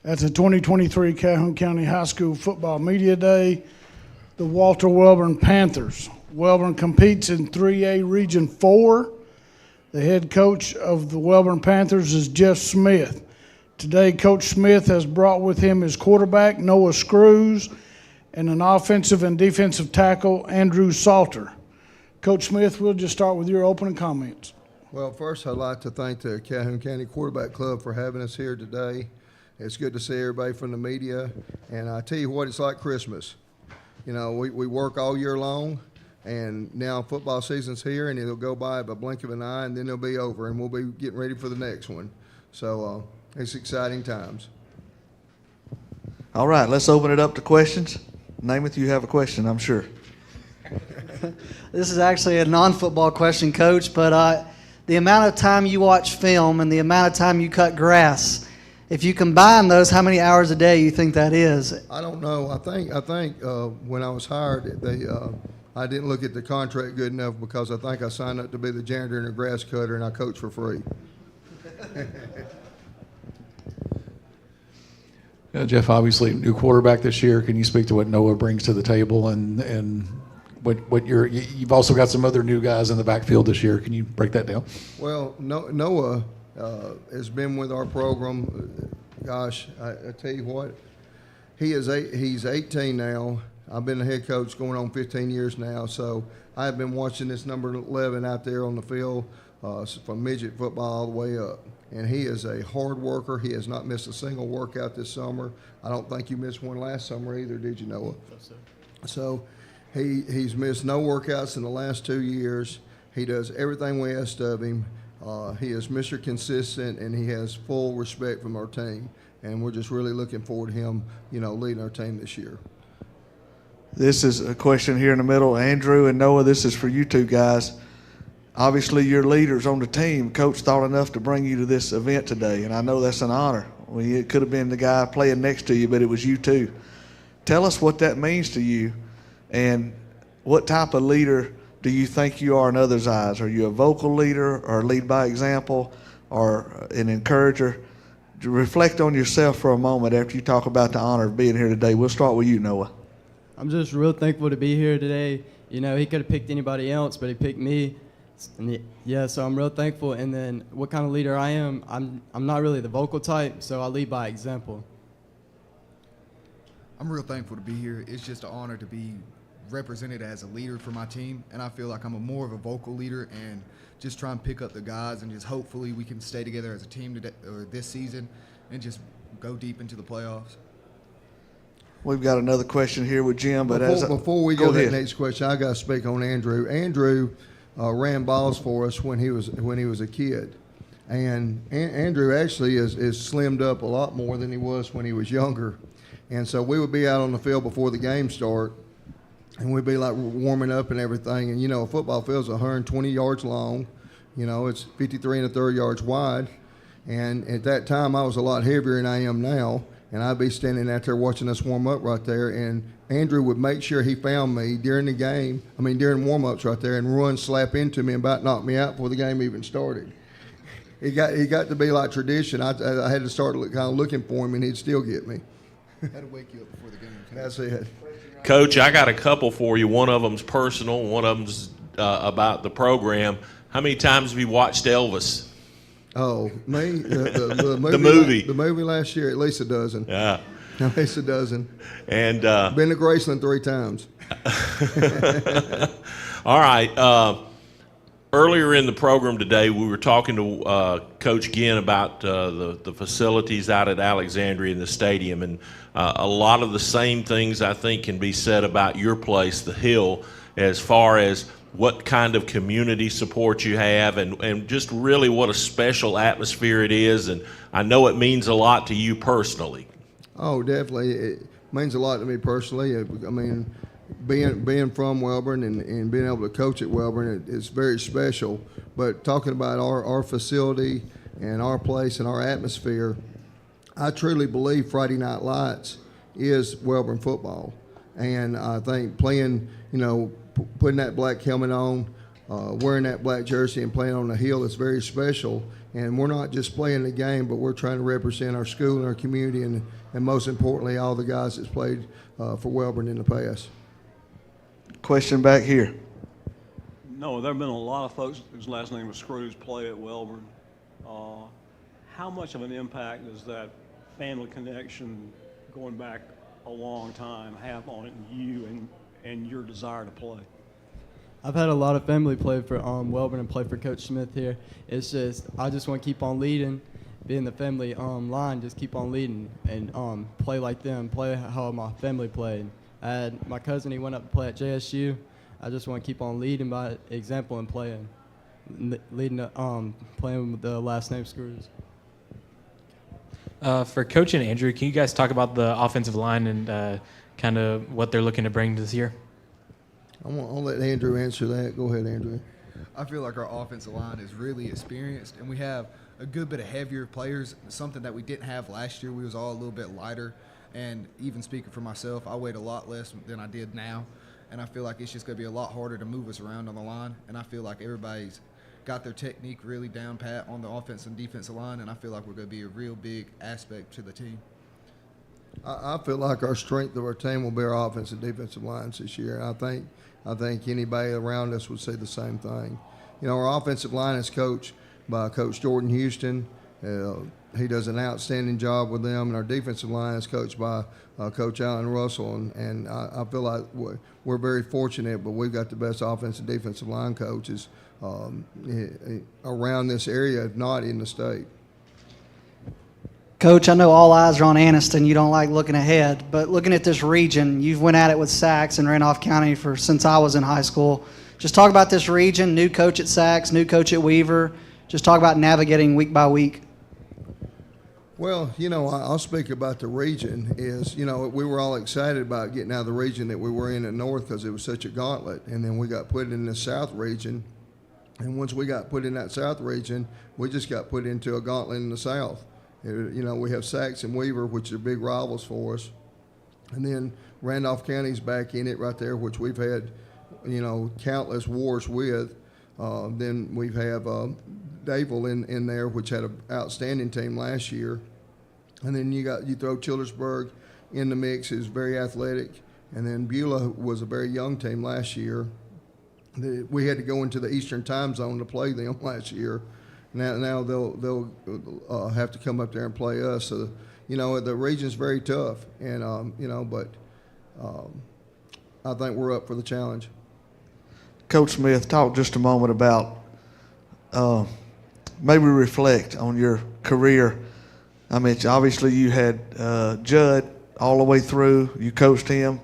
at the 2023 Calhoun County High School Football Media Day, the Walter Welborn Panthers. Welborn competes in 3A Region 4. The head coach of the Welborn Panthers is Jeff Smith. Today, Coach Smith has brought with him his quarterback, Noah Screws, and an offensive and defensive tackle, Andrew Salter. Coach Smith, we'll just start with your opening comments. Well, first, I'd like to thank the Calhoun County Quarterback Club for having us here today. It's good to see everybody from the media, and I tell you what, it's like Christmas. You know, we work all year long, and now football season's here, and it'll go by a blink of an eye, and then it'll be over, and we'll be getting ready for the next one. So it's exciting times. All right, let's open it up to questions. Namath, you have a question, I'm sure. This is actually a non-football question, Coach, but the amount of time you watch film and the amount of time you cut grass, if you combine those, how many hours a day you think that is? I don't know. I think when I was hired, I didn't look at the contract good enough because I think I signed up to be the janitor and the grass cutter, and I coach for free. Jeff, obviously new quarterback this year. Can you speak to what Noah brings to the table and what you've also got some other new guys in the backfield this year. Can you break that down? Well, Noah has been with our program. Gosh, I tell you what, he's 18 now. I've been the head coach going on 15 years now, so I've been watching this number 11 out there on the field from midget football all the way up. And he is a hard worker. He has not missed a single workout this summer. I don't think you missed one last summer either, did you, Noah? So he's missed no workouts in the last 2 years. He does everything we asked of him. He is Mr. Consistent, and he has full respect from our team. And we're just really looking forward to him, leading our team this year. This is a question here in the middle. Andrew and Noah, this is for you two guys. Obviously, you're leaders on the team. Coach thought enough to bring you to this event today, and I know that's an honor. It could have been the guy playing next to you, but it was you two. Tell us what that means to you, and what type of leader do you think you are in others' eyes? Are you a vocal leader, or lead by example, or an encourager? Reflect on yourself for a moment after you talk about the honor of being here today. We'll start with you, Noah. I'm just real thankful to be here today. He could have picked anybody else, but he picked me. And so I'm real thankful. And then what kind of leader I am, I'm not really the vocal type, so I lead by example. I'm real thankful to be here. It's just an honor to be represented as a leader for my team, and I feel like I'm more of a vocal leader and just try and pick up the guys, and just hopefully we can stay together as a team today, or this season, and just go deep into the playoffs. We've got another question here with Jim, but before we go to that next question, I got to speak on Andrew. Andrew ran balls for us when he was a kid, and Andrew actually is slimmed up a lot more than he was when he was younger, and so we would be out on the field before the game start, and we'd be like warming up and everything, and a football field's 120 yards long, it's 53 1/3 yards wide, and at that time I was a lot heavier than I am now. And I'd be standing out there watching us warm up right there, and Andrew would make sure he found me during warm-ups right there, and run slap into me and about knock me out before the game even started. He got to be like tradition. I had to start kind of looking for him, and he'd still get me. That'll wake you up before the game. That's it. Coach, I got a couple for you. One of them's personal. One of them's about the program. How many times have you watched Elvis? Oh, me? The movie. The movie. The movie last year, at least a dozen. Yeah. At least a dozen. And been to Graceland 3 times. All right. Earlier in the program today, we were talking to Coach Ginn about the facilities out at Alexandria in the stadium, and a lot of the same things I think can be said about your place, the Hill, as far as what kind of community support you have, and just really what a special atmosphere it is. And I know it means a lot to you personally. Oh, definitely. It means a lot to me personally. I mean, being from Welborn and being able to coach at Welborn, it's very special. But talking about our facility and our place and our atmosphere, I truly believe Friday Night Lights is Welborn football. And I think playing, putting that black helmet on, wearing that black jersey and playing on the Hill is very special. And we're not just playing the game, but we're trying to represent our school and our community, and most importantly, all the guys that's played for Welborn in the past. Question back here. No, there have been a lot of folks whose last name is Screws play at Welborn. How much of an impact does that family connection going back a long time have on you and your desire to play? I've had a lot of family play for Welborn and play for Coach Smith here. It's just, I just want to keep on leading, be in the family line, just keep on leading and play like them, play how my family played. I had my cousin, he went up to play at JSU. I just want to keep on leading by example and playing with the last name Screws. For Coach and Andrew, can you guys talk about the offensive line and kind of what they're looking to bring this year? I'll let Andrew answer that. Go ahead, Andrew. I feel like our offensive line is really experienced, and we have a good bit of heavier players, something that we didn't have last year. We was all a little bit lighter, and even speaking for myself, I weighed a lot less than I did now, and I feel like it's just going to be a lot harder to move us around on the line, and I feel like everybody's got their technique really down pat on the offensive and defensive line, and I feel like we're going to be a real big aspect to the team. I feel like our strength of our team will be our offensive and defensive lines this year. And I think anybody around us would say the same thing. You know, our offensive line is coached by Coach Jordan Houston. He does an outstanding job with them. And our defensive line is coached by Coach Allen Russell. And I feel like we're very fortunate, but we've got the best offensive and defensive line coaches around this area, if not in the state. Coach, I know all eyes are on Anniston. You don't like looking ahead, but looking at this region, you've went at it with Sachs and Randolph County since I was in high school. Just talk about this region, new coach at Sachs, new coach at Weaver. Just talk about navigating week by week. Well, you know, I'll speak about the region is, you know, we were all excited about getting out of the region that we were in North because it was such a gauntlet. And then we got put in the South region. And once we got put in that South region, we just got put into a gauntlet in the South. You know, we have Sachs and Weaver, which are big rivals for us. And then Randolph County's back in it right there, which we've had, you know, countless wars with. Then we have Davil in there, which had an outstanding team last year. And then you throw Childersburg in the mix, who's very athletic. And then Beulah was a very young team last year. We had to go into the Eastern time zone to play them last year. Now they'll have to come up there and play us. So, you know, the region's very tough, and you know, but I think we're up for the challenge. Coach Smith, talk just a moment about maybe reflect on your career. I mean, obviously you had Judd all the way through. You coached him.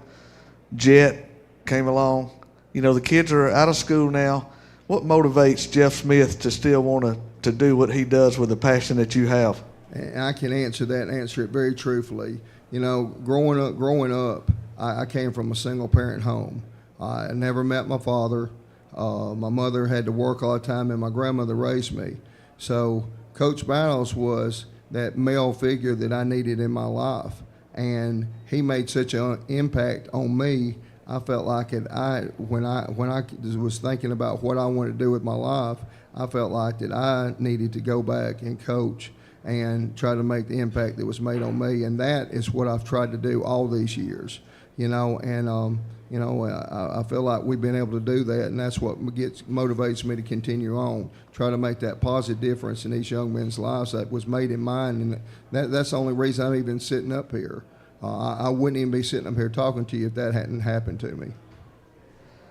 Jet came along. You know, the kids are out of school now. What motivates Jeff Smith to still want to do what he does with the passion that you have? And I can answer that and answer it very truthfully. You know, growing up, I came from a single-parent home. I never met my father. My mother had to work all the time, and my grandmother raised me. So Coach Battles was that male figure that I needed in my life, and he made such an impact on me. I felt like when I was thinking about what I wanted to do with my life, I felt like that I needed to go back and coach and try to make the impact that was made on me, and that is what I've tried to do all these years, you know. And you know, I feel like we've been able to do that, and that's what motivates me to continue on, try to make that positive difference in these young men's lives that was made in mine, and that's the only reason I'm even sitting up here. I wouldn't even be sitting up here talking to you if that hadn't happened to me.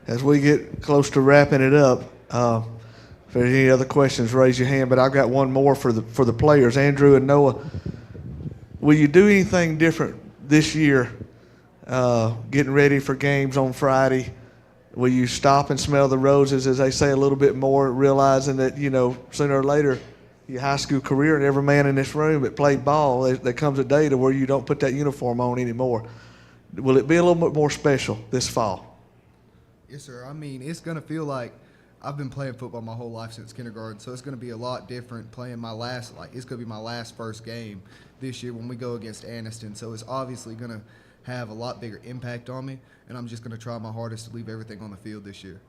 As we get close to wrapping it up, if there's any other questions, raise your hand. But I've got one more for the players, Andrew and Noah. Will you do anything different this year, getting ready for games on Friday? Will you stop and smell the roses, as they say, a little bit more, realizing that, you know, sooner or later, your high school career and every man in this room that played ball, there comes a day to where you don't put that uniform on anymore. Will it be a little bit more special this fall? Yes, sir. I mean, it's going to feel like I've been playing football my whole life since kindergarten, so it's going to be a lot different playing it's going to be my last first game this year when we go against Anniston. So it's obviously going to have a lot bigger impact on me, and I'm just going to try my hardest to leave everything on the field this year.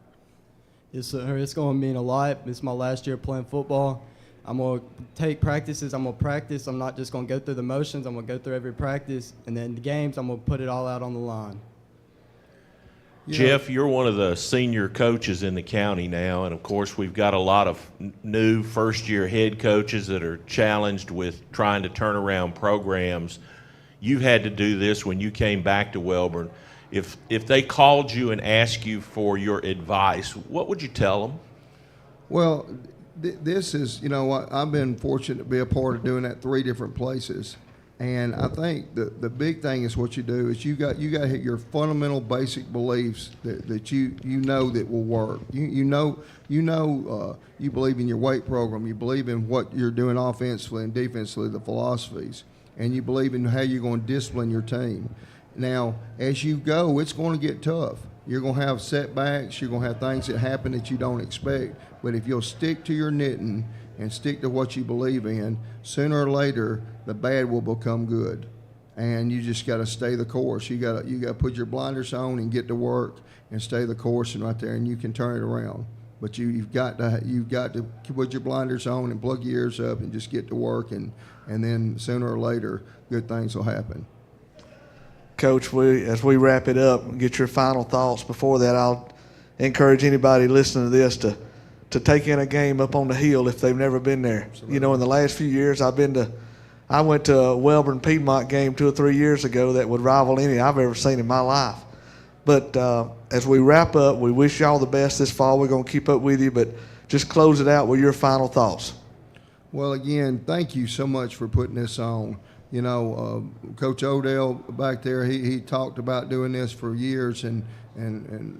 Yes, sir. It's going to mean a lot. It's my last year playing football. I'm going to take practices. I'm going to practice. I'm not just going to go through the motions. I'm going to go through every practice. And then the games, I'm going to put it all out on the line. Jeff, you're one of the senior coaches in the county now, and of course we've got a lot of new first-year head coaches that are challenged with trying to turn around programs. You've had to do this when you came back to Welborn. If they called you and asked you for your advice, what would you tell them? Well, this is, you know, I've been fortunate to be a part of doing that 3 different places. And I think the big thing is what you do is you got to hit your fundamental basic beliefs that you know that will work. You believe in your weight program. You believe in what you're doing offensively and defensively, the philosophies, and you believe in how you're going to discipline your team. Now, as you go, it's going to get tough. You're going to have setbacks. You're going to have things that happen that you don't expect. But if you'll stick to your knitting and stick to what you believe in, sooner or later, the bad will become good. And you just got to stay the course. You got to put your blinders on and get to work and stay the course, and right there, and you can turn it around. But you've got to put your blinders on and plug your ears up and just get to work, and then sooner or later, good things will happen. Coach, as we wrap it up and get your final thoughts, before that, I'll encourage anybody listening to this to take in a game up on the hill if they've never been there. Absolutely. You know, in the last few years, I went to a Welborn Piedmont game 2 or 3 years ago that would rival any I've ever seen in my life. But as we wrap up, we wish you all the best this fall. We're going to keep up with you, but just close it out with your final thoughts. Well, again, thank you so much for putting this on. You know, Coach Odell back there, he talked about doing this for years, and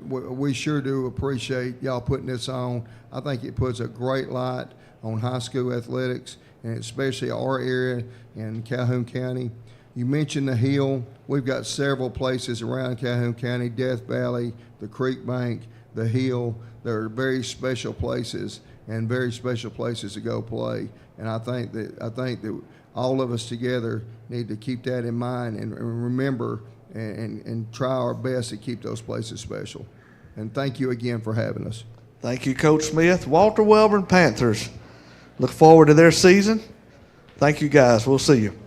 we sure do appreciate y'all putting this on. I think it puts a great light on high school athletics, and especially our area in Calhoun County. You mentioned the Hill. We've got several places around Calhoun County, Death Valley, the Creek Bank, the Hill. They're very special places and very special places to go play. And I think that all of us together need to keep that in mind and remember and try our best to keep those places special. And thank you again for having us. Thank you, Coach Smith. Walter Welborn Panthers. Look forward to their season. Thank you, guys. We'll see you.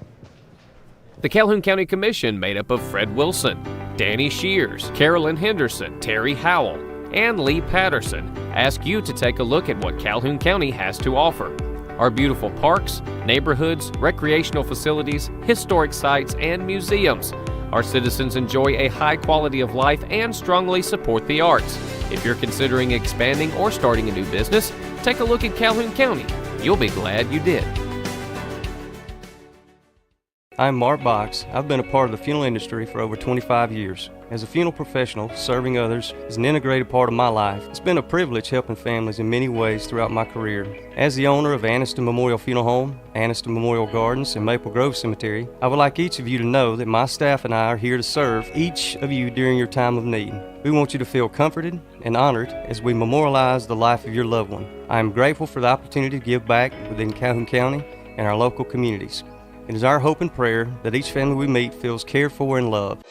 The Calhoun County Commission, made up of Fred Wilson, Danny Shears, Carolyn Henderson, Terry Howell, and Lee Patterson, ask you to take a look at what Calhoun County has to offer. Our beautiful parks, neighborhoods, recreational facilities, historic sites, and museums. Our citizens enjoy a high quality of life and strongly support the arts. If you're considering expanding or starting a new business, take a look at Calhoun County. You'll be glad you did. I'm Mark Box. I've been a part of the funeral industry for over 25 years. As a funeral professional, serving others is an integrated part of my life. It's been a privilege helping families in many ways throughout my career. As the owner of Anniston Memorial Funeral Home, Anniston Memorial Gardens, and Maple Grove Cemetery, I would like each of you to know that my staff and I are here to serve each of you during your time of need. We want you to feel comforted and honored as we memorialize the life of your loved one. I am grateful for the opportunity to give back within Calhoun County and our local communities. It is our hope and prayer that each family we meet feels cared for and loved.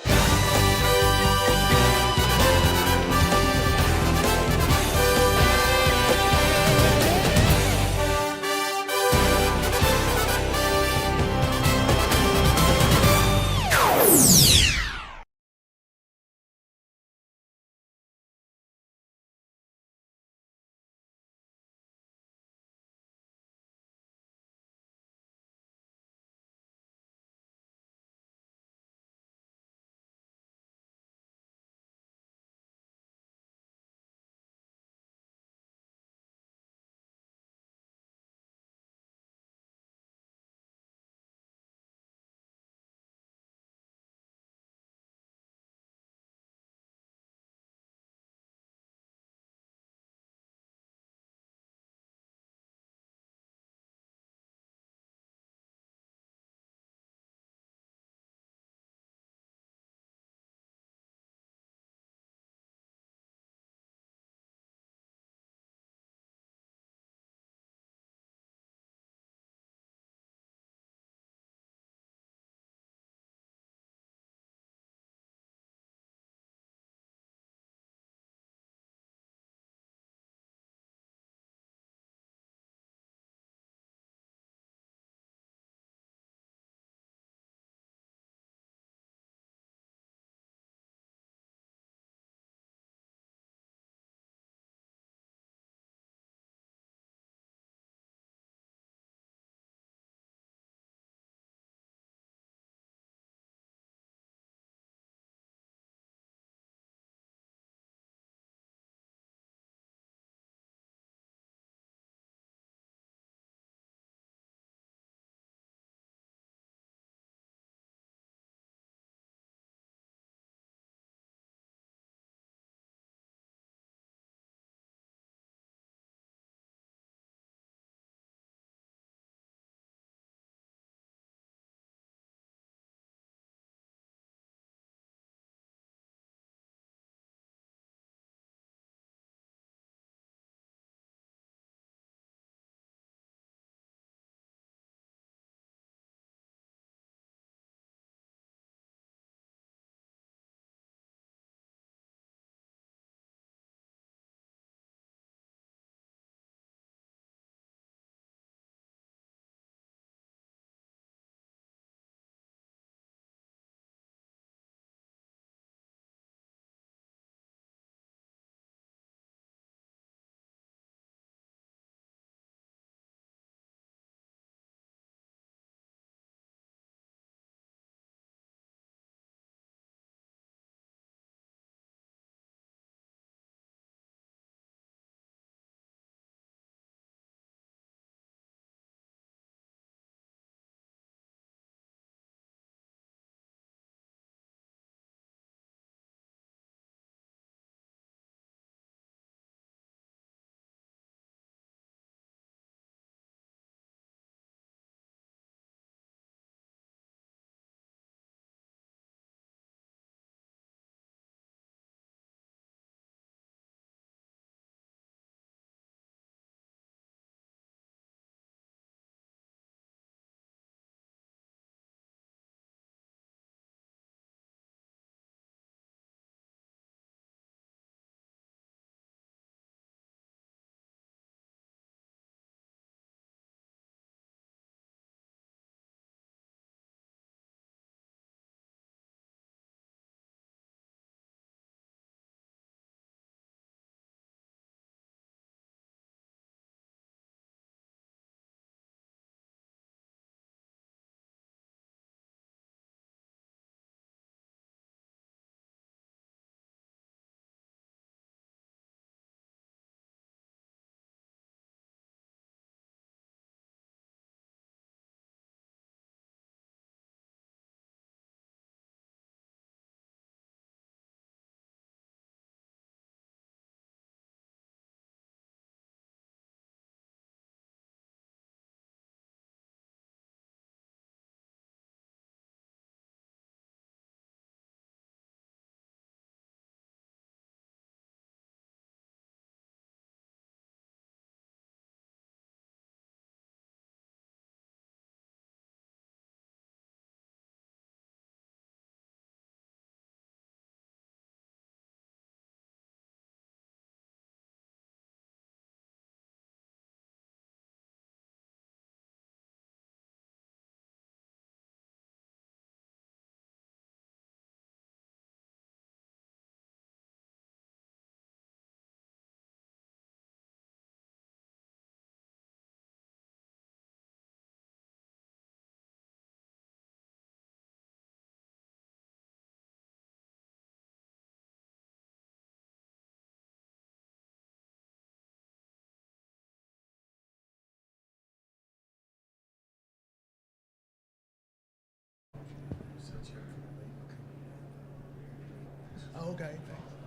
Oh, okay.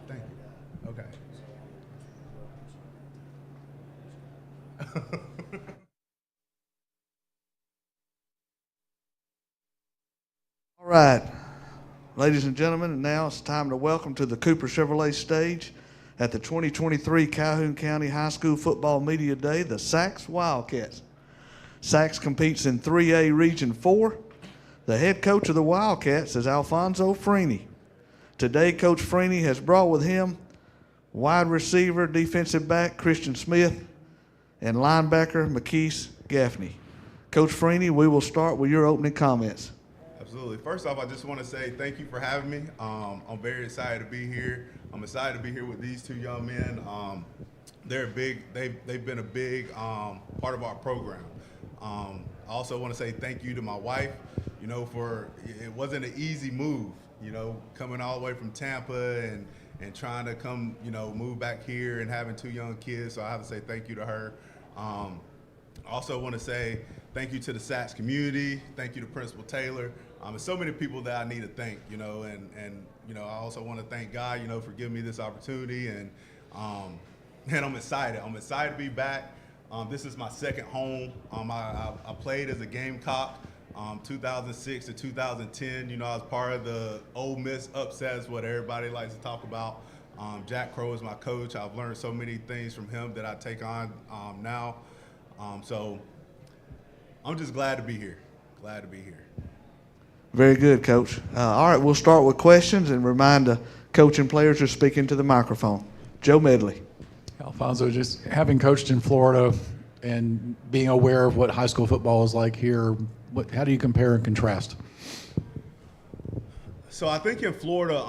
Thank you. Okay. All right, ladies and gentlemen, and now it's time to welcome to the Cooper Chevrolet stage at the 2023 Calhoun County High School Football Media Day, the Sacs Wildcats. Sacs competes in 3A Region 4. The head coach of the Wildcats is Alfonso Freeney. Today, Coach Freeney has brought with him wide receiver, defensive back Christian Smith, and linebacker McKees Gaffney. Coach Freeney, we will start with your opening comments. Absolutely. First off, I just want to say thank you for having me. I'm very excited to be here. I'm excited to be here with these two young men. They've been a big part of our program. I also want to say thank you to my wife, for it wasn't an easy move, coming all the way from Tampa and trying to come, move back here and having two young kids. So I have to say thank you to her. I also want to say thank you to the Sacs community. Thank you to Principal Taylor. There's so many people that I need to thank, and I also want to thank God, for giving me this opportunity, and I'm excited. I'm excited to be back. This is my second home. I played as a Gamecock, 2006 to 2010. I was part of the Ole Miss upsets, what everybody likes to talk about. Jack Crow is my coach. I've learned so many things from him that I take on now. So I'm just glad to be here. Glad to be here. Very good, Coach. All right, we'll start with questions and remind the coach and players to speak into the microphone. Joe Medley. Alfonso, just having coached in Florida and being aware of what high school football is like here, how do you compare and contrast? So I think in Florida,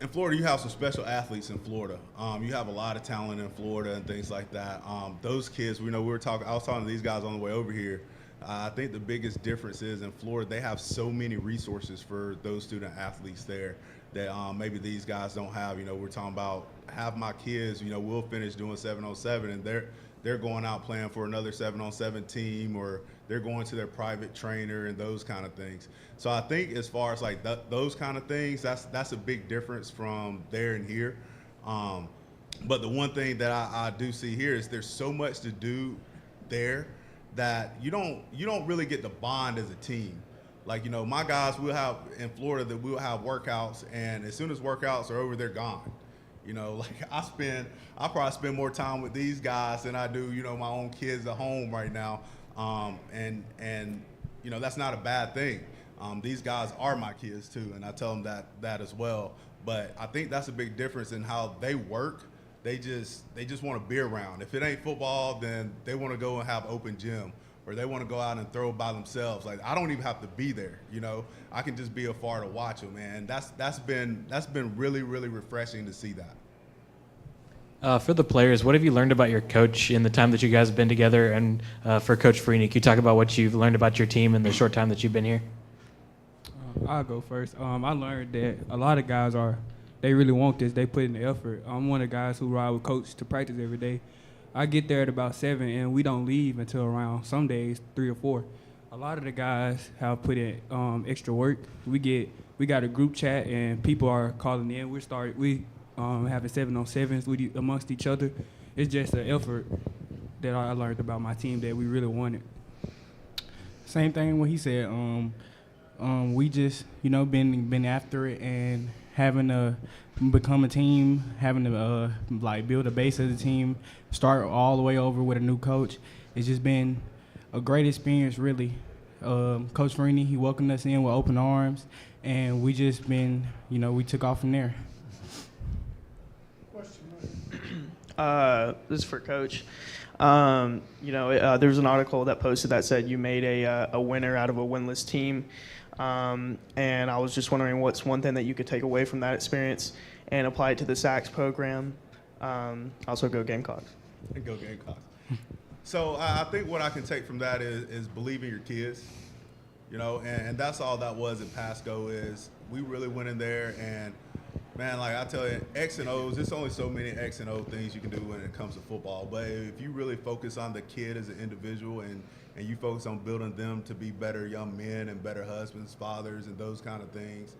you have some special athletes in Florida. You have a lot of talent in Florida and things like that. Those kids, I was talking to these guys on the way over here. I think the biggest difference is in Florida, they have so many resources for those student athletes there that maybe these guys don't have. We're talking about half my kids, will finish doing 7-on-7, and they're going out playing for another 7-on-7 team, or they're going to their private trainer and those kind of things. So I think as far as like those kind of things, that's a big difference from there and here. But the one thing that I do see here is there's so much to do there that you don't really get to bond as a team. Like, my guys will have in Florida that we'll have workouts, and as soon as workouts are over, they're gone. Like I probably spend more time with these guys than I do, my own kids at home right now. And that's not a bad thing. These guys are my kids too, and I tell them that as well. But I think that's a big difference in how they work. They just want to be around. If it ain't football, then they want to go and have open gym, or they want to go out and throw by themselves. Like, I don't even have to be there, I can just be afar to watch them, and that's been really, really refreshing to see that. For the players, what have you learned about your coach in the time that you guys have been together? And for Coach Freeney, can you talk about what you've learned about your team in the short time that you've been here? I'll go first. I learned that a lot of guys they really want this. They put in the effort. I'm one of the guys who ride with Coach to practice every day. I get there at about 7, and we don't leave until around some days 3 or 4. A lot of the guys have put in extra work. We got a group chat, and people are calling in. We having 7-on-7s amongst each other. It's just an effort that I learned about my team that we really wanted. Same thing what he said. We just been after it and having to become a team, having to build a base of the team, start all the way over with a new coach. It's just been a great experience, really. Coach Freeney, he welcomed us in with open arms, and we just been, we took off from there. This is for Coach. There was an article that posted that said you made a winner out of a winless team. And I was just wondering what's one thing that you could take away from that experience and apply it to the Sacs program. Also, go Gamecocks. Go Gamecocks. So I think what I can take from that is believe in your kids, and that's all that was at Pasco. Is we really went in there, and man, like I tell you, X and O's, there's only so many X and O things you can do when it comes to football. But if you really focus on the kid as an individual and you focus on building them to be better young men and better husbands, fathers, and those kind of things,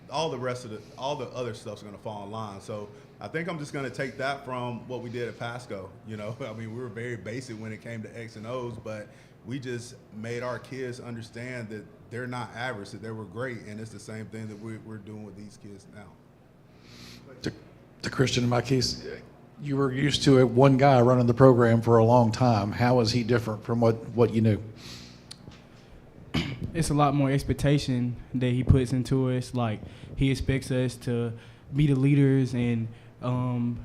all the other stuff's going to fall in line. So I think I'm just going to take that from what we did at Pasco. You know, I mean, we were very basic when it came to X and O's, but we just made our kids understand that they're not average, that they were great, and it's the same thing that we're doing with these kids now. To Christian and Marquise, you were used to one guy running the program for a long time. How is he different from what you knew? It's a lot more expectation that he puts into us. Like, he expects us to be the leaders and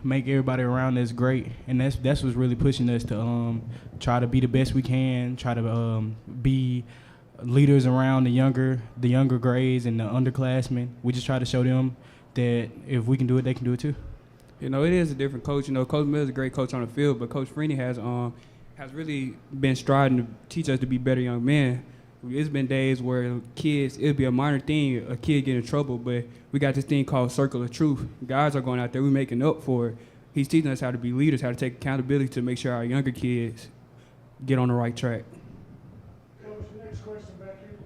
make everybody around us great, and that's what's really pushing us to try to be the best we can, try to be leaders around the younger grades and the underclassmen. We just try to show them that if we can do it, they can do it too. You know, it is a different coach. You know, Coach Miller's a great coach on the field, but Coach Freeney has really been striving to teach us to be better young men. It's been days where kids, it'll be a minor thing, a kid get in trouble, but we got this thing called Circle of Truth. Guys are going out there, we're making up for it. He's teaching us how to be leaders, how to take accountability to make sure our younger kids get on the right track. Coach, next question back here.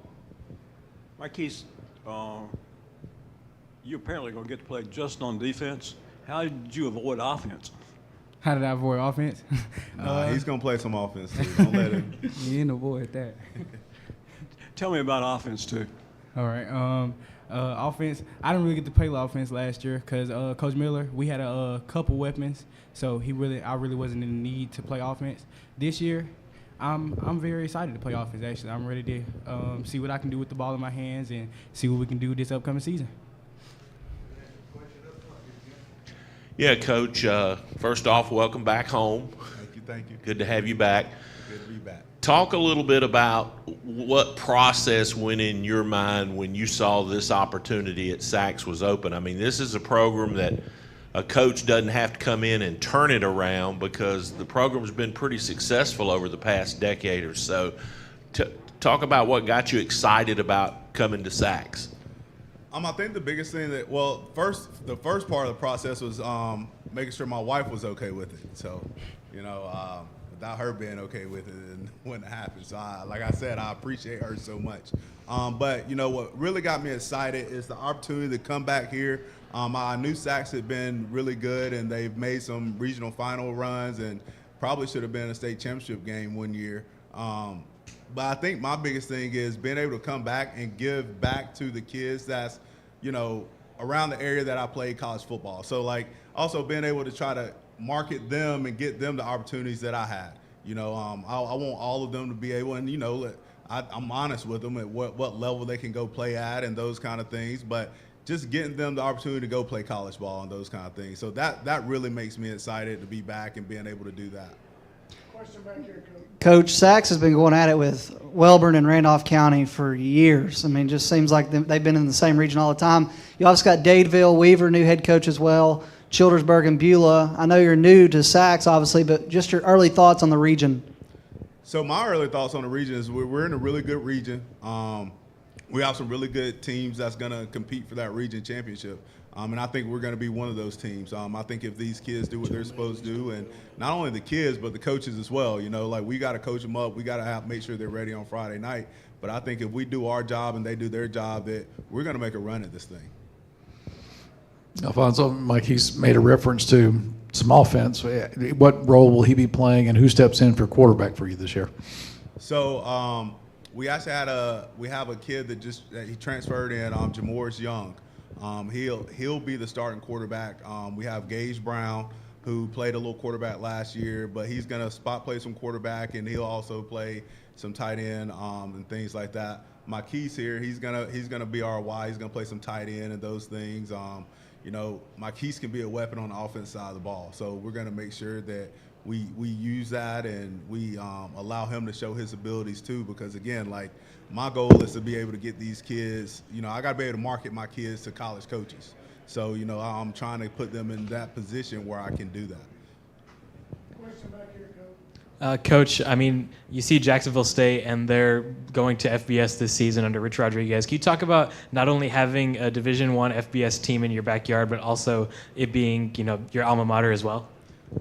Marquise, you apparently going to get to play just on defense. How did you avoid offense? How did I avoid offense? He's going to play some offense, too. Don't let him. You didn't avoid that. Tell me about offense, too. All right. Offense, I didn't really get to play offense last year because Coach Miller, we had a couple weapons, so I really wasn't in the need to play offense. This year, I'm very excited to play offense, actually. I'm ready to see what I can do with the ball in my hands and see what we can do this upcoming season. Yeah, Coach, first off, welcome back home. Thank you. Good to have you back. Good to be back. Talk a little bit about what process went in your mind when you saw this opportunity at Sachs was open. I mean, this is a program that a coach doesn't have to come in and turn it around because the program's been pretty successful over the past decade or so. Talk about what got you excited about coming to Sachs. I think the biggest thing the first part of the process was making sure my wife was okay with it. So, you know, without her being okay with it, it wouldn't happen. So, like I said, I appreciate her so much. But, you know, what really got me excited is the opportunity to come back here. I knew Sachs had been really good, and they've made some regional final runs and probably should have been in a state championship game one year. But I think my biggest thing is being able to come back and give back to the kids that's, you know, around the area that I played college football. So, like, also being able to try to market them and get them the opportunities that I had. You know, I want all of them to be able, and, you know, I'm honest with them at what level they can go play at and those kind of things. But just getting them the opportunity to go play college ball and those kind of things. So that really makes me excited to be back and being able to do that. Question back here, Coach. Coach, Sachs has been going at it with Welborn and Randolph County for years. I mean, it just seems like they've been in the same region all the time. You also got Dadeville, Weaver, new head coach as well, Childersburg and Beulah. I know you're new to Sachs, obviously, but just your early thoughts on the region. So my early thoughts on the region is we're in a really good region. We have some really good teams that's going to compete for that region championship. And I think we're going to be one of those teams. I think if these kids do what they're supposed to do, and not only the kids, but the coaches as well, you know, like we got to coach them up. We got to make sure they're ready on Friday night. But I think if we do our job and they do their job, that we're going to make a run at this thing. Alfonso, Mike, he's made a reference to some offense. What role will he be playing, and who steps in for quarterback for you this year? So we actually we have a kid that he transferred in, Jamoris Young. He'll be the starting quarterback. We have Gage Brown, who played a little quarterback last year, but he's gonna spot play some quarterback, and he'll also play some tight end and things like that. Marquise here, he's gonna be our Y. He's gonna play some tight end and those things. You know, Marquise can be a weapon on the offense side of the ball, so we're gonna make sure that we use that and we allow him to show his abilities too, because again, like, my goal is to be able to get these kids, you know, I got to be able to market my kids to college coaches. So, you know, I'm trying to put them in that position where I can do that. Question back here, Coach. Coach, I mean, you see Jacksonville State, and they're going to FBS this season under Rich Rodriguez. Can you talk about not only having a Division I FBS team in your backyard, but also it being, you know, your alma mater as well?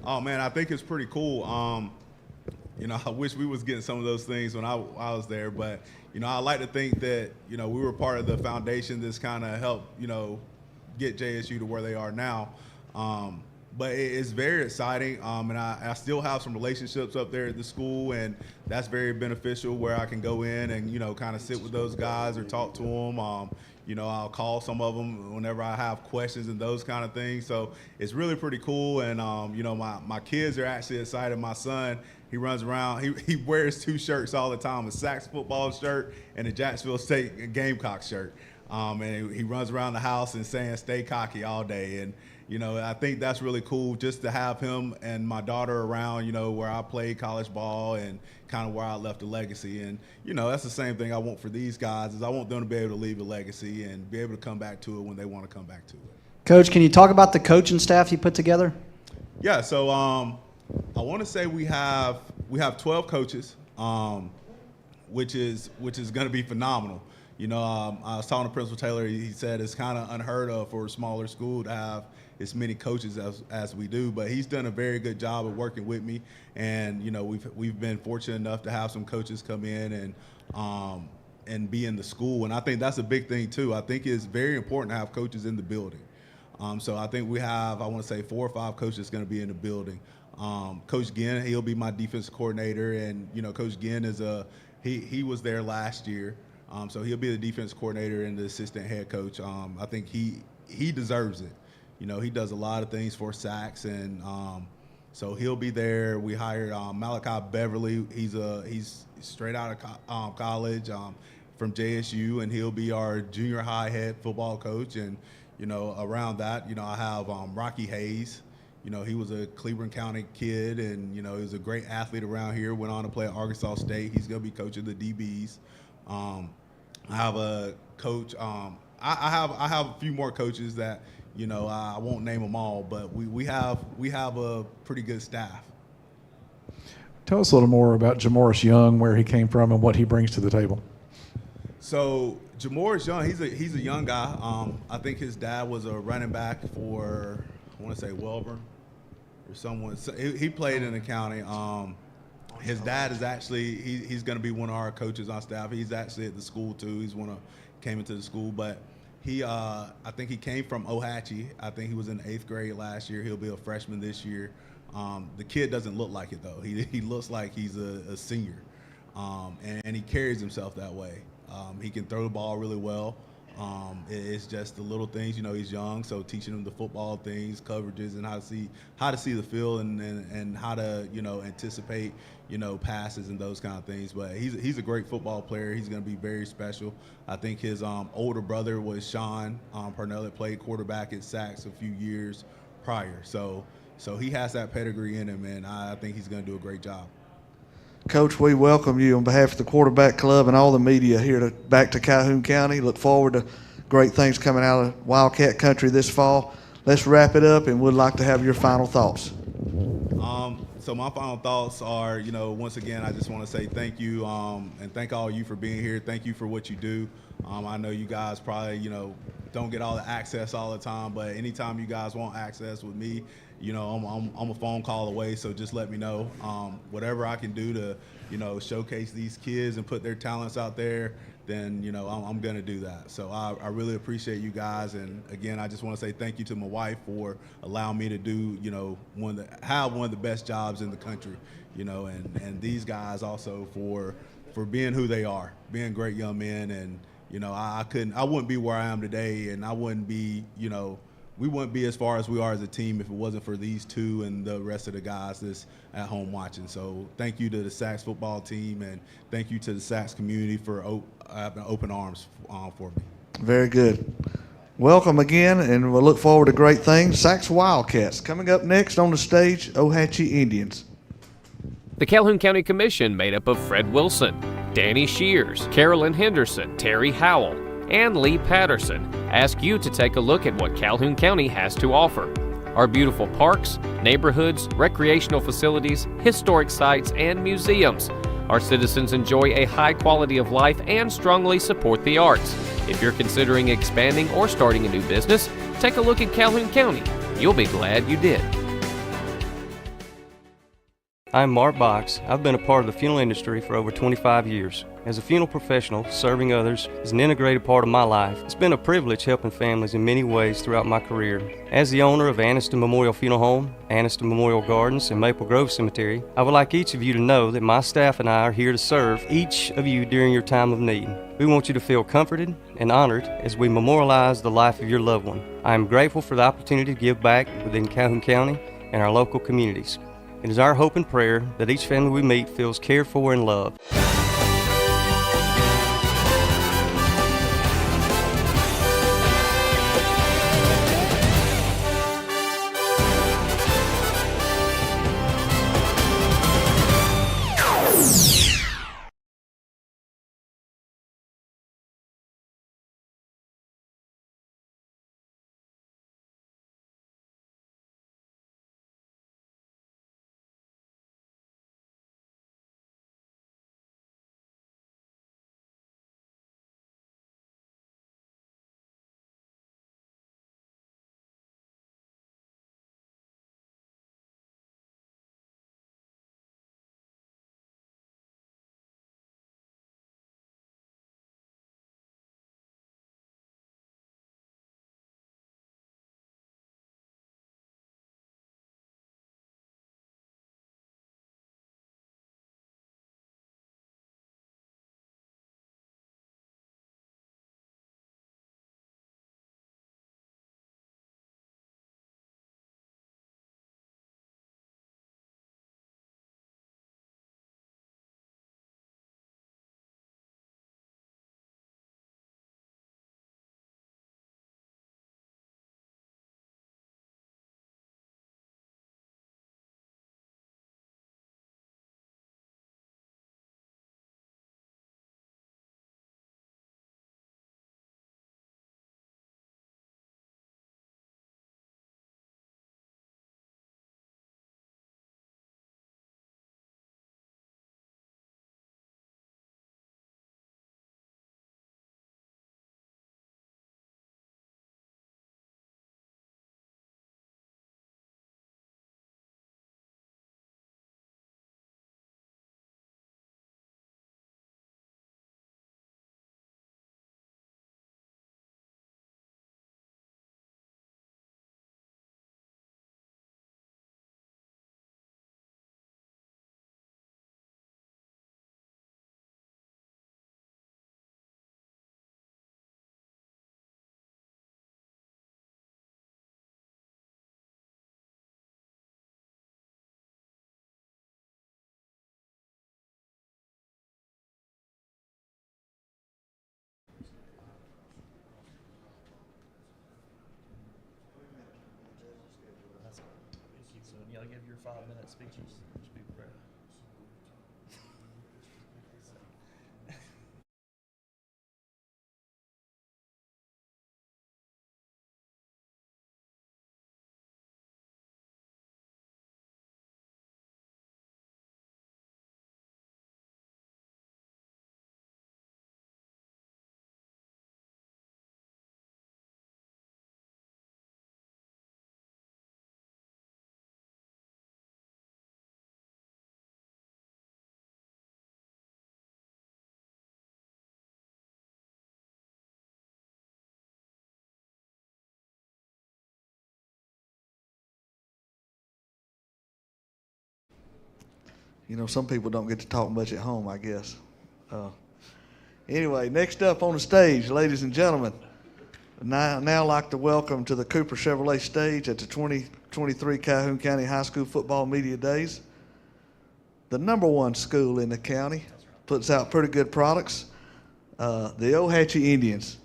Oh, man, I think it's pretty cool. You know, I wish we was getting some of those things when I was there, but, you know, I like to think that, you know, we were part of the foundation that's kind of helped, you know, get JSU to where they are now. But it's very exciting, and I still have some relationships up there at the school, and that's very beneficial where I can go in and, you know, kind of sit with those guys or talk to them. You know, I'll call some of them whenever I have questions and those kind of things. So it's really pretty cool, and, you know, my kids are actually excited. My son, he runs around, he wears 2 shirts all the time, a Sacs football shirt and a Jacksonville State Gamecock shirt. And he runs around the house and saying, "Stay cocky" all day. And, you know, I think that's really cool just to have him and my daughter around, you know, where I played college ball and kind of where I left a legacy. And, you know, that's the same thing I want for these guys is I want them to be able to leave a legacy and be able to come back to it when they want to come back to it. Coach, can you talk about the coaching staff you put together? Yeah, so I want to say we have 12 coaches, which is going to be phenomenal. You know, I was talking to Principal Taylor. He said it's kind of unheard of for a smaller school to have as many coaches as we do, but he's done a very good job of working with me. And, you know, we've been fortunate enough to have some coaches come in and be in the school. And I think that's a big thing too. I think it's very important to have coaches in the building. So I think we have, I want to say 4 or 5 coaches going to be in the building. Coach Ginn, he'll be my defense coordinator, and, you know, Coach Ginn is he was there last year. So he'll be the defense coordinator and the assistant head coach. I think he deserves it. You know, he does a lot of things for Sacs, and so he'll be there. We hired Malachi Beverly. He's straight out of college from JSU, and he'll be our junior high head football coach. And, you know, around that, you know, I have Rocky Hayes. You know, he was a Cleveland County kid, and, you know, he was a great athlete around here. Went on to play at Arkansas State. He's going to be coaching the DBs. I have a coach. I have a few more coaches that, you know, I won't name them all, but we have a pretty good staff. Tell us a little more about Jamoris Young, where he came from, and what he brings to the table. So Jamoris Young, he's a young guy. I think his dad was a running back for, I want to say Welborn or someone. So he played in the county. His dad is actually he's going to be one of our coaches on staff. He's actually at the school too. He's came into the school, but I think he came from Ohatchee. I think he was in 8th grade last year. He'll be a freshman this year. The kid doesn't look like it though. He looks like he's a senior, and he carries himself that way. He can throw the ball really well. It's just the little things, you know, he's young, so teaching him the football things, coverages, and how to see the field and how to, you know, anticipate, you know, passes and those kind of things. But he's a great football player. He's going to be very special. I think his older brother was Sean Purnell, that played quarterback at Sacs a few years prior. So he has that pedigree in him, and I think he's going to do a great job. Coach, we welcome you on behalf of the Quarterback Club and all the media here back to Calhoun County. Look forward to great things coming out of Wildcat Country this fall. Let's wrap it up, and we'd like to have your final thoughts. So my final thoughts are, you know, once again, I just want to say thank you, and thank all of you for being here. Thank you for what you do. I know you guys probably, you know, don't get all the access all the time, but anytime you guys want access with me, you know, I'm a phone call away, so just let me know. Whatever I can do to, you know, showcase these kids and put their talents out there, then, you know, I'm going to do that. So I really appreciate you guys. And, again, I just want to say thank you to my wife for allowing me to do, you know, have one of the best jobs in the country, you know, and these guys also for being who they are, being great young men. And, you know, I wouldn't be where I am today, and I wouldn't be, you know, we wouldn't be as far as we are as a team if it wasn't for these two and the rest of the guys that's at home watching. So thank you to the Sacs football team, and thank you to the Sacs community for having open arms for me. Very good. Welcome again, and we'll look forward to great things. Sacs Wildcats. Coming up next on the stage, Ohatchee Indians. The Calhoun County Commission, made up of Fred Wilson, Danny Shears, Carolyn Henderson, Terry Howell, and Lee Patterson, ask you to take a look at what Calhoun County has to offer. Our beautiful parks, neighborhoods, recreational facilities, historic sites, and museums. Our citizens enjoy a high quality of life and strongly support the arts. If you're considering expanding or starting a new business, take a look at Calhoun County. You'll be glad you did. I'm Mark Box. I've been a part of the funeral industry for over 25 years. As a funeral professional, serving others is an integrated part of my life. It's been a privilege helping families in many ways throughout my career. As the owner of Anniston Memorial Funeral Home, Anniston Memorial Gardens, and Maple Grove Cemetery, I would like each of you to know that my staff and I are here to serve each of you during your time of need. We want you to feel comforted and honored as we memorialize the life of your loved one. I am grateful for the opportunity to give back within Calhoun County and our local communities. It is our hope and prayer that each family we meet feels cared for and loved. So y'all give your 5-minute speeches. Just be prepared. You know, some people don't get to talk much at home, I guess. Anyway, next up on the stage, ladies and gentlemen, now like to welcome to the Cooper Chevrolet stage at the 2023 Calhoun County High School Football Media Days. The #1 school in the county, puts out pretty good products. The Ohatchee Indians.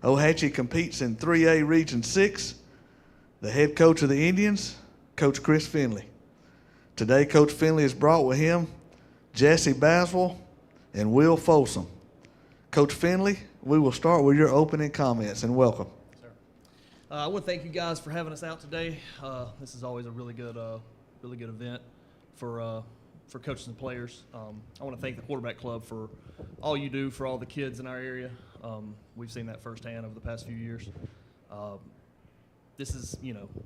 Ohatchee competes in 3A Region 6. The head coach of the Indians, Coach Chris Finley. Today, Coach Finley has brought with him Jesse Baswell and Will Folsom. Coach Finley, we will start with your opening comments, and welcome. I want to thank you guys for having us out today. This is always a really good event for coaches and players. I want to thank the Quarterback Club for all you do for all the kids in our area. We've seen that firsthand over the past few years. This is,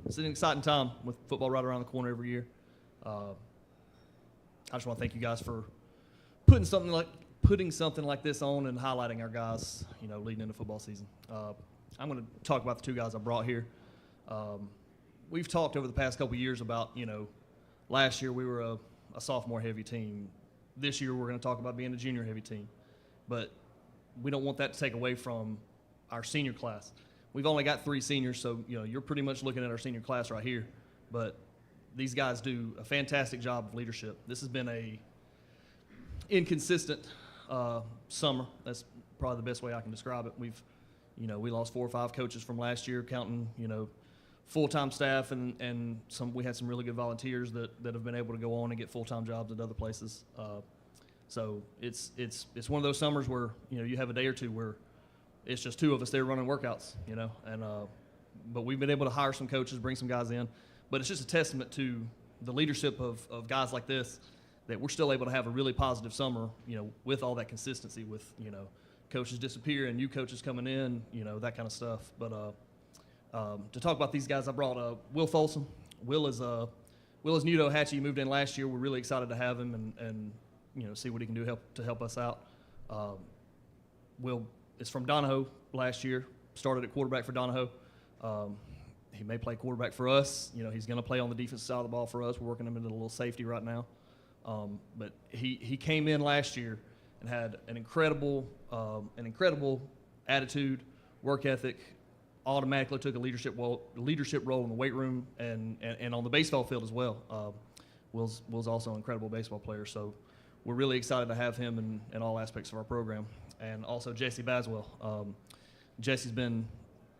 it's an exciting time with football right around the corner every year. I just want to thank you guys for putting something like this on and highlighting our guys, leading into football season. I'm going to talk about the two guys I brought here. We've talked over the past couple of years about, last year we were a sophomore-heavy team. This year we're going to talk about being a junior-heavy team. But we don't want that to take away from our senior class. We've only got 3 seniors, so you're pretty much looking at our senior class right here. But these guys do a fantastic job of leadership. This has been a inconsistent summer. That's probably the best way I can describe it. We lost 4 or 5 coaches from last year, counting full-time staff and we had some really good volunteers that have been able to go on and get full-time jobs at other places. So it's one of those summers where you have a day or two where it's just 2 of us there running workouts, but we've been able to hire some coaches, bring some guys in. But it's just a testament to the leadership of guys like this that we're still able to have a really positive summer, with all that consistency, with coaches disappear and new coaches coming in, that kind of stuff. But to talk about these guys, I brought Will Folsom. Will is new to Ohatchee. He moved in last year. We're really excited to have him and see what he can do to help us out. Will is from Donahoe last year. Started at quarterback for Donahoe. He may play quarterback for us. He's going to play on the defensive side of the ball for us. We're working him into a little safety right now. But he came in last year and had an incredible attitude, work ethic. Automatically took a leadership role in the weight room and on the baseball field as well. Will's also an incredible baseball player, so we're really excited to have him in all aspects of our program. And also Jesse Baswell. Jesse's been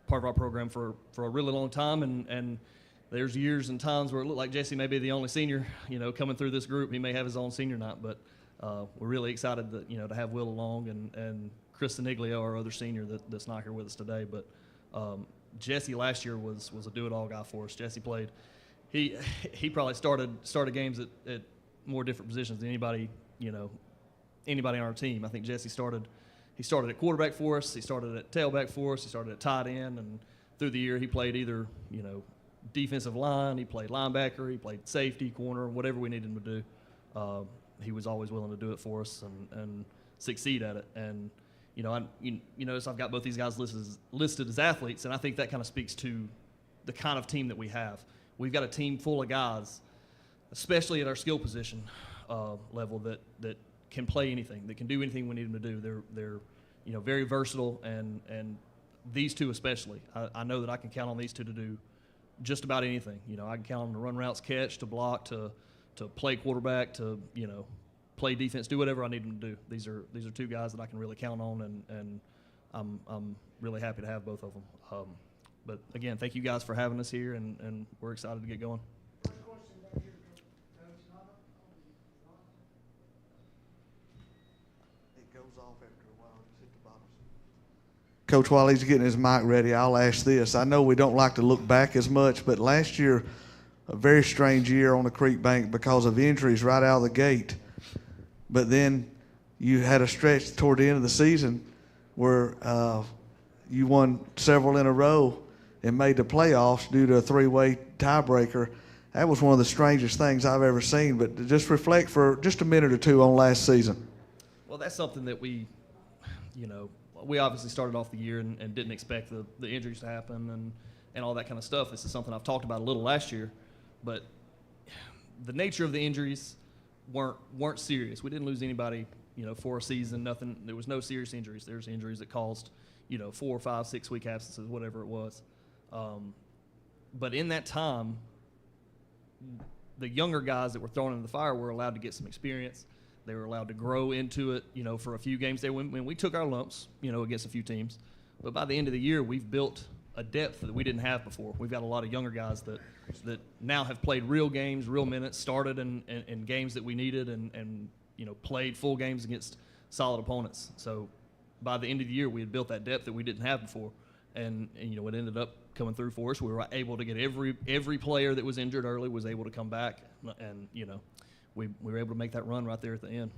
part of our program for a really long time, and there's years and times where it looked like Jesse may be the only senior, coming through this group. He may have his own senior night, but we're really excited that, to have Will along and Chris Siniglio, our other senior that's not here with us today. But Jesse last year was a do-it-all guy for us. Jesse played. He probably started games at more different positions than anybody on our team. I think Jesse started at quarterback for us. He started at tailback for us. He started at tight end, and through the year he played either defensive line. He played linebacker. He played safety, corner, whatever we needed him to do. He was always willing to do it for us and succeed at it. And so I've got both these guys listed as athletes, and I think that kind of speaks to the kind of team that we have. We've got a team full of guys, especially at our skill position level, that can play anything, that can do anything we need them to do. They're very versatile, and these two especially. I know that I can count on these two to do just about anything. I can count on them to run routes, catch, to block, to play quarterback, to play defense, do whatever I need them to do. These are 2 guys that I can really count on, and I'm really happy to have both of them. But again, thank you guys for having us here, and we're excited to get going. It goes off after a while. Just hit the bottom. Coach, while he's getting his mic ready, I'll ask this. I know we don't like to look back as much, but last year, a very strange year on the Creek Bank because of injuries right out of the gate. But then you had a stretch toward the end of the season where you won several in a row and made the playoffs due to a 3-way tiebreaker. That was one of the strangest things I've ever seen. But just reflect for just a minute or two on last season. Well, that's something that we obviously started off the year and didn't expect the injuries to happen and all that kind of stuff. This is something I've talked about a little last year. But the nature of the injuries weren't serious. We didn't lose anybody, for a season. Nothing. There was no serious injuries. There's injuries that caused, 4, 5, 6 week absences, whatever it was. But in that time, the younger guys that were thrown into the fire were allowed to get some experience. They were allowed to grow into it, for a few games. When we took our lumps, against a few teams. But by the end of the year, we've built a depth that we didn't have before. We've got a lot of younger guys that now have played real games, real minutes, started in games that we needed, and played full games against solid opponents. So by the end of the year, we had built that depth that we didn't have before, and it ended up coming through for us. We were able to get every player that was injured early was able to come back, and we were able to make that run right there at the end.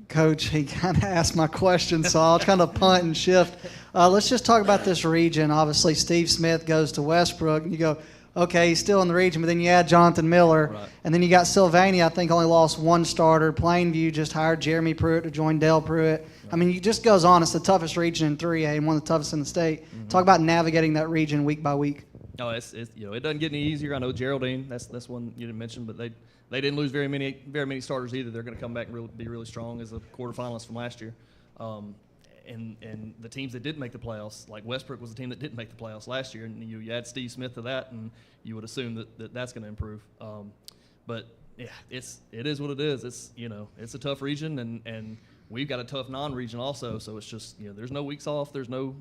Coach, he kind of asked my question, so I'll kind of punt and shift. Let's just talk about this region. Obviously, Steve Smith goes to Westbrook, and you go, okay, he's still in the region, but then you add Jonathan Miller. Right. And then you got Sylvania, I think, only lost one starter. Plainview just hired Jeremy Pruitt to join Dale Pruitt. Right. I mean, it just goes on. It's the toughest region in 3A and one of the toughest in the state. Mm-hmm. Talk about navigating that region week by week. No, it's it doesn't get any easier. I know Geraldine, that's one you didn't mention, but they didn't lose very many starters either. They're going to come back and be really strong as a quarterfinalist from last year. And the teams that did make the playoffs, like Westbrook was the team that didn't make the playoffs last year, and you add Steve Smith to that, and you would assume that's going to improve. But yeah, it is what it is. It's a tough region, and we've got a tough non-region also. So it's just there's no weeks off, there's no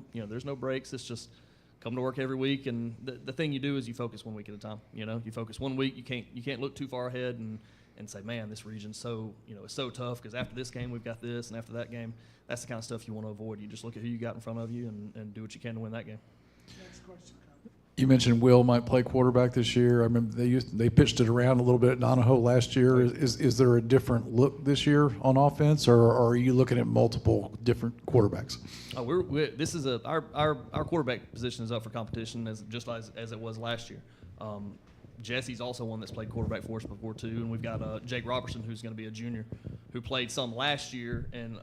breaks. It's just come to work every week, and the thing you do is you focus 1 week at a time. You focus 1 week. You can't look too far ahead and say, man, this region's so it's so tough because after this game we've got this, and after that game, that's the kind of stuff you want to avoid. You just look at who you got in front of you and do what you can to win that game. Next question. You mentioned Will might play quarterback this year. I remember they pitched it around a little bit at Donahoe last year. Is there a different look this year on offense, or are you looking at multiple different quarterbacks? This is our quarterback position is up for competition just as it was last year. Jesse's also one that's played quarterback for us before too, and we've got Jake Robertson, who's going to be a junior, who played some last year in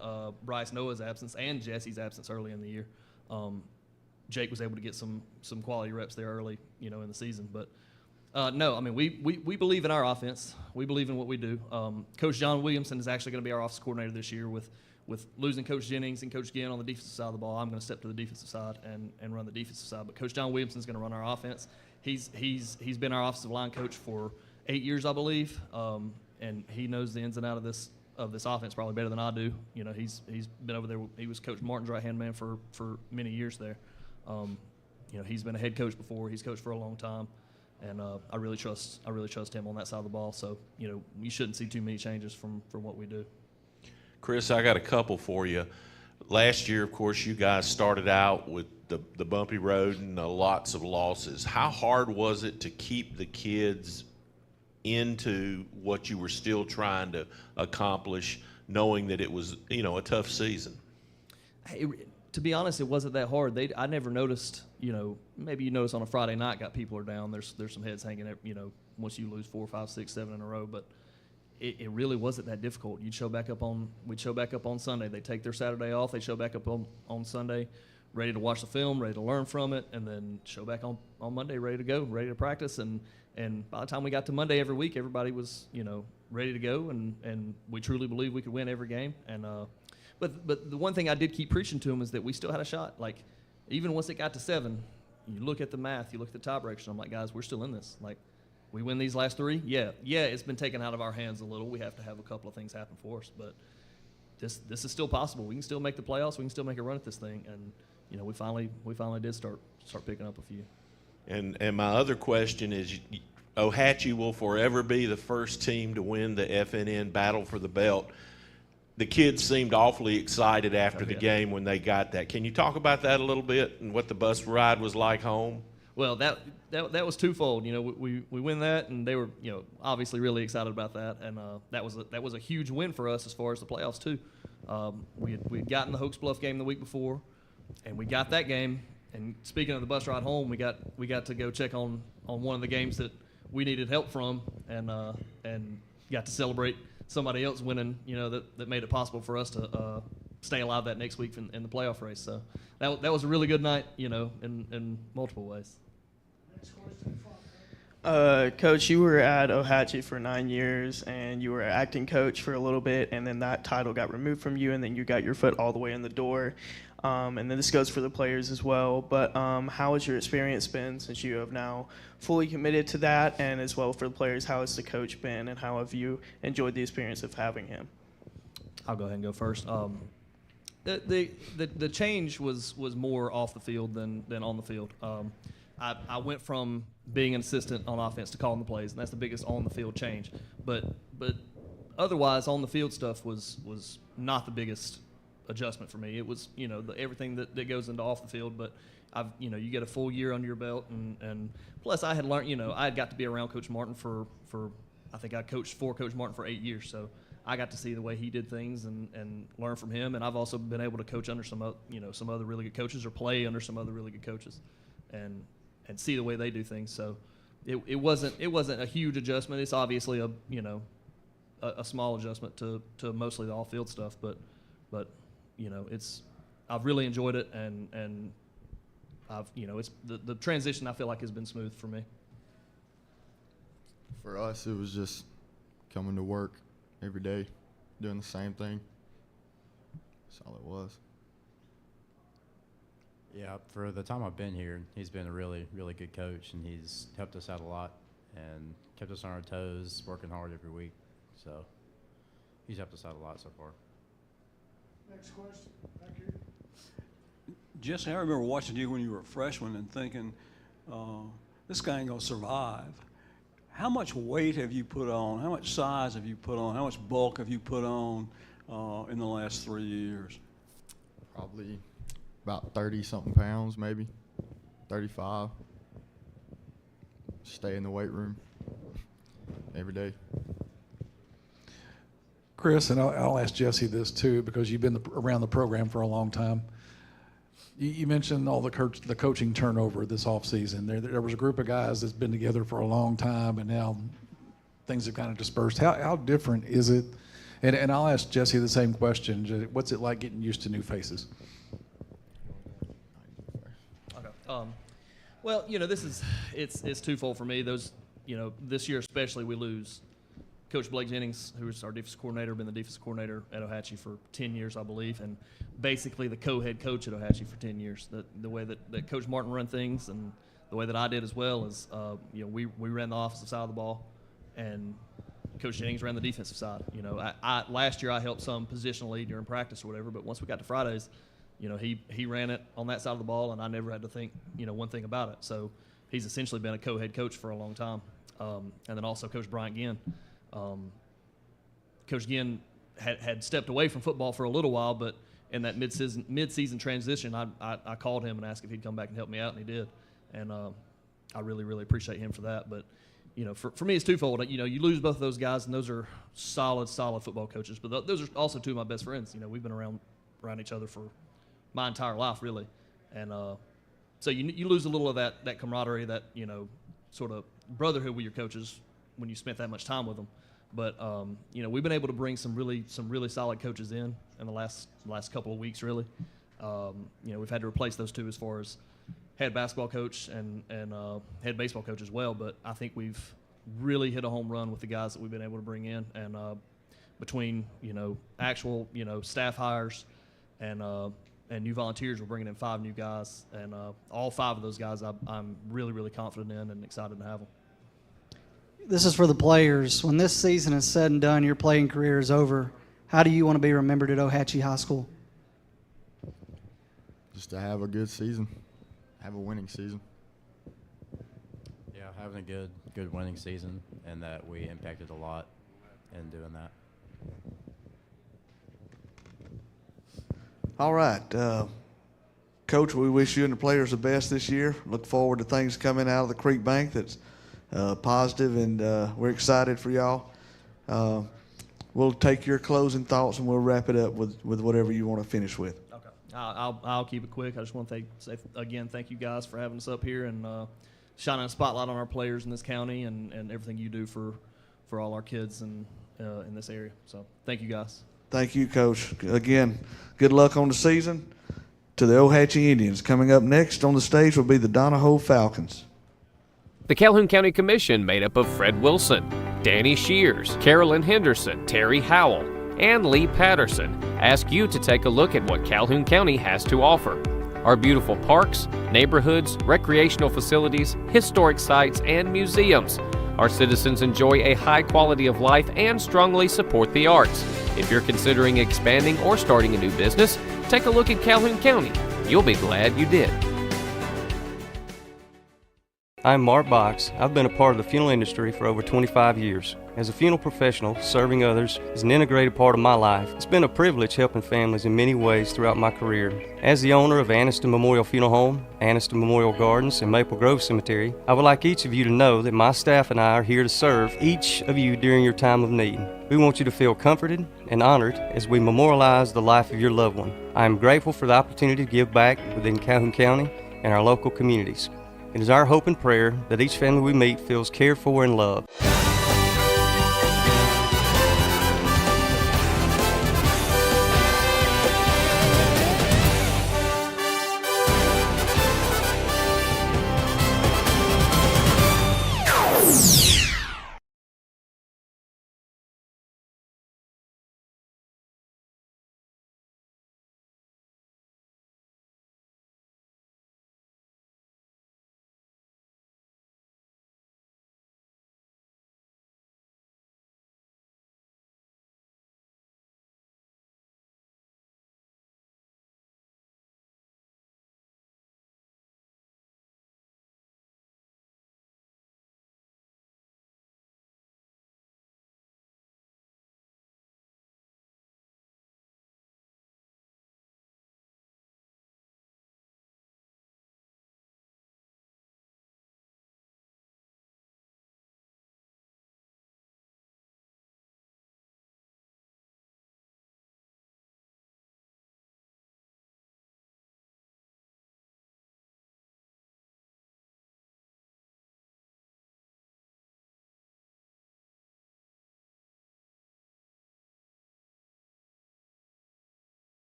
Bryce Noah's absence and Jesse's absence early in the year. Jake was able to get some quality reps there early, in the season. But no, I mean we believe in our offense. We believe in what we do. Coach John Williamson is actually going to be our offensive coordinator this year with losing Coach Jennings and Coach Ginn on the defensive side of the ball. I'm going to step to the defensive side and run the defensive side. But Coach John Williamson is going to run our offense. He's been our offensive line coach for 8 years, I believe, and he knows the ins and outs of this offense probably better than I do. He's been over there. He was Coach Martin's right-hand man for many years there. He's been a head coach before. He's coached for a long time, and I really trust him on that side of the ball. So you shouldn't see too many changes from what we do. Chris, I got a couple for you. Last year, of course, you guys started out with the bumpy road and lots of losses. How hard was it to keep the kids into what you were still trying to accomplish, knowing that it was a tough season? To be honest, it wasn't that hard. I never noticed. Maybe you notice on a Friday night, people are down. There's some heads hanging. Once you lose 4, 5, 6, 7 in a row, but it really wasn't that difficult. We'd show back up on Sunday. They take their Saturday off. They show back up on Sunday, ready to watch the film, ready to learn from it, and then show back on Monday, ready to go, ready to practice. And by the time we got to Monday every week, everybody was ready to go, and we truly believed we could win every game. And but the one thing I did keep preaching to them is that we still had a shot. Like even once it got to 7, you look at the math, you look at the tiebreakers. I'm like, guys, we're still in this. Like we win these last 3. Yeah, it's been taken out of our hands a little. We have to have a couple of things happen for us, but this is still possible. We can still make the playoffs. We can still make a run at this thing, and we finally did start picking up a few. And my other question is, Ohatchee will forever be the first team to win the FNN Battle for the Belt. The kids seemed awfully excited after the game when they got that. Can you talk about that a little bit and what the bus ride was like home? Well, that was twofold. We win that, and they were obviously really excited about that, and that was a huge win for us as far as the playoffs too. We had gotten the Hoax Bluff game the week before, and we got that game. And speaking of the bus ride home, we got to go check on one of the games that we needed help from, and got to celebrate somebody else winning. That made it possible for us to stay alive that next week in the playoff race. So that was a really good night, in multiple ways. Coach, you were at Ohatchee for 9 years, and you were acting coach for a little bit, and then that title got removed from you, and then you got your foot all the way in the door. And then this goes for the players as well. But how has your experience been since you have now fully committed to that, and as well for the players, how has the coach been, and how have you enjoyed the experience of having him? I'll go ahead and go first. The change was more off the field than on the field. I went from being an assistant on offense to calling the plays, and that's the biggest on the field change. But otherwise, on the field stuff was not the biggest adjustment for me. It was everything that goes into off the field. But you get a full year under your belt, and plus I had learned. I had got to be around Coach Martin for I think I coached for Coach Martin for 8 years, so I got to see the way he did things and learn from him. And I've also been able to coach under some other really good coaches, or play under some other really good coaches, and see the way they do things. So it wasn't a huge adjustment. It's obviously a small adjustment to mostly the off-field stuff, but I've really enjoyed it, and it's the transition I feel like has been smooth for me. For us, it was just coming to work every day, doing the same thing. That's all it was. Yeah, for the time I've been here, he's been a really, really good coach, and he's helped us out a lot and kept us on our toes, working hard every week. So he's helped us out a lot so far. Next question. Thank you. Jesse, I remember watching you when you were a freshman and thinking, this guy ain't gonna survive. How much weight have you put on? How much size have you put on? How much bulk have you put on in the last 3 years? Probably about 30-something pounds, maybe 35. Stay in the weight room every day. Chris, and I'll ask Jesse this too, because you've been around the program for a long time. You mentioned all the coaching turnover this offseason. There was a group of guys that's been together for a long time, and now things have kind of dispersed. How different is it? And I'll ask Jesse the same question. What's it like getting used to new faces? Okay. Well, it's twofold for me. Those, this year especially, we lose Coach Blake Jennings, who was our defensive coordinator, been the defensive coordinator at Ohatchee for 10 years, I believe, and basically the co-head coach at Ohatchee for 10 years. The way that Coach Martin run things and the way that I did as well is, we ran the offensive side of the ball, and Coach Jennings ran the defensive side. Last year I helped some positionally during practice or whatever, but once we got to Fridays, he ran it on that side of the ball, and I never had to think, one thing about it. So he's essentially been a co-head coach for a long time. And then also Coach Bryant Ginn. Coach Ginn had stepped away from football for a little while, but in that mid-season transition, I called him and asked if he'd come back and help me out, and he did. And I really, really appreciate him for that. But, for me, it's twofold. You lose both of those guys, and those are solid thotball coaches. But those are also two of my best friends. We've been around each other for my entire life, really. And so you lose a little of that camaraderie, that, sort of brotherhood with your coaches when you spent that much time with them. But we've been able to bring some really solid coaches in the last couple of weeks, really. We've had to replace those two as far as head basketball coach and head baseball coach as well. But I think we've really hit a home run with the guys that we've been able to bring in. And between actual staff hires and new volunteers, we're bringing in 5 new guys, and all 5 of those guys I'm really, really confident in and excited to have them. This is for the players. When this season is said and done, your playing career is over, how do you want to be remembered at Ohatchee High School? Just to have a good season, have a winning season. Yeah, having a good winning season, and that we impacted a lot in doing that. All right. Coach, we wish you and the players the best this year. Look forward to things coming out of the Creek Bank that's positive, and we're excited for y'all. We'll take your closing thoughts, and we'll wrap it up with whatever you want to finish with. Okay. I'll keep it quick. I just want to say again, thank you guys for having us up here and shining a spotlight on our players in this county and everything you do for all our kids in this area. So thank you guys. Thank you, Coach. Again, good luck on the season. To the Ohatchee Indians. Coming up next on the stage will be the Donahoe Falcons. The Calhoun County Commission, made up of Fred Wilson, Danny Shears, Carolyn Henderson, Terry Howell, and Lee Patterson, ask you to take a look at what Calhoun County has to offer. Our beautiful parks, neighborhoods, recreational facilities, historic sites, and museums. Our citizens enjoy a high quality of life and strongly support the arts. If you're considering expanding or starting a new business, take a look at Calhoun County. You'll be glad you did. I'm Mark Box. I've been a part of the funeral industry for over 25 years. As a funeral professional, serving others is an integrated part of my life. It's been a privilege helping families in many ways throughout my career. As the owner of Anniston Memorial Funeral Home, Anniston Memorial Gardens, and Maple Grove Cemetery, I would like each of you to know that my staff and I are here to serve each of you during your time of need. We want you to feel comforted and honored as we memorialize the life of your loved one. I am grateful for the opportunity to give back within Calhoun County and our local communities. It is our hope and prayer that each family we meet feels cared for and loved.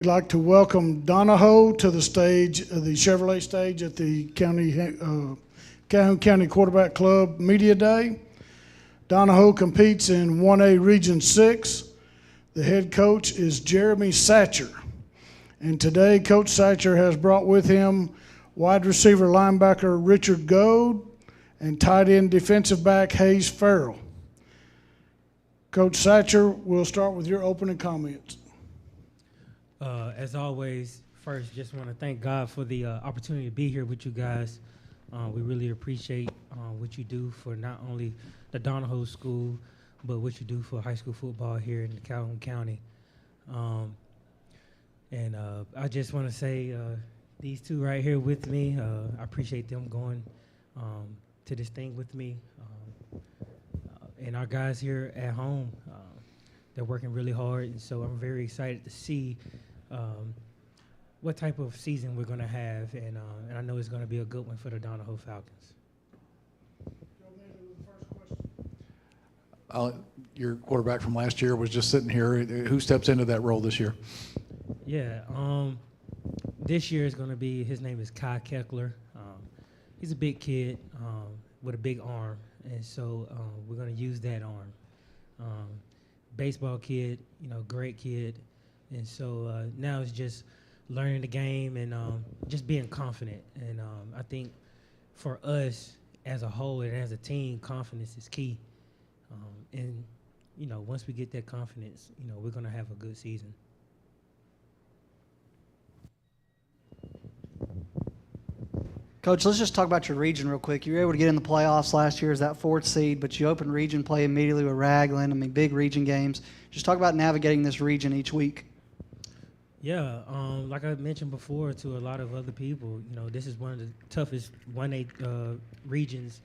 We'd like to welcome Donahoe to the stage, the Chevrolet stage at the Calhoun County Quarterback Club Media Day. Donahoe competes in 1A Region 6. The head coach is Jeremy Satcher. And today, Coach Satcher has brought with him wide receiver linebacker Richard Goad and tight end defensive back Hayes Farrell. Coach Satcher, we'll start with your opening comments. As always, first, just want to thank God for the opportunity to be here with you guys. We really appreciate what you do for not only the Donahoe School, but what you do for high school football here in Calhoun County. And I just want to say these two right here with me, I appreciate them going to this thing with me. And our guys here at home, they're working really hard, and so I'm very excited to see what type of season we're going to have, and I know it's going to be a good one for the Donahoe Falcons. Your quarterback from last year was just sitting here. Who steps into that role this year? Yeah, this year is going to be, his name is Kai Keckler. He's a big kid with a big arm, and so we're going to use that arm. Baseball kid, great kid. And so now it's just learning the game and just being confident. And I think for us as a whole and as a team, confidence is key. And, once we get that confidence, we're going to have a good season. Coach, let's just talk about your region real quick. You were able to get in the playoffs last year as that 4th seed, but you opened region play immediately with Ragland. Big region games. Just talk about navigating this region each week. Yeah, like I mentioned before to a lot of other people, this is one of the toughest 1A regions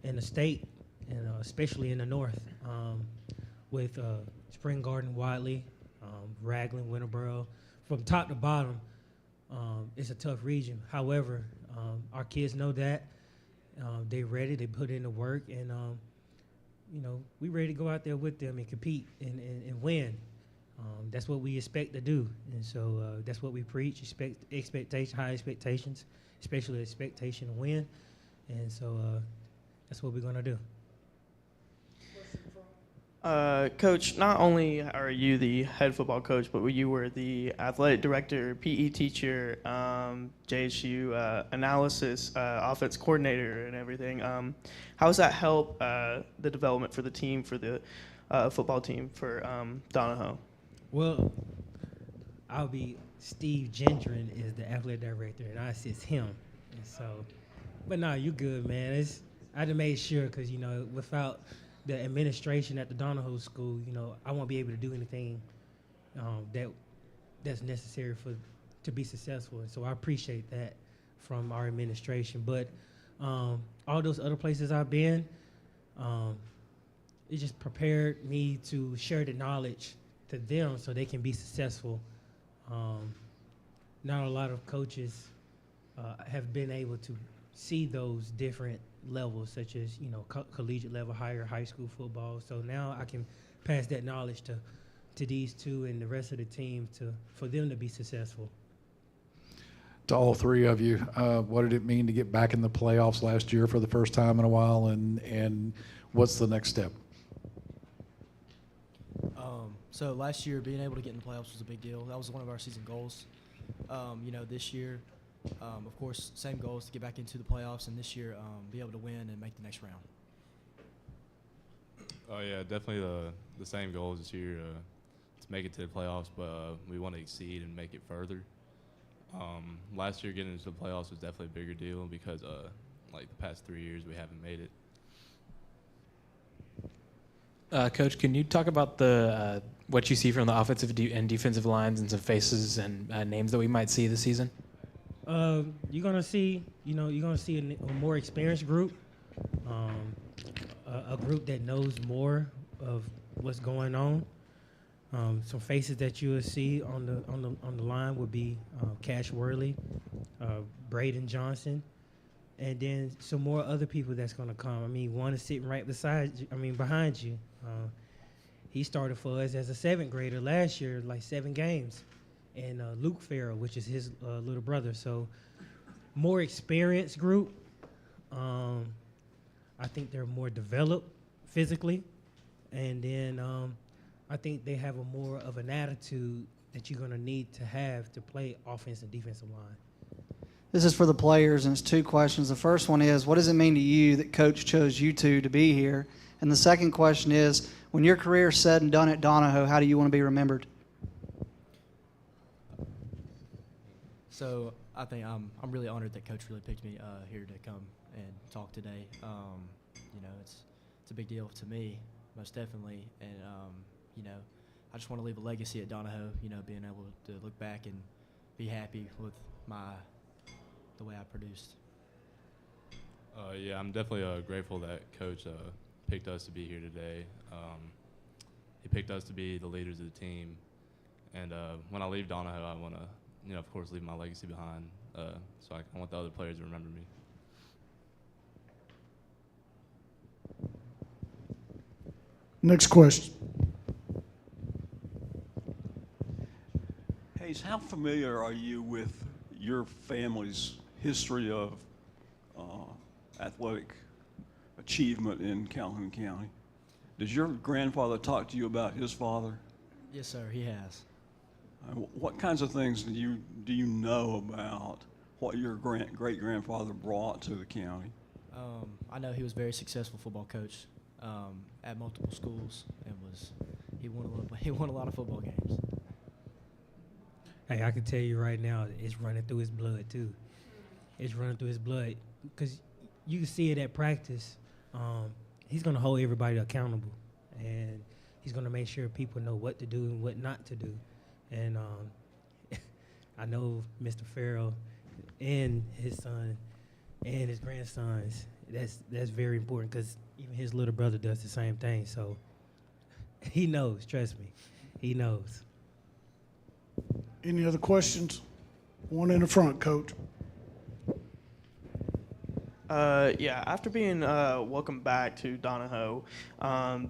in the state, and especially in the north, with Spring Garden, Wadley, Ragland, Winterboro. From top to bottom, it's a tough region. However, our kids know that. They're ready. They put in the work, and we ready to go out there with them and compete and win. That's what we expect to do, and so that's what we preach. High expectations, especially expectation to win, and so that's what we're gonna do. Coach, not only are you the head football coach, but you were the athletic director, PE teacher, JSU analysis, offense coordinator, and everything. How does that help the development for the team, for the football team for Donahoe? Well, Steve Gendron is the athletic director, and I assist him. And so, but no, you good, man. I just made sure because, without the administration at the Donahoe School, I won't be able to do anything that's necessary to be successful. And so I appreciate that from our administration. But all those other places I've been, it just prepared me to share the knowledge to them so they can be successful. Not a lot of coaches have been able to see those different levels, such as collegiate level, high school football. So now I can pass that knowledge to these two and the rest of the team for them to be successful. To all three of you, what did it mean to get back in the playoffs last year for the first time in a while, and what's the next step? So last year, being able to get in the playoffs was a big deal. That was one of our season goals. This year, of course, same goals to get back into the playoffs, and this year be able to win and make the next round. Oh yeah, definitely the same goals this year to make it to the playoffs, but we want to exceed and make it further. Last year getting into the playoffs was definitely a bigger deal because the past 3 years we haven't made it. Coach, can you talk about what you see from the offensive and defensive lines and some faces and names that we might see this season? You're gonna see, a more experienced group, a group that knows more of what's going on. Some faces that you will see on the line would be Cash Worley, Braden Johnson, and then some more other people that's gonna come. One is sitting right behind you. He started for us as a 7th grader last year, 7 games, and Luke Farrell, which is his little brother. So more experienced group. I think they're more developed physically, and then I think they have a more of an attitude that you're going to need to have to play offense and defensive line. This is for the players, and it's two questions. The first one is, what does it mean to you that Coach chose you two to be here? And the second question is, when your career is said and done at Donahoe, how do you want to be remembered? So I think I'm really honored that Coach really picked me here to come and talk today. You know, it's a big deal to me, most definitely, and you know, I just want to leave a legacy at Donahoe. You know, being able to look back and be happy with the way I produced. Yeah, I'm definitely grateful that Coach picked us to be here today. He picked us to be the leaders of the team, and when I leave Donahoe, I want to, you know, of course, leave my legacy behind. So I want the other players to remember me. Next question. Hayes, how familiar are you with your family's history of athletic achievement in Calhoun County? Does your grandfather talk to you about his father? Yes, sir, he has. What kinds of things do you know about what your great-grandfather brought to the county? I know he was a very successful football coach at multiple schools, and he won a lot of football games. Hey, I can tell you right now, it's running through his blood too. It's running through his blood because you can see it at practice. He's going to hold everybody accountable, and he's going to make sure people know what to do and what not to do. And I know Mr. Farrell and his son and his grandsons, that's very important because even his little brother does the same thing. So he knows, trust me, he knows. Any other questions? One in the front, Coach. Yeah, after being welcomed back to Donahoe,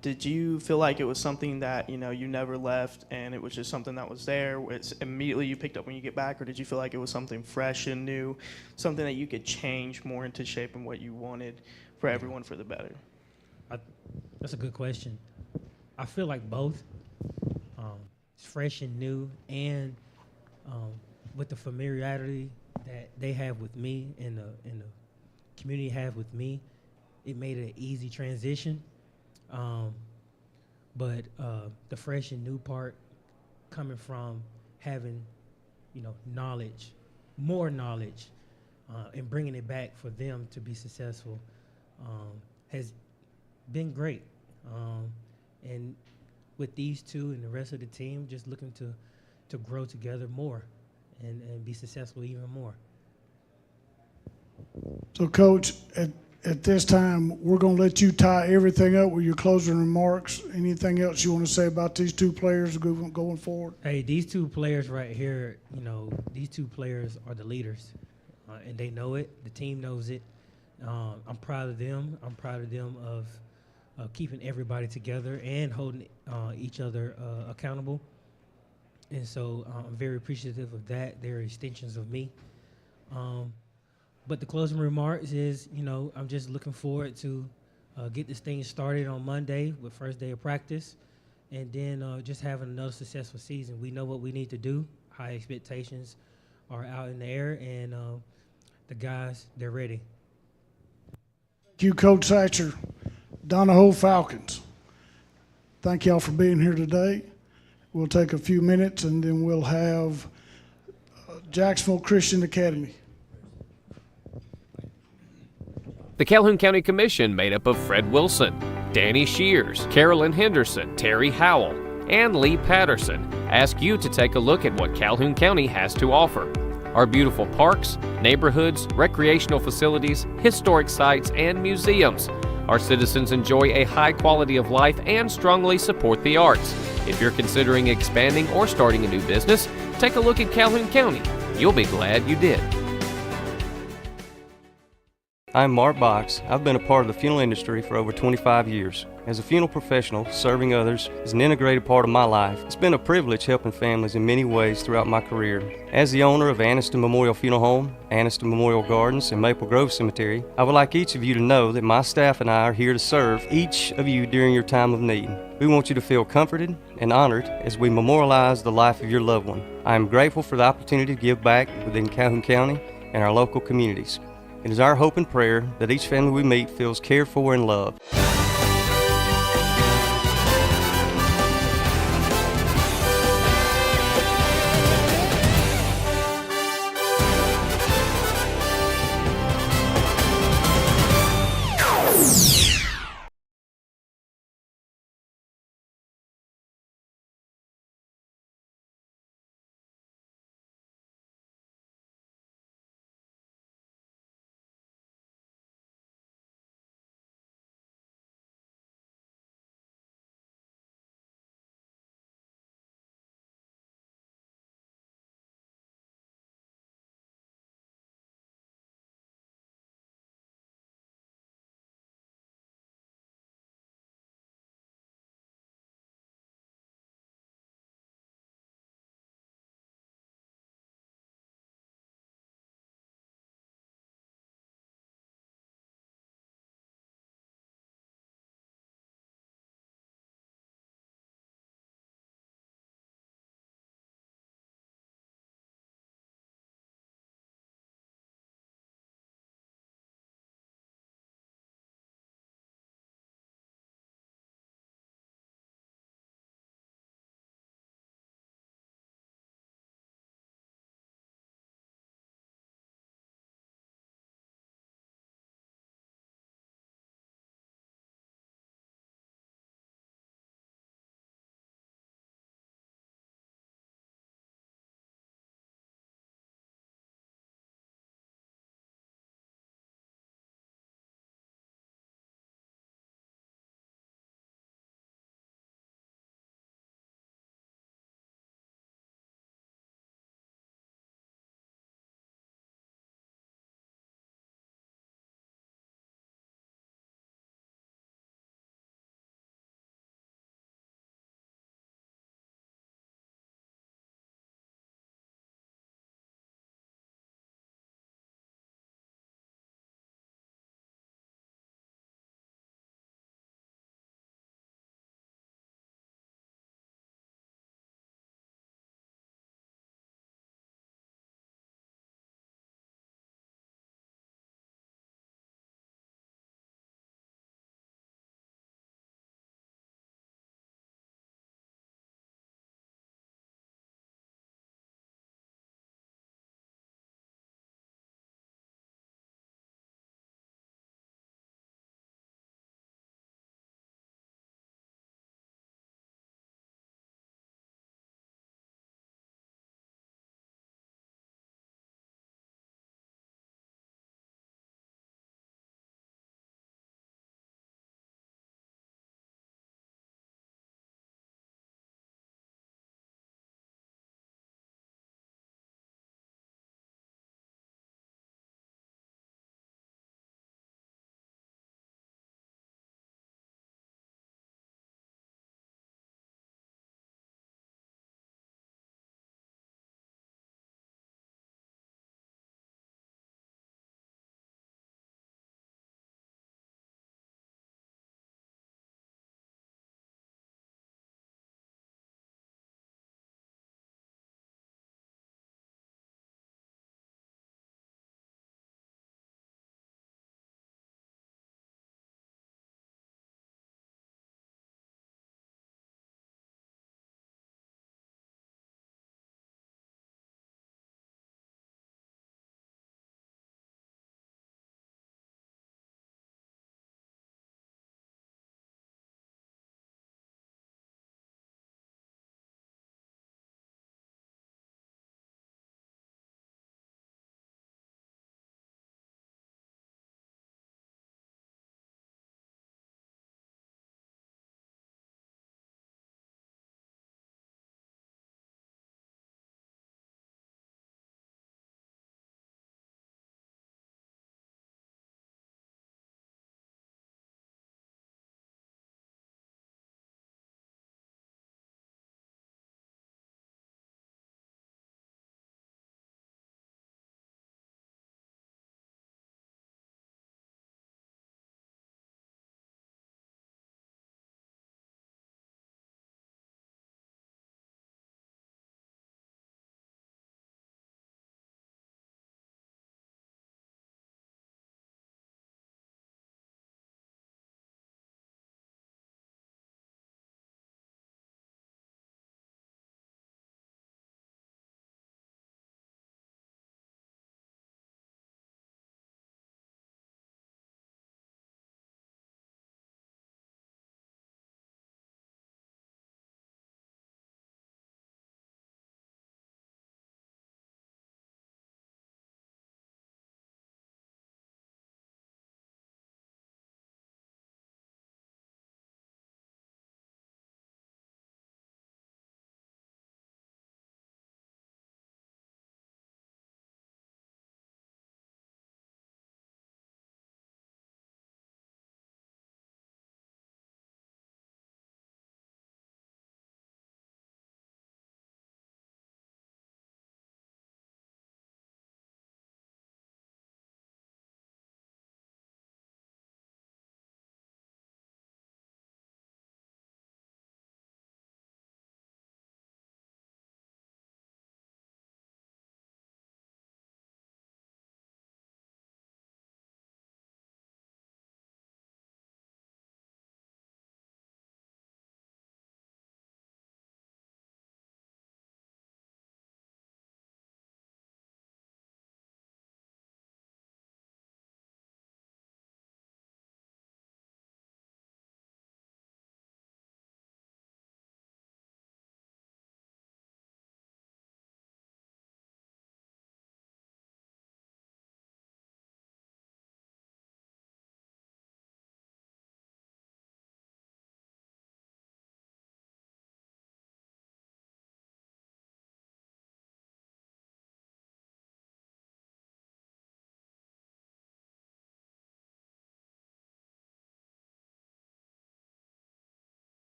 did you feel like it was something that, you know, you never left and it was just something that was there, it's immediately you picked up when you get back, or did you feel like it was something fresh and new, something that you could change more into shape and what you wanted for everyone for the better? That's a good question. I feel like both. It's fresh and new, and with the familiarity that they have with me and the community have with me, it made it an easy transition. But the fresh and new part coming from having, you know, knowledge, more knowledge, and bringing it back for them to be successful has been great. And with these two and the rest of the team, just looking to grow together more and be successful even more. So, Coach, at this time, we're going to let you tie everything up with your closing remarks. Anything else you want to say about these two players going forward? Hey, these two players right here, you know, these two players are the leaders, and they know it. The team knows it. I'm proud of them. I'm proud of them of keeping everybody together and holding each other accountable. And so I'm very appreciative of that. They're extensions of me. But the closing remarks is, you know, I'm just looking forward to get this thing started on Monday with first day of practice, and then just having another successful season. We know what we need to do. High expectations are out in the air, and the guys, they're ready. Thank you, Coach Satcher. Donahoe Falcons. Thank y'all for being here today. We'll take a few minutes, and then we'll have Jacksonville Christian Academy. The Calhoun County Commission, made up of Fred Wilson, Danny Shears, Carolyn Henderson, Terry Howell, and Lee Patterson, ask you to take a look at what Calhoun County has to offer. Our beautiful parks, neighborhoods, recreational facilities, historic sites, and museums. Our citizens enjoy a high quality of life and strongly support the arts. If you're considering expanding or starting a new business, take a look at Calhoun County. You'll be glad you did. I'm Mark Box. I've been a part of the funeral industry for over 25 years. As a funeral professional, serving others is an integrated part of my life. It's been a privilege helping families in many ways throughout my career. As the owner of Anniston Memorial Funeral Home, Anniston Memorial Gardens, and Maple Grove Cemetery, I would like each of you to know that my staff and I are here to serve each of you during your time of need. We want you to feel comforted and honored as we memorialize the life of your loved one. I am grateful for the opportunity to give back within Calhoun County and our local communities. It is our hope and prayer that each family we meet feels cared for and loved.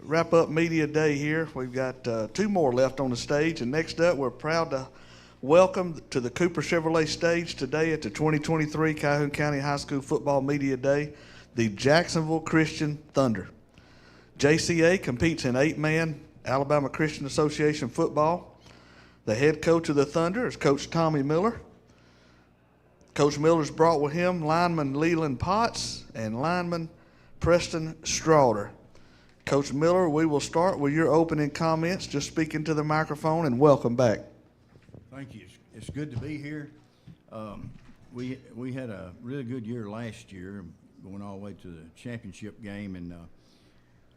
wrap up Media Day here. We've got 2 more left on the stage. And next up, we're proud to welcome to the Cooper Chevrolet stage today at the 2023 Calhoun County High School Football Media Day, the Jacksonville Christian Thunder. JCA competes in 8-man Alabama Christian Association football. The head coach of the Thunder is Coach Tommy Miller. Coach Miller's brought with him lineman Leland Potts and lineman Preston Strawder. Coach Miller, we will start with your opening comments. Just speak into the microphone and welcome back. Thank you. It's good to be here. We had a really good year last year, going all the way to the championship game, and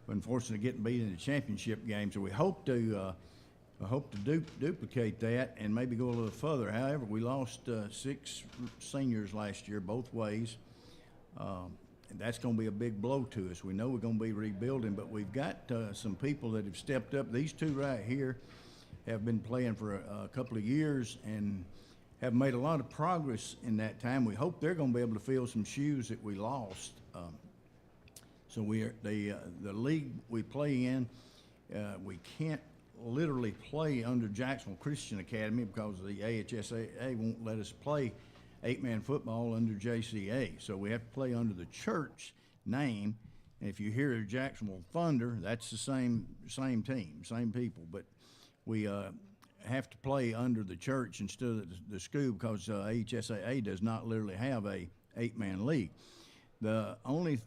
unfortunately getting beat in the championship game. So we hope to duplicate that and maybe go a little further. However, we lost 6 seniors last year both ways. And that's going to be a big blow to us. We know we're going to be rebuilding, but we've got some people that have stepped up. These 2 right here have been playing for a couple of years and have made a lot of progress in that time. We hope they're going to be able to fill some shoes that we lost. So the league we play in, we can't literally play under Jacksonville Christian Academy because the AHSAA won't let us play 8-man football under JCA. So we have to play under the church name. And if you hear Jacksonville Thunder, that's the same team, same people. But we have to play under the church instead of the school because AHSAA does not literally have a 8-man league. The only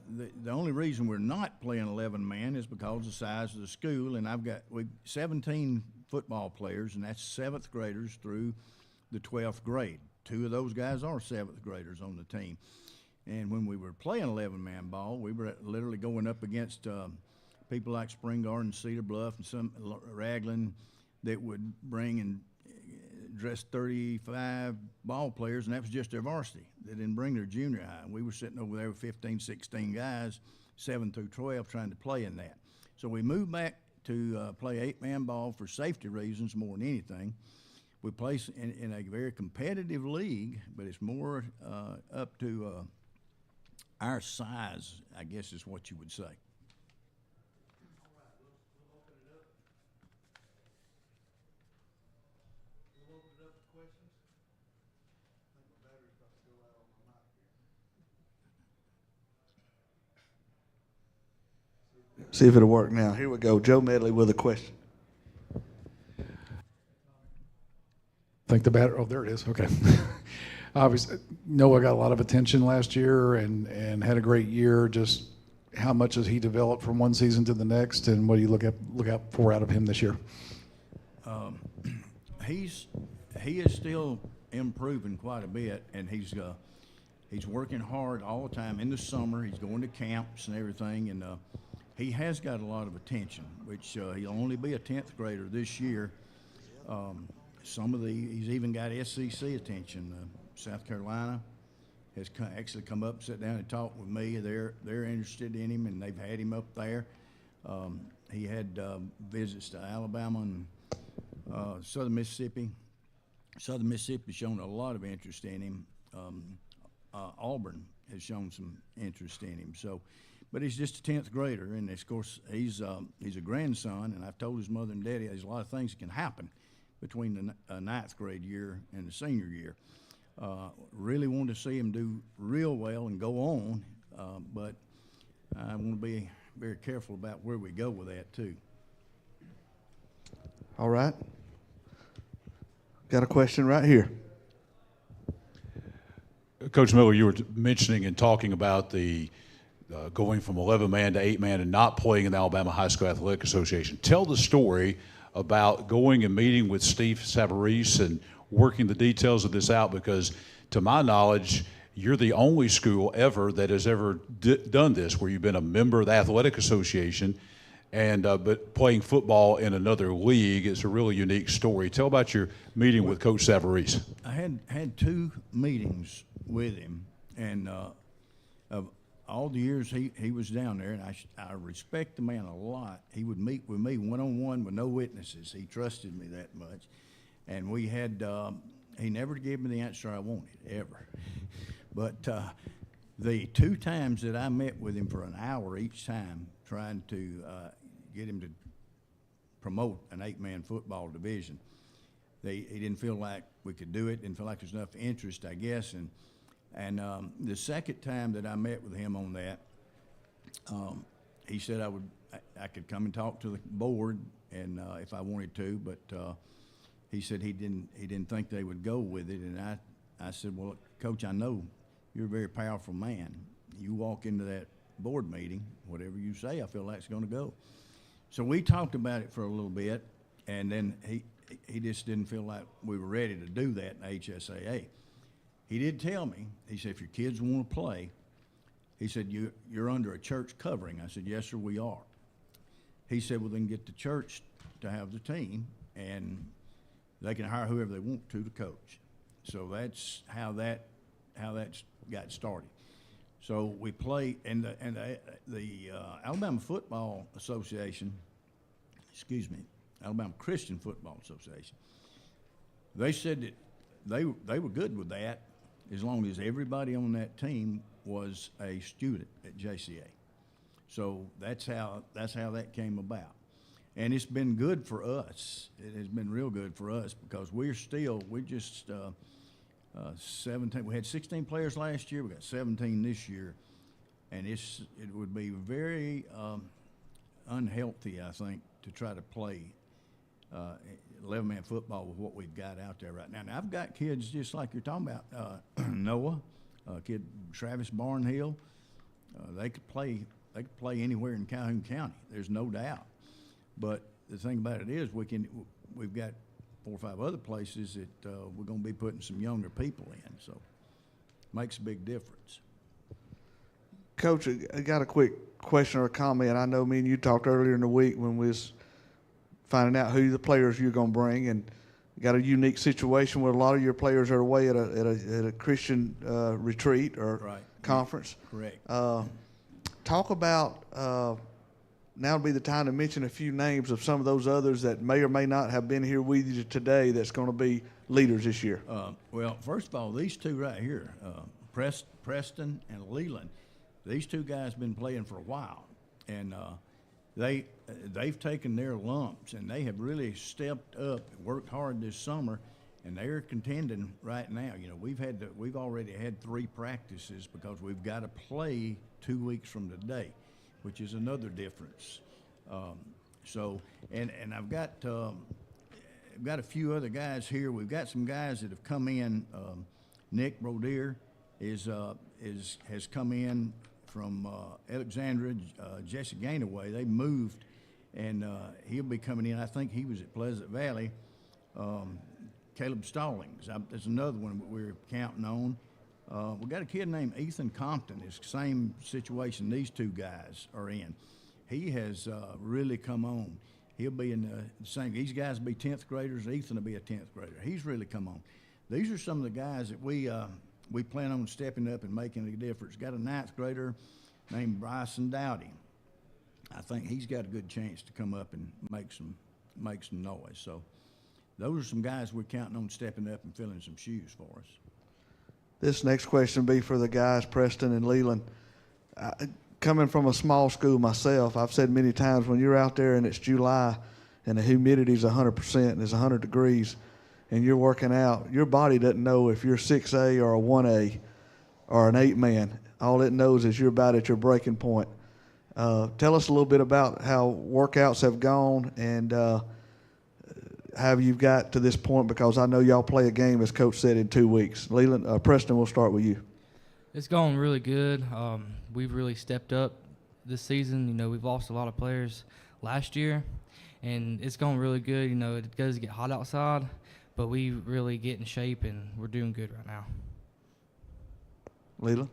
reason we're not playing 11-man is because of the size of the school, and we've 17 football players, and that's 7th graders through the 12th grade. 2 of those guys are 7th graders on the team. And when we were playing 11-man ball, we were literally going up against people like Spring Garden, Cedar Bluff, and some Raglan that would bring and dress 35 ball players, and that was just their varsity. They didn't bring their junior high. We were sitting over there with 15, 16 guys, 7 through 12, trying to play in that. So we moved back to play 8-man ball for safety reasons more than anything. We play in a very competitive league, but it's more up to our size, I guess is what you would say. See if it'll work now. Here we go. Joe Medley with a question. Think the batter. Oh, there it is. Okay. Obviously, Noah got a lot of attention last year and had a great year. Just how much has he developed from one season to the next, and what do you look out for out of him this year? He is still improving quite a bit, and he's working hard all the time. In the summer, he's going to camps and everything, and he has got a lot of attention, which he'll only be a 10th grader this year. He's even got SEC attention. South Carolina has actually come up and sat down and talked with me. They're interested in him, and they've had him up there. He had visits to Alabama and Southern Mississippi. Southern Mississippi's shown a lot of interest in him. Auburn has shown some interest in him. But he's just a 10th grader, and of course he's a grandson. And I've told his mother and daddy there's a lot of things that can happen between the 9th grade year and the senior year. Really want to see him do real well and go on, but I want to be very careful about where we go with that too. All right. Got a question right here. Coach Miller, you were mentioning and talking about the going from 11-man to 8-man and not playing in the Alabama High School Athletic Association. Tell the story about going and meeting with Steve Savarese and working the details of this out, because to my knowledge, you're the only school ever that has ever done this, where you've been a member of the Athletic Association and but playing football in another league. Is a really unique story. Tell about your meeting with Coach Savarese. I had 2 meetings with him, and of all the years he was down there, and I respect the man a lot. He would meet with me one-on-one with no witnesses. He trusted me that much. And we had, he never gave me the answer I wanted, ever. But the 2 times that I met with him for an hour each time, trying to get him to promote an 8-man football division. He didn't feel like we could do it, didn't feel like there's enough interest, I guess. And the second time that I met with him on that, he said I could come and talk to the board and if I wanted to, but he said he didn't think they would go with it. And I said, well, Coach, I know you're a very powerful man. You walk into that board meeting, whatever you say, I feel like it's going to go. So we talked about it for a little bit, and then he just didn't feel like we were ready to do that in HSAA. He did tell me, he said, if your kids want to play, he said, you're under a church covering. I said, yes, sir, we are. He said, well, then get the church to have the team, and they can hire whoever they want to coach. So that's how that's got started. So we play, and the Alabama Football Association, Alabama Christian Football Association, they said that they were good with that as long as everybody on that team was a student at JCA. So that's how that came about. And it's been good for us. It has been real good for us because we're just 17. We had 16 players last year. We got 17 this year. And it would be very unhealthy, I think, to try to play 11-man football with what we've got out there right now. Now, I've got kids just like you're talking about. Noah, kid Travis Barnhill, they could play anywhere in Calhoun County. There's no doubt. But the thing about it is we've got 4 or 5 other places that we're going to be putting some younger people in. So it makes a big difference. Coach, I got a quick question or a comment. I know me and you talked earlier in the week when we was finding out who the players you're going to bring, and got a unique situation where a lot of your players are away at a Christian retreat or conference. Correct. Talk about now would be the time to mention a few names of some of those others that may or may not have been here with you today that's going to be leaders this year. Well, first of all, these two right here, Preston and Leland, these two guys been playing for a while, and they've taken their lumps, and they have really stepped up and worked hard this summer, and they're contending right now. You know, we've already had 3 practices because we've got to play 2 weeks from today, which is another difference. And I've got a few other guys here. We've got some guys that have come in. Nick Brodier has come in from Alexandria. Jesse Gainaway, they moved, and he'll be coming in. I think he was at Pleasant Valley. Caleb Stallings, there's another one that we're counting on. We got a kid named Ethan Compton. It's the same situation these two guys are in. He has really come on. He'll be in the same. These guys will be 10th graders. Ethan will be a 10th grader. He's really come on. These are some of the guys that we plan on stepping up and making a difference. Got a 9th grader named Bryson Dowdy. I think he's got a good chance to come up and make some noise. So those are some guys we're counting on stepping up and filling some shoes for us. This next question will be for the guys, Preston and Leland. Coming from a small school myself, I've said many times when you're out there and it's July and the humidity is 100% and it's 100 degrees and you're working out, your body doesn't know if you're 6A or a 1A or an 8-man. All it knows is you're about at your breaking point. Tell us a little bit about how workouts have gone and how you've got to this point, because I know y'all play a game, as Coach said, in 2 weeks. Leland, Preston, we'll start with you. It's going really good. We've really stepped up this season. You know, we've lost a lot of players last year, and it's going really good. You know, it does get hot outside, but we really get in shape, and we're doing good right now. Leland?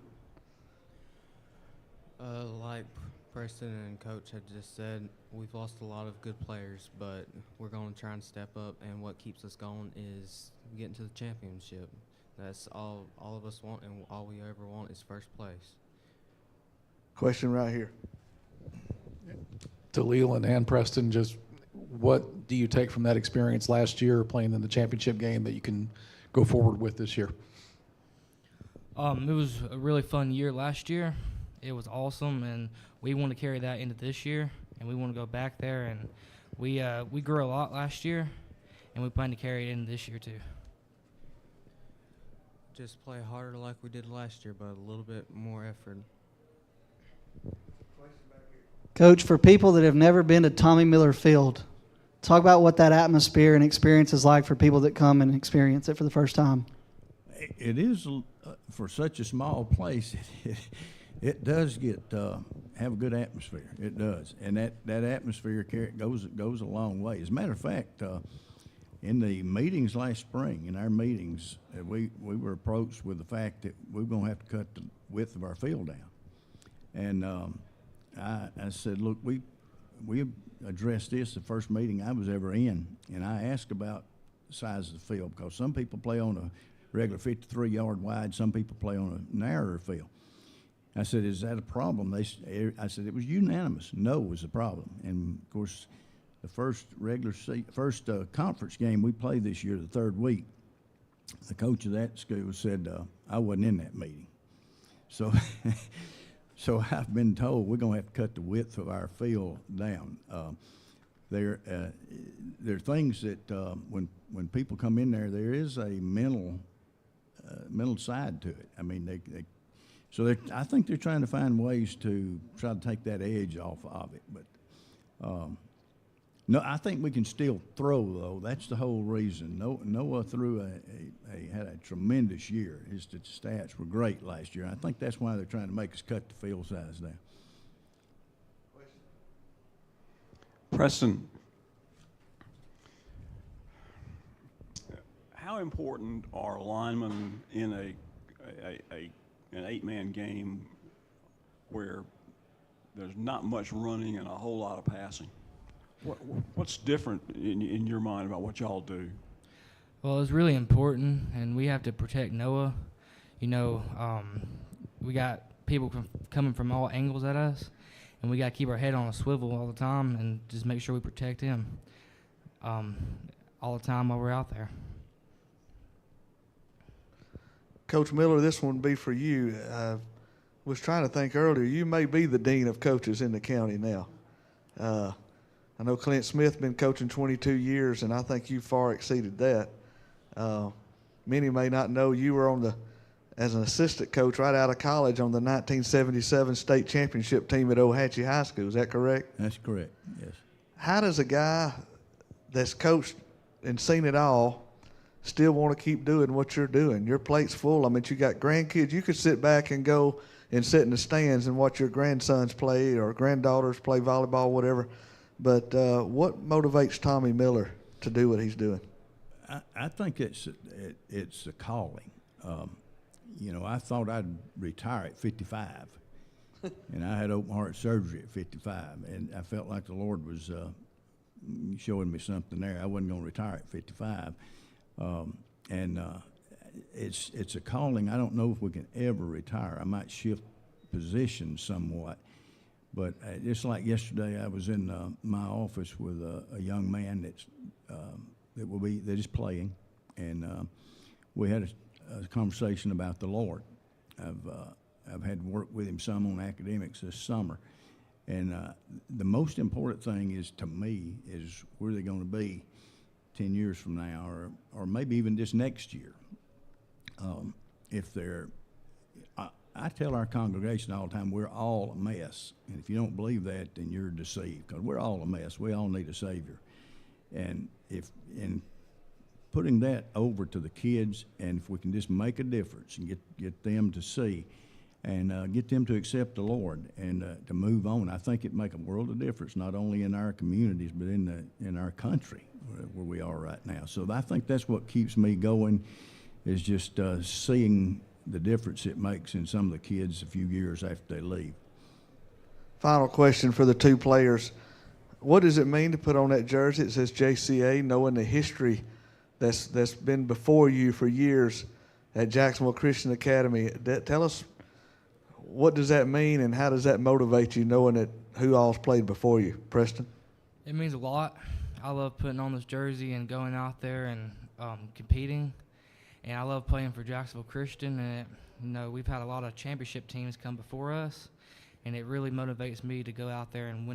Like Preston and Coach had just said, we've lost a lot of good players, but we're going to try and step up, and what keeps us going is getting to the championship. That's all of us want, and all we ever want is first place. Question right here. To Leland and Preston, just what do you take from that experience last year playing in the championship game that you can go forward with this year? It was a really fun year last year. It was awesome, and we want to carry that into this year and we want to go back there. And we grew a lot last year, and we plan to carry it in this year too. Just play harder like we did last year, but a little bit more effort. Coach, for people that have never been to Tommy Miller Field, talk about what that atmosphere and experience is like for people that come and experience it for the first time. It is, for such a small place, it does get have a good atmosphere. It does, and that atmosphere goes a long way. As a matter of fact, in the meetings last spring, in our meetings, we were approached with the fact that we were going to have to cut the width of our field down, and I said, look, we addressed this the first meeting I was ever in, and I asked about the size of the field because some people play on a regular 53-yard wide, some people play on a narrower field. I said, is that a problem? I said, it was unanimous. No was the problem. And, of course, the first conference game we played this year, the third week, the coach of that school said, I wasn't in that meeting. So so I've been told we're going to have to cut the width of our field down. There are things that when people come in there, there is a mental side to it. I mean, I think they're trying to find ways to try to take that edge off of it. But no, I think we can still throw, though. That's the whole reason. Noah had a tremendous year. His stats were great last year. I think that's why they're trying to make us cut the field size down. Preston, how important are linemen in an 8-man game where there's not much running and a whole lot of passing? What's different in your mind about what y'all do? Well, it's really important, and we have to protect Noah. You know, we got people coming from all angles at us, and we got to keep our head on a swivel all the time and just make sure we protect him all the time while we're out there. Coach Miller, this one would be for you. I was trying to think earlier, you may be the dean of coaches in the county now. I know Clint Smith been coaching 22 years, and I think you far exceeded that. Many may not know you were as an assistant coach right out of college on the 1977 state championship team at Ohatchee High School. Is that correct? That's correct, yes. How does a guy that's coached and seen it all still want to keep doing what you're doing? Your plate's full. I mean, you got grandkids. You could sit back and go and sit in the stands and watch your grandsons play or granddaughters play volleyball, whatever. But what motivates Tommy Miller to do what he's doing? I think it's a calling. You know, I thought I'd retire at 55, and I had open heart surgery at 55, and I felt like the Lord was showing me something there. I wasn't going to retire at 55, it's a calling. I don't know if we can ever retire. I might shift positions somewhat. But just like yesterday, I was in my office with a young man that is playing, and we had a conversation about the Lord. I've had to work with him some on academics this summer, and the most important thing is to me is where they're going to be 10 years from now, or maybe even just next year. If they're I tell our congregation all the time, we're all a mess. And if you don't believe that, then you're deceived, because we're all a mess. We all need a Savior. And putting that over to the kids, and if we can just make a difference and get them to see and get them to accept the Lord and to move on, I think it'd make a world of difference, not only in our communities, but in our country where we are right now. So I think that's what keeps me going, is just seeing the difference it makes in some of the kids a few years after they leave. Final question for the two players. What does it mean to put on that jersey that says JCA, knowing the history that's been before you for years at Jacksonville Christian Academy? Tell us, what does that mean, and how does that motivate you, knowing that who all's played before you? Preston? It means a lot. I love putting on this jersey and going out there and competing. And I love playing for Jacksonville Christian, and we've had a lot of championship teams come before us, and it really motivates me to go out there and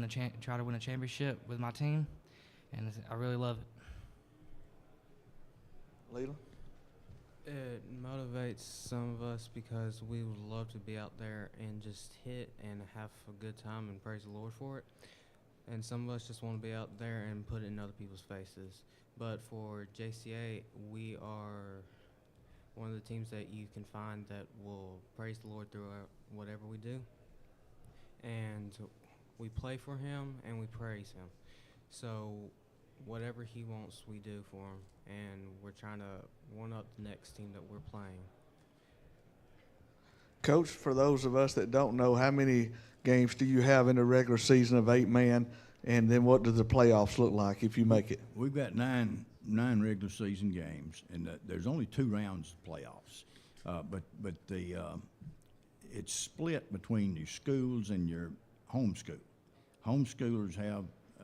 try to win a championship with my team, and I really love it. Leland? It motivates some of us because we would love to be out there and just hit and have a good time and praise the Lord for it. And some of us just want to be out there and put it in other people's faces. But for JCA, we are one of the teams that you can find that will praise the Lord through whatever we do. And we play for him and we praise him. So whatever he wants, we do for him. And we're trying to one-up the next team that we're playing. Coach, for those of us that don't know, how many games do you have in the regular season of 8-man, and then what do the playoffs look like if you make it? We've got nine regular season games, and there's only 2 rounds of playoffs. But it's split between your schools and your home school. Homeschoolers have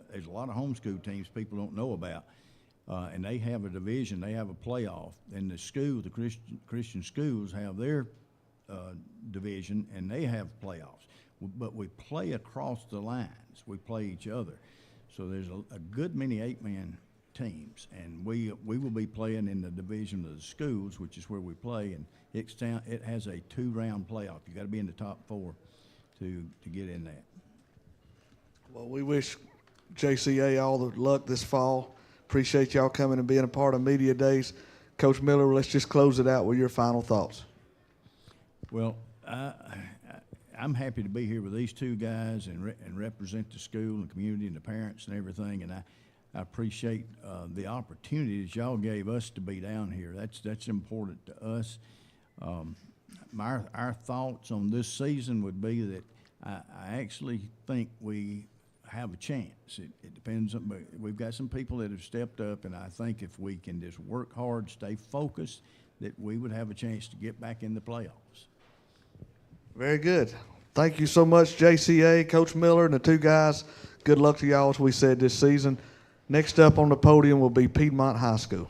there's a lot of homeschool teams people don't know about, and they have a division, they have a playoff, and the Christian schools have their division, and they have playoffs. But we play across the lines. We play each other. So there's a good many 8-man teams, and we will be playing in the division of the schools, which is where we play, and it has a 2-round playoff. You got to be in the top 4 to get in that. Well, we wish JCA all the luck this fall. Appreciate y'all coming and being a part of Media Days. Coach Miller, let's just close it out with your final thoughts. Well, I'm happy to be here with these 2 guys and represent the school and community and the parents and everything, and I appreciate the opportunities y'all gave us to be down here. That's important to us. Our thoughts on this season would be that I actually think we have a chance. It depends on, but we've got some people that have stepped up, and I think if we can just work hard, stay focused, that we would have a chance to get back in the playoffs. Very good. Thank you so much, JCA, Coach Miller, and the 2 guys. Good luck to y'all, as we said, this season. Next up on the podium will be Piedmont High School.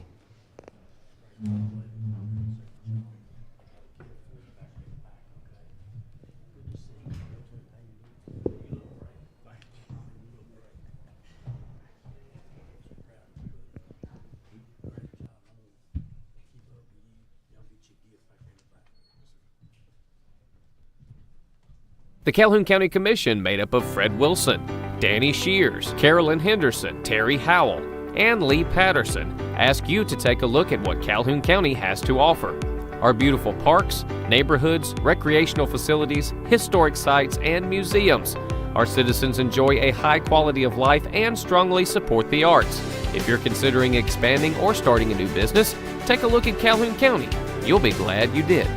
The Calhoun County Commission, made up of Fred Wilson, Danny Shears, Carolyn Henderson, Terry Howell, and Lee Patterson, ask you to take a look at what Calhoun County has to offer. Our beautiful parks, neighborhoods, recreational facilities, historic sites, and museums. Our citizens enjoy a high quality of life and strongly support the arts. If you're considering expanding or starting a new business, take a look at Calhoun County. You'll be glad you did.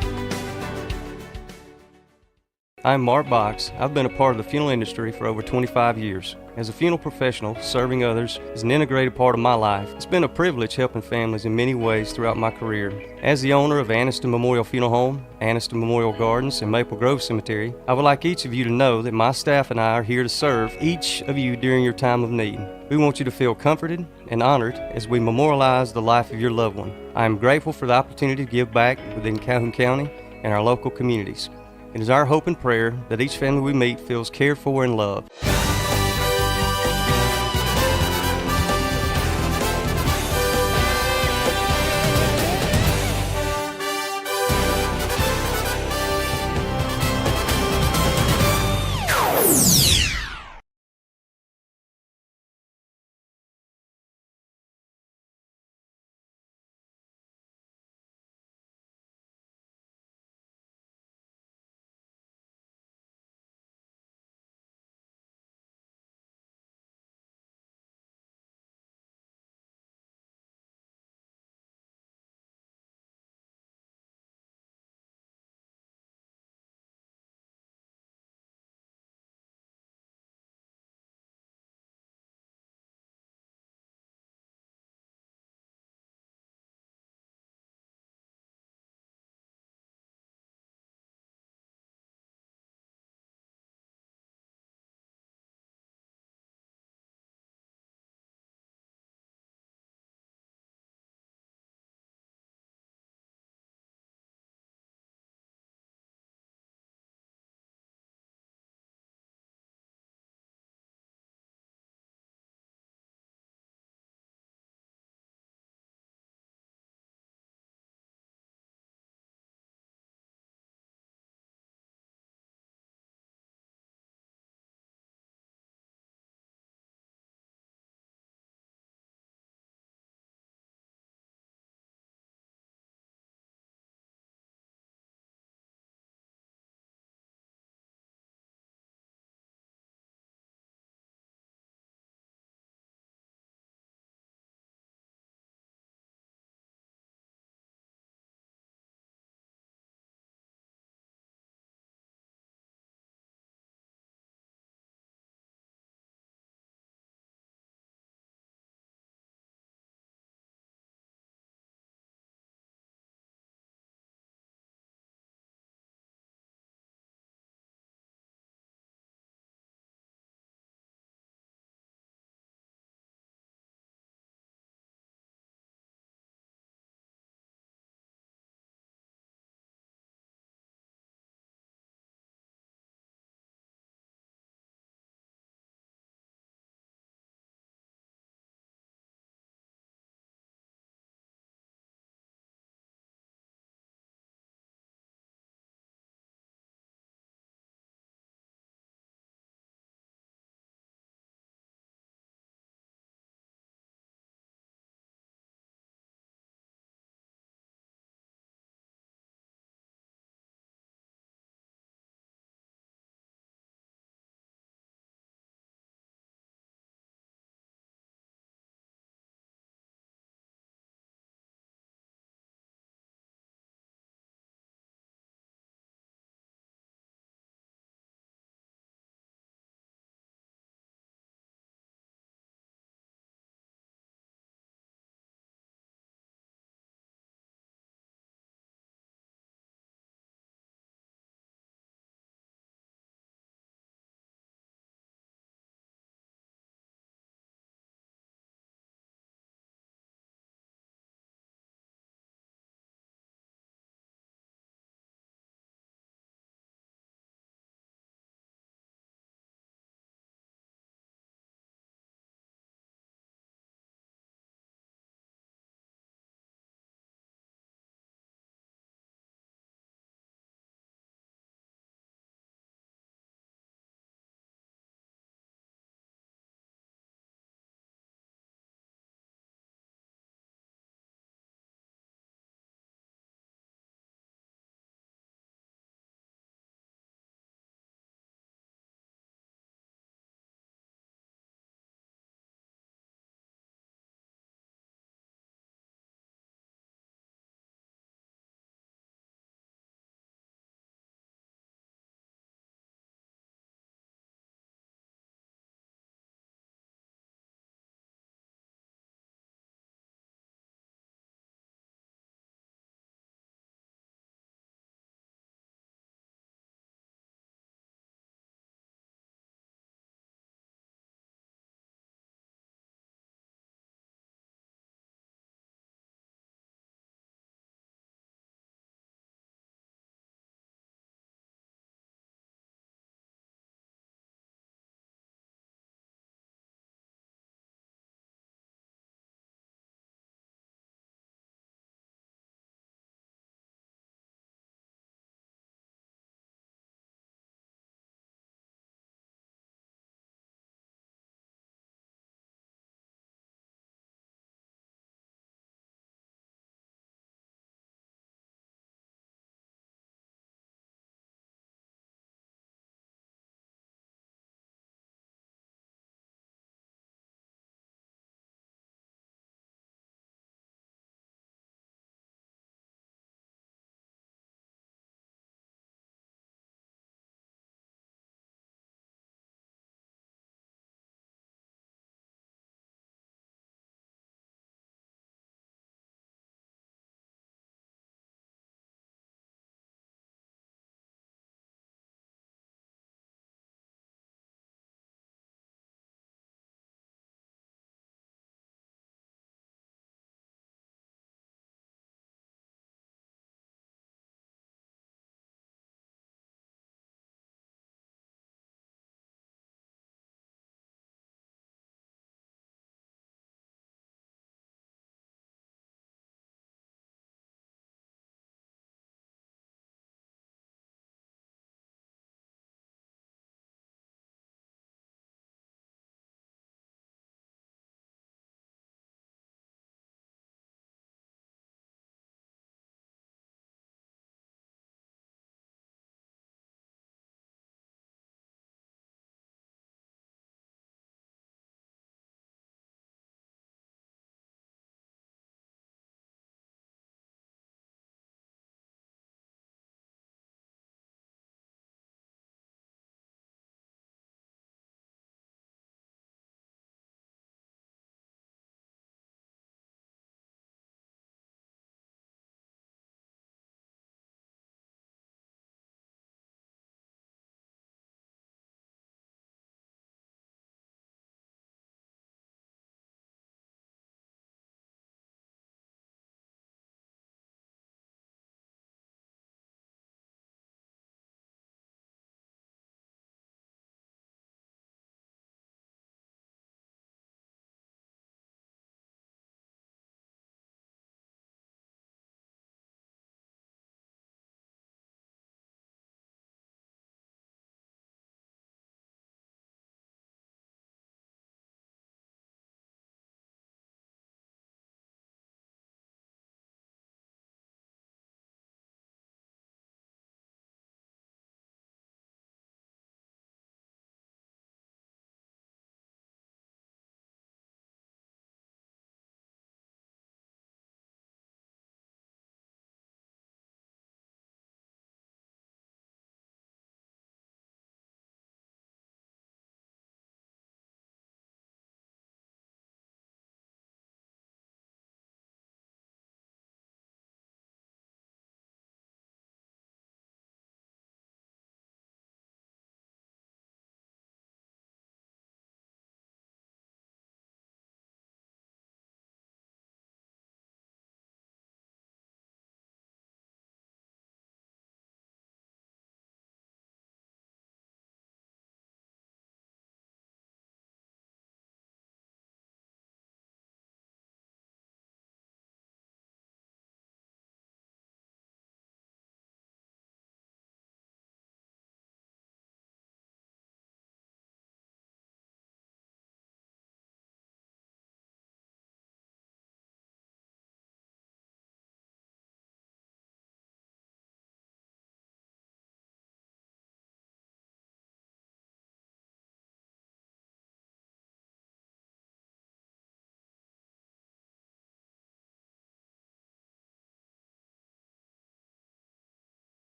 I'm Mark Box. I've been a part of the funeral industry for over 25 years. As a funeral professional, serving others is an integrated part of my life. It's been a privilege helping families in many ways throughout my career. As the owner of Anniston Memorial Funeral Home, Anniston Memorial Gardens, and Maple Grove Cemetery, I would like each of you to know that my staff and I are here to serve each of you during your time of need. We want you to feel comforted and honored as we memorialize the life of your loved one. I am grateful for the opportunity to give back within Calhoun County and our local communities. It is our hope and prayer that each family we meet feels cared for and loved.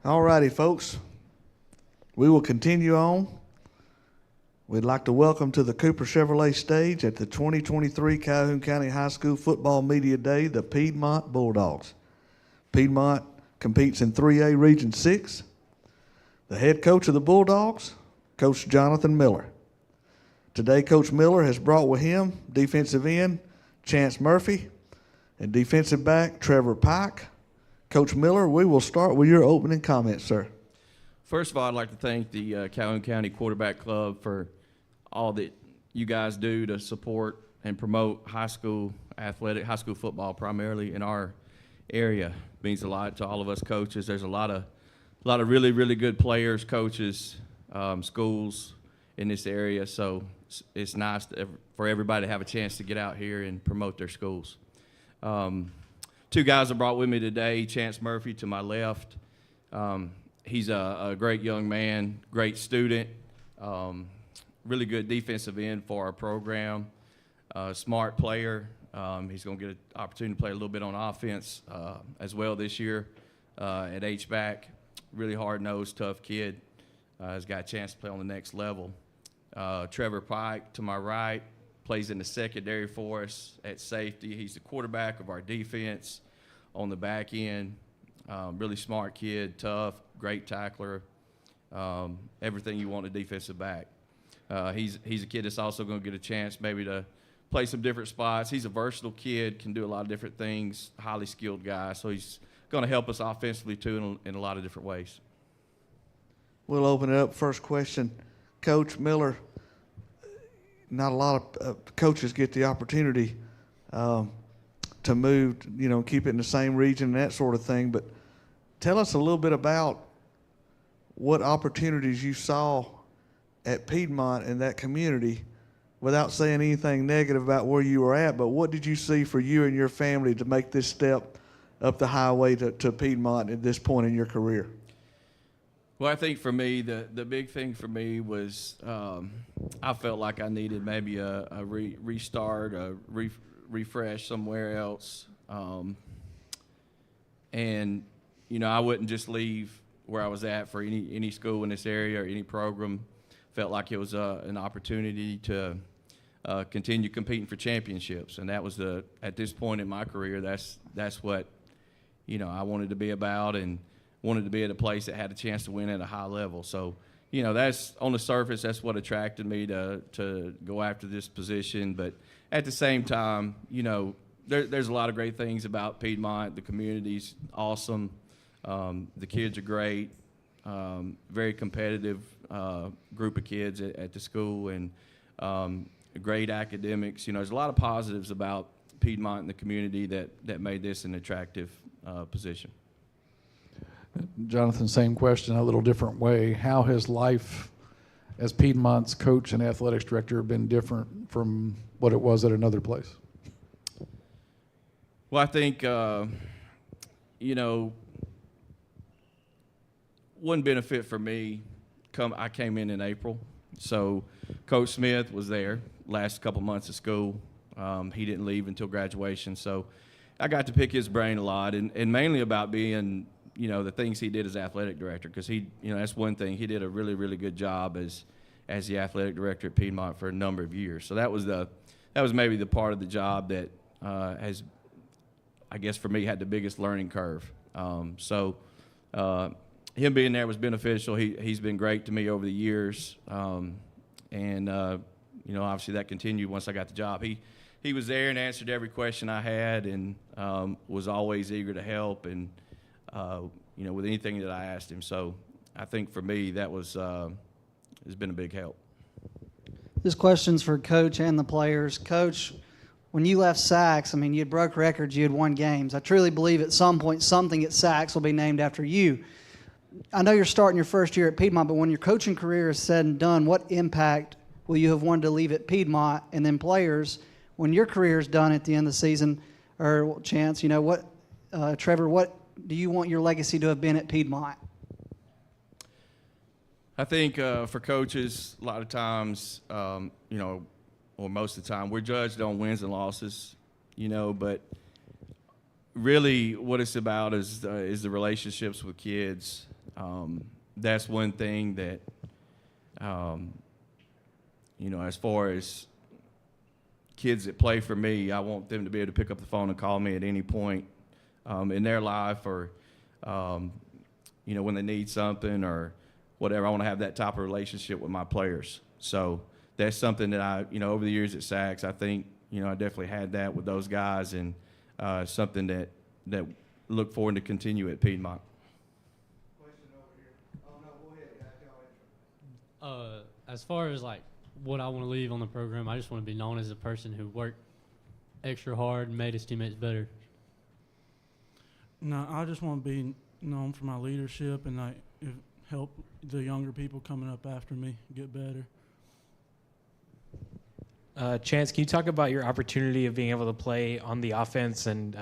All righty, folks. We will continue on. We'd like to welcome to the Cooper Chevrolet stage at the 2023 Calhoun County High School Football Media Day, the Piedmont Bulldogs. Piedmont competes in 3A Region 6. The head coach of the Bulldogs, Coach Jonathan Miller. Today, Coach Miller has brought with him defensive end Chance Murphy and defensive back Trevor Pike. Coach Miller, we will start with your opening comments, sir. First of all, I'd like to thank the Calhoun County Quarterback Club for all that you guys do to support and promote high school football primarily in our area. It means a lot to all of us coaches. There's a lot of really, really good players, coaches, schools in this area, so it's nice for everybody to have a chance to get out here and promote their schools. Two guys I brought with me today, Chance Murphy to my left. He's a great young man, great student, really good defensive end for our program, smart player. He's going to get an opportunity to play a little bit on offense as well this year at H-back. Really hard-nosed, tough kid. Has got a chance to play on the next level. Trevor Pike to my right plays in the secondary for us at safety. He's the quarterback of our defense on the back end. Really smart kid, tough, great tackler, everything you want a defensive back. He's a kid that's also going to get a chance maybe to play some different spots. He's a versatile kid, can do a lot of different things, highly skilled guy, so he's going to help us offensively too in a lot of different ways. We'll open it up. First question, Coach Miller. Not a lot of coaches get the opportunity to move, keep it in the same region and that sort of thing. But tell us a little bit about what opportunities you saw at Piedmont in that community, without saying anything negative about where you were at. But what did you see for you and your family to make this step up the highway to Piedmont at this point in your career? Well, I think for me, the big thing for me was I felt like I needed maybe a restart, a refresh somewhere else. And, I wouldn't just leave where I was at for any school in this area or any program. Felt like it was an opportunity to continue competing for championships. And that was at this point in my career, that's what, I wanted to be about, and wanted to be at a place that had a chance to win at a high level. So, that's on the surface, that's what attracted me to go after this position. But at the same time, there's a lot of great things about Piedmont. The community's awesome. The kids are great. Very competitive group of kids at the school, and great academics. There's a lot of positives about Piedmont and the community that made this an attractive position. Jonathan, same question, a little different way. How has life as Piedmont's coach and athletics director been different from what it was at another place? Well, I think, one benefit for me, I came in April, so Coach Smith was there last couple months of school. He didn't leave until graduation, so I got to pick his brain a lot, and mainly about being, the things he did as athletic director, because he, that's one thing. He did a really, really good job as the athletic director at Piedmont for a number of years. So that was maybe the part of the job that has, I guess for me, had the biggest learning curve. Him being there was beneficial. He's been great to me over the years, and obviously that continued once I got the job. He was there and answered every question I had, and was always eager to help, and with anything that I asked him. So I think for me that has been a big help. This question's for Coach and the players. Coach, when you left Sachs, you had broke records, you had won games. I truly believe at some point something at Sachs will be named after you. I know you're starting your first year at Piedmont, but when your coaching career is said and done, what impact will you have wanted to leave at Piedmont? And then players, when your career is done at the end of the season, or Chance, Trevor, what do you want your legacy to have been at Piedmont? I think for coaches, a lot of times, or most of the time, we're judged on wins and losses, but really what it's about is the relationships with kids, That's one thing that, as far as kids that play for me, I want them to be able to pick up the phone and call me at any point in their life, or when they need something or whatever. I want to have that type of relationship with my players. So that's something that I, over the years at Sachs, I think, I definitely had that with those guys, and something that look forward to continue at Piedmont. As far as like what I want to leave on the program, I just want to be known as a person who worked extra hard and made his teammates better. No, I just want to be known for my leadership and help the younger people coming up after me get better. Chance, can you talk about your opportunity of being able to play on the offense? And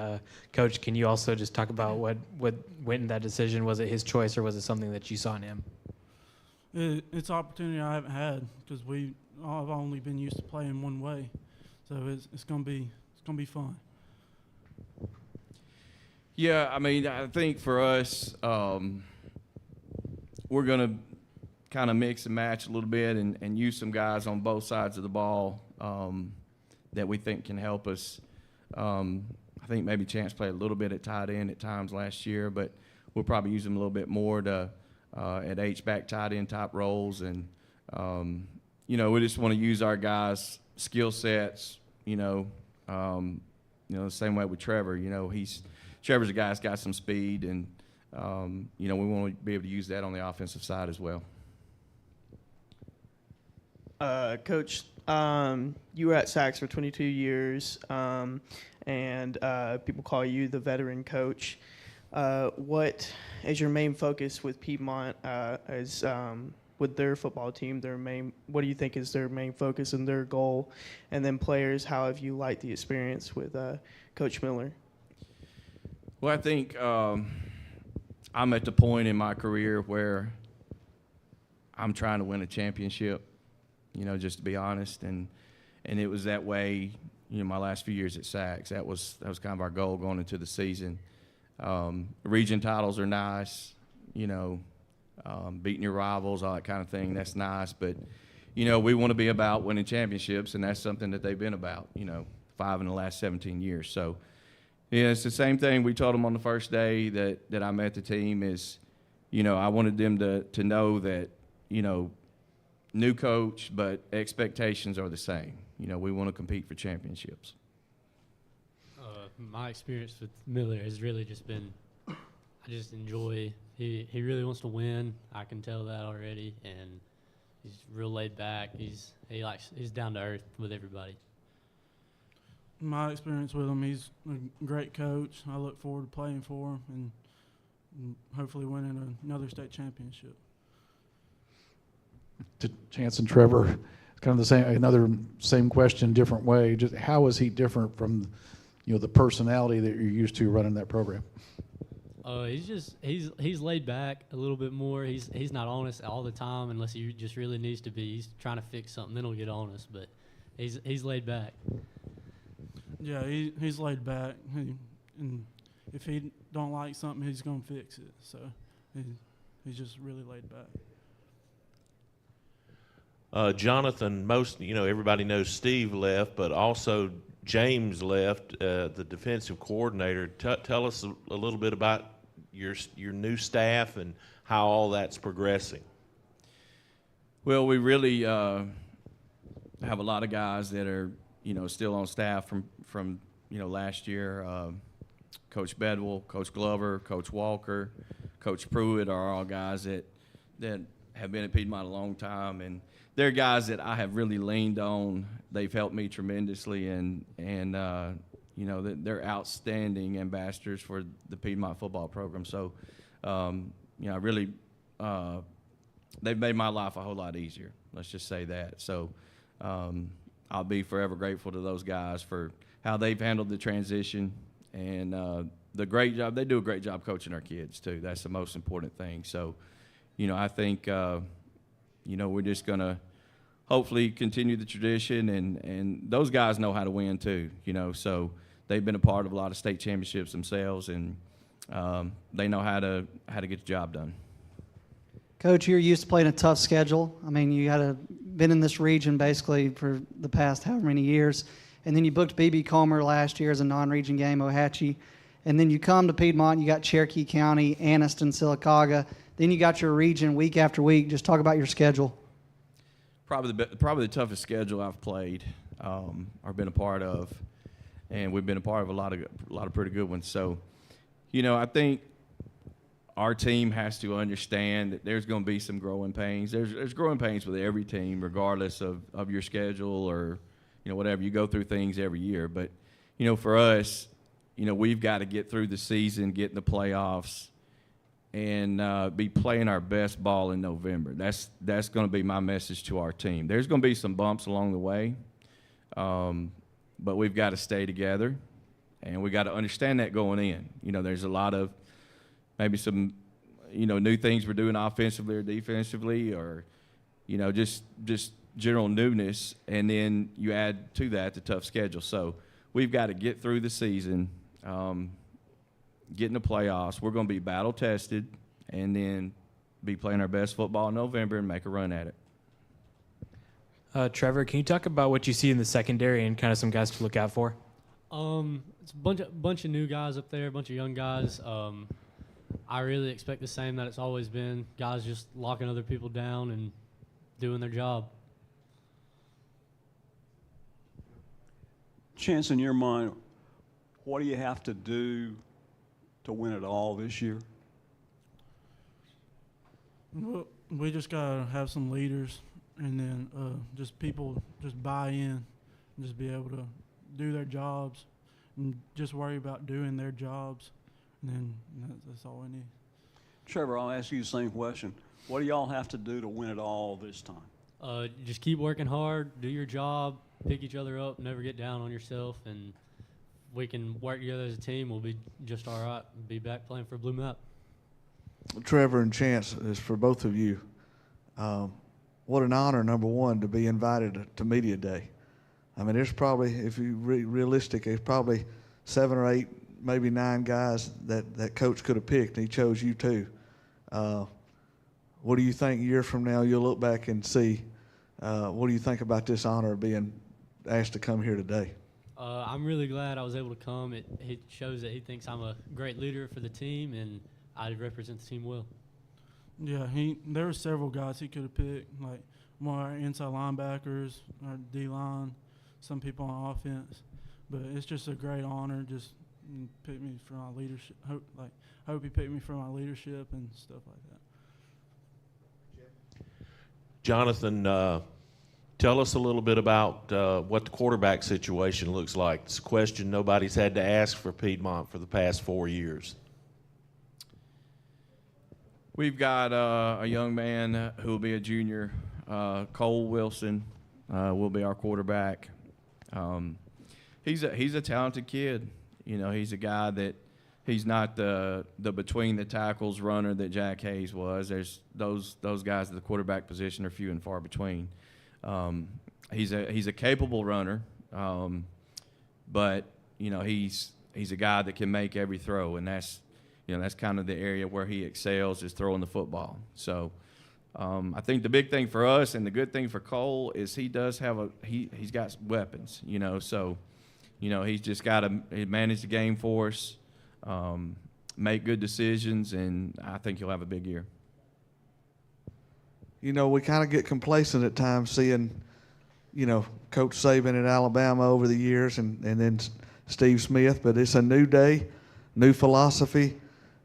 Coach, can you also just talk about what went in that decision? Was it his choice, or was it something that you saw in him? It's an opportunity I haven't had because I've only been used to playing one way, so it's gonna be fun. Yeah, I mean, I think for us, we're gonna kind of mix and match a little bit and use some guys on both sides of the ball that we think can help us. I think maybe Chance played a little bit at tight end at times last year, but we'll probably use him a little bit more at H-back tight end type roles. And, we just want to use our guys' skill sets, the same way with Trevor. Trevor's a guy that's got some speed, and, we want to be able to use that on the offensive side as well. Coach, you were at Sachs for 22 years, and people call you the veteran coach. What is your main focus with Piedmont with their football team? What do you think is their main focus and their goal? And then players, how have you liked the experience with Coach Miller? Well, I think I'm at the point in my career where I'm trying to win a championship, just to be honest. And it was that way, my last few years at Sachs. That was kind of our goal going into the season. Region titles are nice, beating your rivals, all that kind of thing. That's nice. But, we want to be about winning championships, and that's something that they've been about, 5 in the last 17 years. So, it's the same thing we told them on the first day that I met the team is, I wanted them to know that, new coach, but expectations are the same. We want to compete for championships. My experience with Miller has really just been, I just enjoy, he really wants to win. I can tell that already, and he's real laid back. He's down to earth with everybody. My experience with him, he's a great coach. I look forward to playing for him and hopefully winning another state championship. To Chance and Trevor, kind of the same question, different way. Just how is he different from, the personality that you're used to running that program? He's laid back a little bit more. He's not honest all the time unless he just really needs to be. He's trying to fix something, then he'll get honest. But he's laid back. Yeah, he's laid back, and if he don't like something, he's gonna fix it. So he's just really laid back. Jonathan, everybody knows Steve left, but also James left, the defensive coordinator. Tell us a little bit about your new staff and how all that's progressing. Well, we really have a lot of guys that are, still on staff from last year. Coach Bedwell, Coach Glover, Coach Walker, Coach Pruitt are all guys that have been at Piedmont a long time, and they're guys that I have really leaned on. They've helped me tremendously, and they're outstanding ambassadors for the Piedmont football program. So, really, they've made my life a whole lot easier. Let's just say that. So, I'll be forever grateful to those guys for how they've handled the transition and the great job. They do a great job coaching our kids too. That's the most important thing. So, I think. We're just going to hopefully continue the tradition, and those guys know how to win too, so they've been a part of a lot of state championships themselves, and they know how to get the job done. Coach, you're used to playing a tough schedule. I mean, you been in this region basically for the past however many years, and then you booked B.B. Comer last year as a non-region game, Ohatchee, and then you come to Piedmont, you got Cherokee County, Anniston, Sylacauga, then you got your region week after week. Just talk about your schedule. Probably the toughest schedule I've played or been a part of, and we've been a part of a lot of pretty good ones. So, I think our team has to understand that there's going to be some growing pains. There's growing pains with every team, regardless of your schedule or whatever. You go through things every year, but for us, we've got to get through the season, get in the playoffs, and be playing our best ball in November. That's going to be my message to our team. There's going to be some bumps along the way, but we've got to stay together, and we got to understand that going in. There's a lot of maybe some new things we're doing offensively or defensively, or just general newness, and then you add to that the tough schedule. So we've got to get through the season, get in the playoffs. We're going to be battle tested, and then be playing our best football in November and make a run at it. Trevor, can you talk about what you see in the secondary and kind of some guys to look out for? It's a bunch of new guys up there, a bunch of young guys. I really expect the same that it's always been. Guys just locking other people down and doing their job. Chance, in your mind, what do you have to do to win it all this year? Well, we just got to have some leaders, and then just people just buy in and just be able to do their jobs and just worry about doing their jobs. And then that's all we need. Trevor, I'll ask you the same question. What do y'all have to do to win it all this time? Just keep working hard, do your job, pick each other up, never get down on yourself, and we can work together as a team. We'll be just all right. Be back playing for Blue Map. Trevor and Chance, is for both of you. What an honor, number one, to be invited to Media Day. I mean, there's probably, if you realistic, there's probably 7 or 8, maybe 9 guys that Coach could have picked, and he chose you too. What do you think a year from now you'll look back and see? What do you think about this honor of being asked to come here today? I'm really glad I was able to come. It shows that he thinks I'm a great leader for the team, and I represent the team well. Yeah, there were several guys he could have picked, like more our inside linebackers, our D-line, some people on offense. But it's just a great honor. Just pick me for my leadership. Hope he picked me for my leadership and stuff like that. Jonathan, tell us a little bit about what the quarterback situation looks like. It's a question nobody's had to ask for Piedmont for the past 4 years. We've got a young man who will be a junior, Cole Wilson, will be our quarterback. He's a talented kid. He's a guy that he's not the between the tackles runner that Jack Hayes was. There's those guys at the quarterback position are few and far between. He's a capable runner, but he's a guy that can make every throw, and that's kind of the area where he excels, is throwing the football. So I think the big thing for us and the good thing for Cole is he does have he's got weapons. So he's just got to manage the game for us, make good decisions, and I think he'll have a big year. We kind of get complacent at times seeing, Coach Saban at Alabama over the years and then Steve Smith, but it's a new day, new philosophy.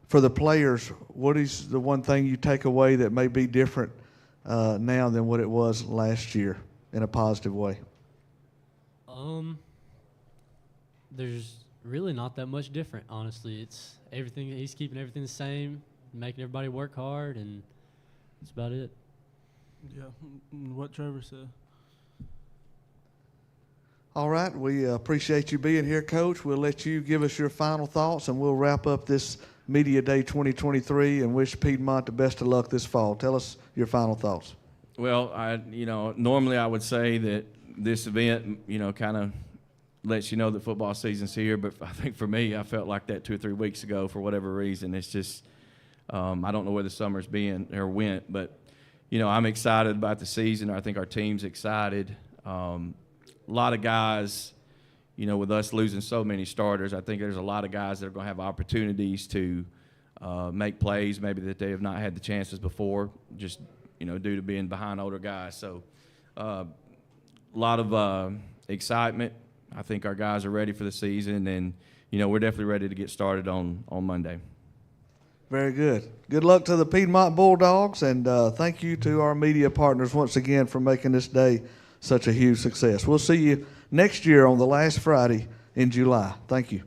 For the players, what is the one thing you take away that may be different now than what it was last year in a positive way? There's really not that much different, honestly. It's everything. He's keeping everything the same, making everybody work hard, and that's about it. Yeah, what Trevor said. All right, we appreciate you being here, Coach. We'll let you give us your final thoughts, and we'll wrap up this Media Day 2023 and wish Piedmont the best of luck this fall. Tell us your final thoughts. Well, normally I would say that this event, kind of lets you know that football season's here, but I think for me, I felt like that 2 or 3 weeks ago for whatever reason. It's just I don't know where the summer's been or went, but, you know, I'm excited about the season. I think our team's excited. A lot of guys, you know, with us losing so many starters, I think there's a lot of guys that are going to have opportunities to make plays maybe that they have not had the chances before, just, you know, due to being behind older guys. So a lot of excitement. I think our guys are ready for the season, and, you know, we're definitely ready to get started on Monday. Very good. Good luck to the Piedmont Bulldogs, and thank you to our media partners once again for making this day such a huge success. We'll see you next year on the last Friday in July. Thank you.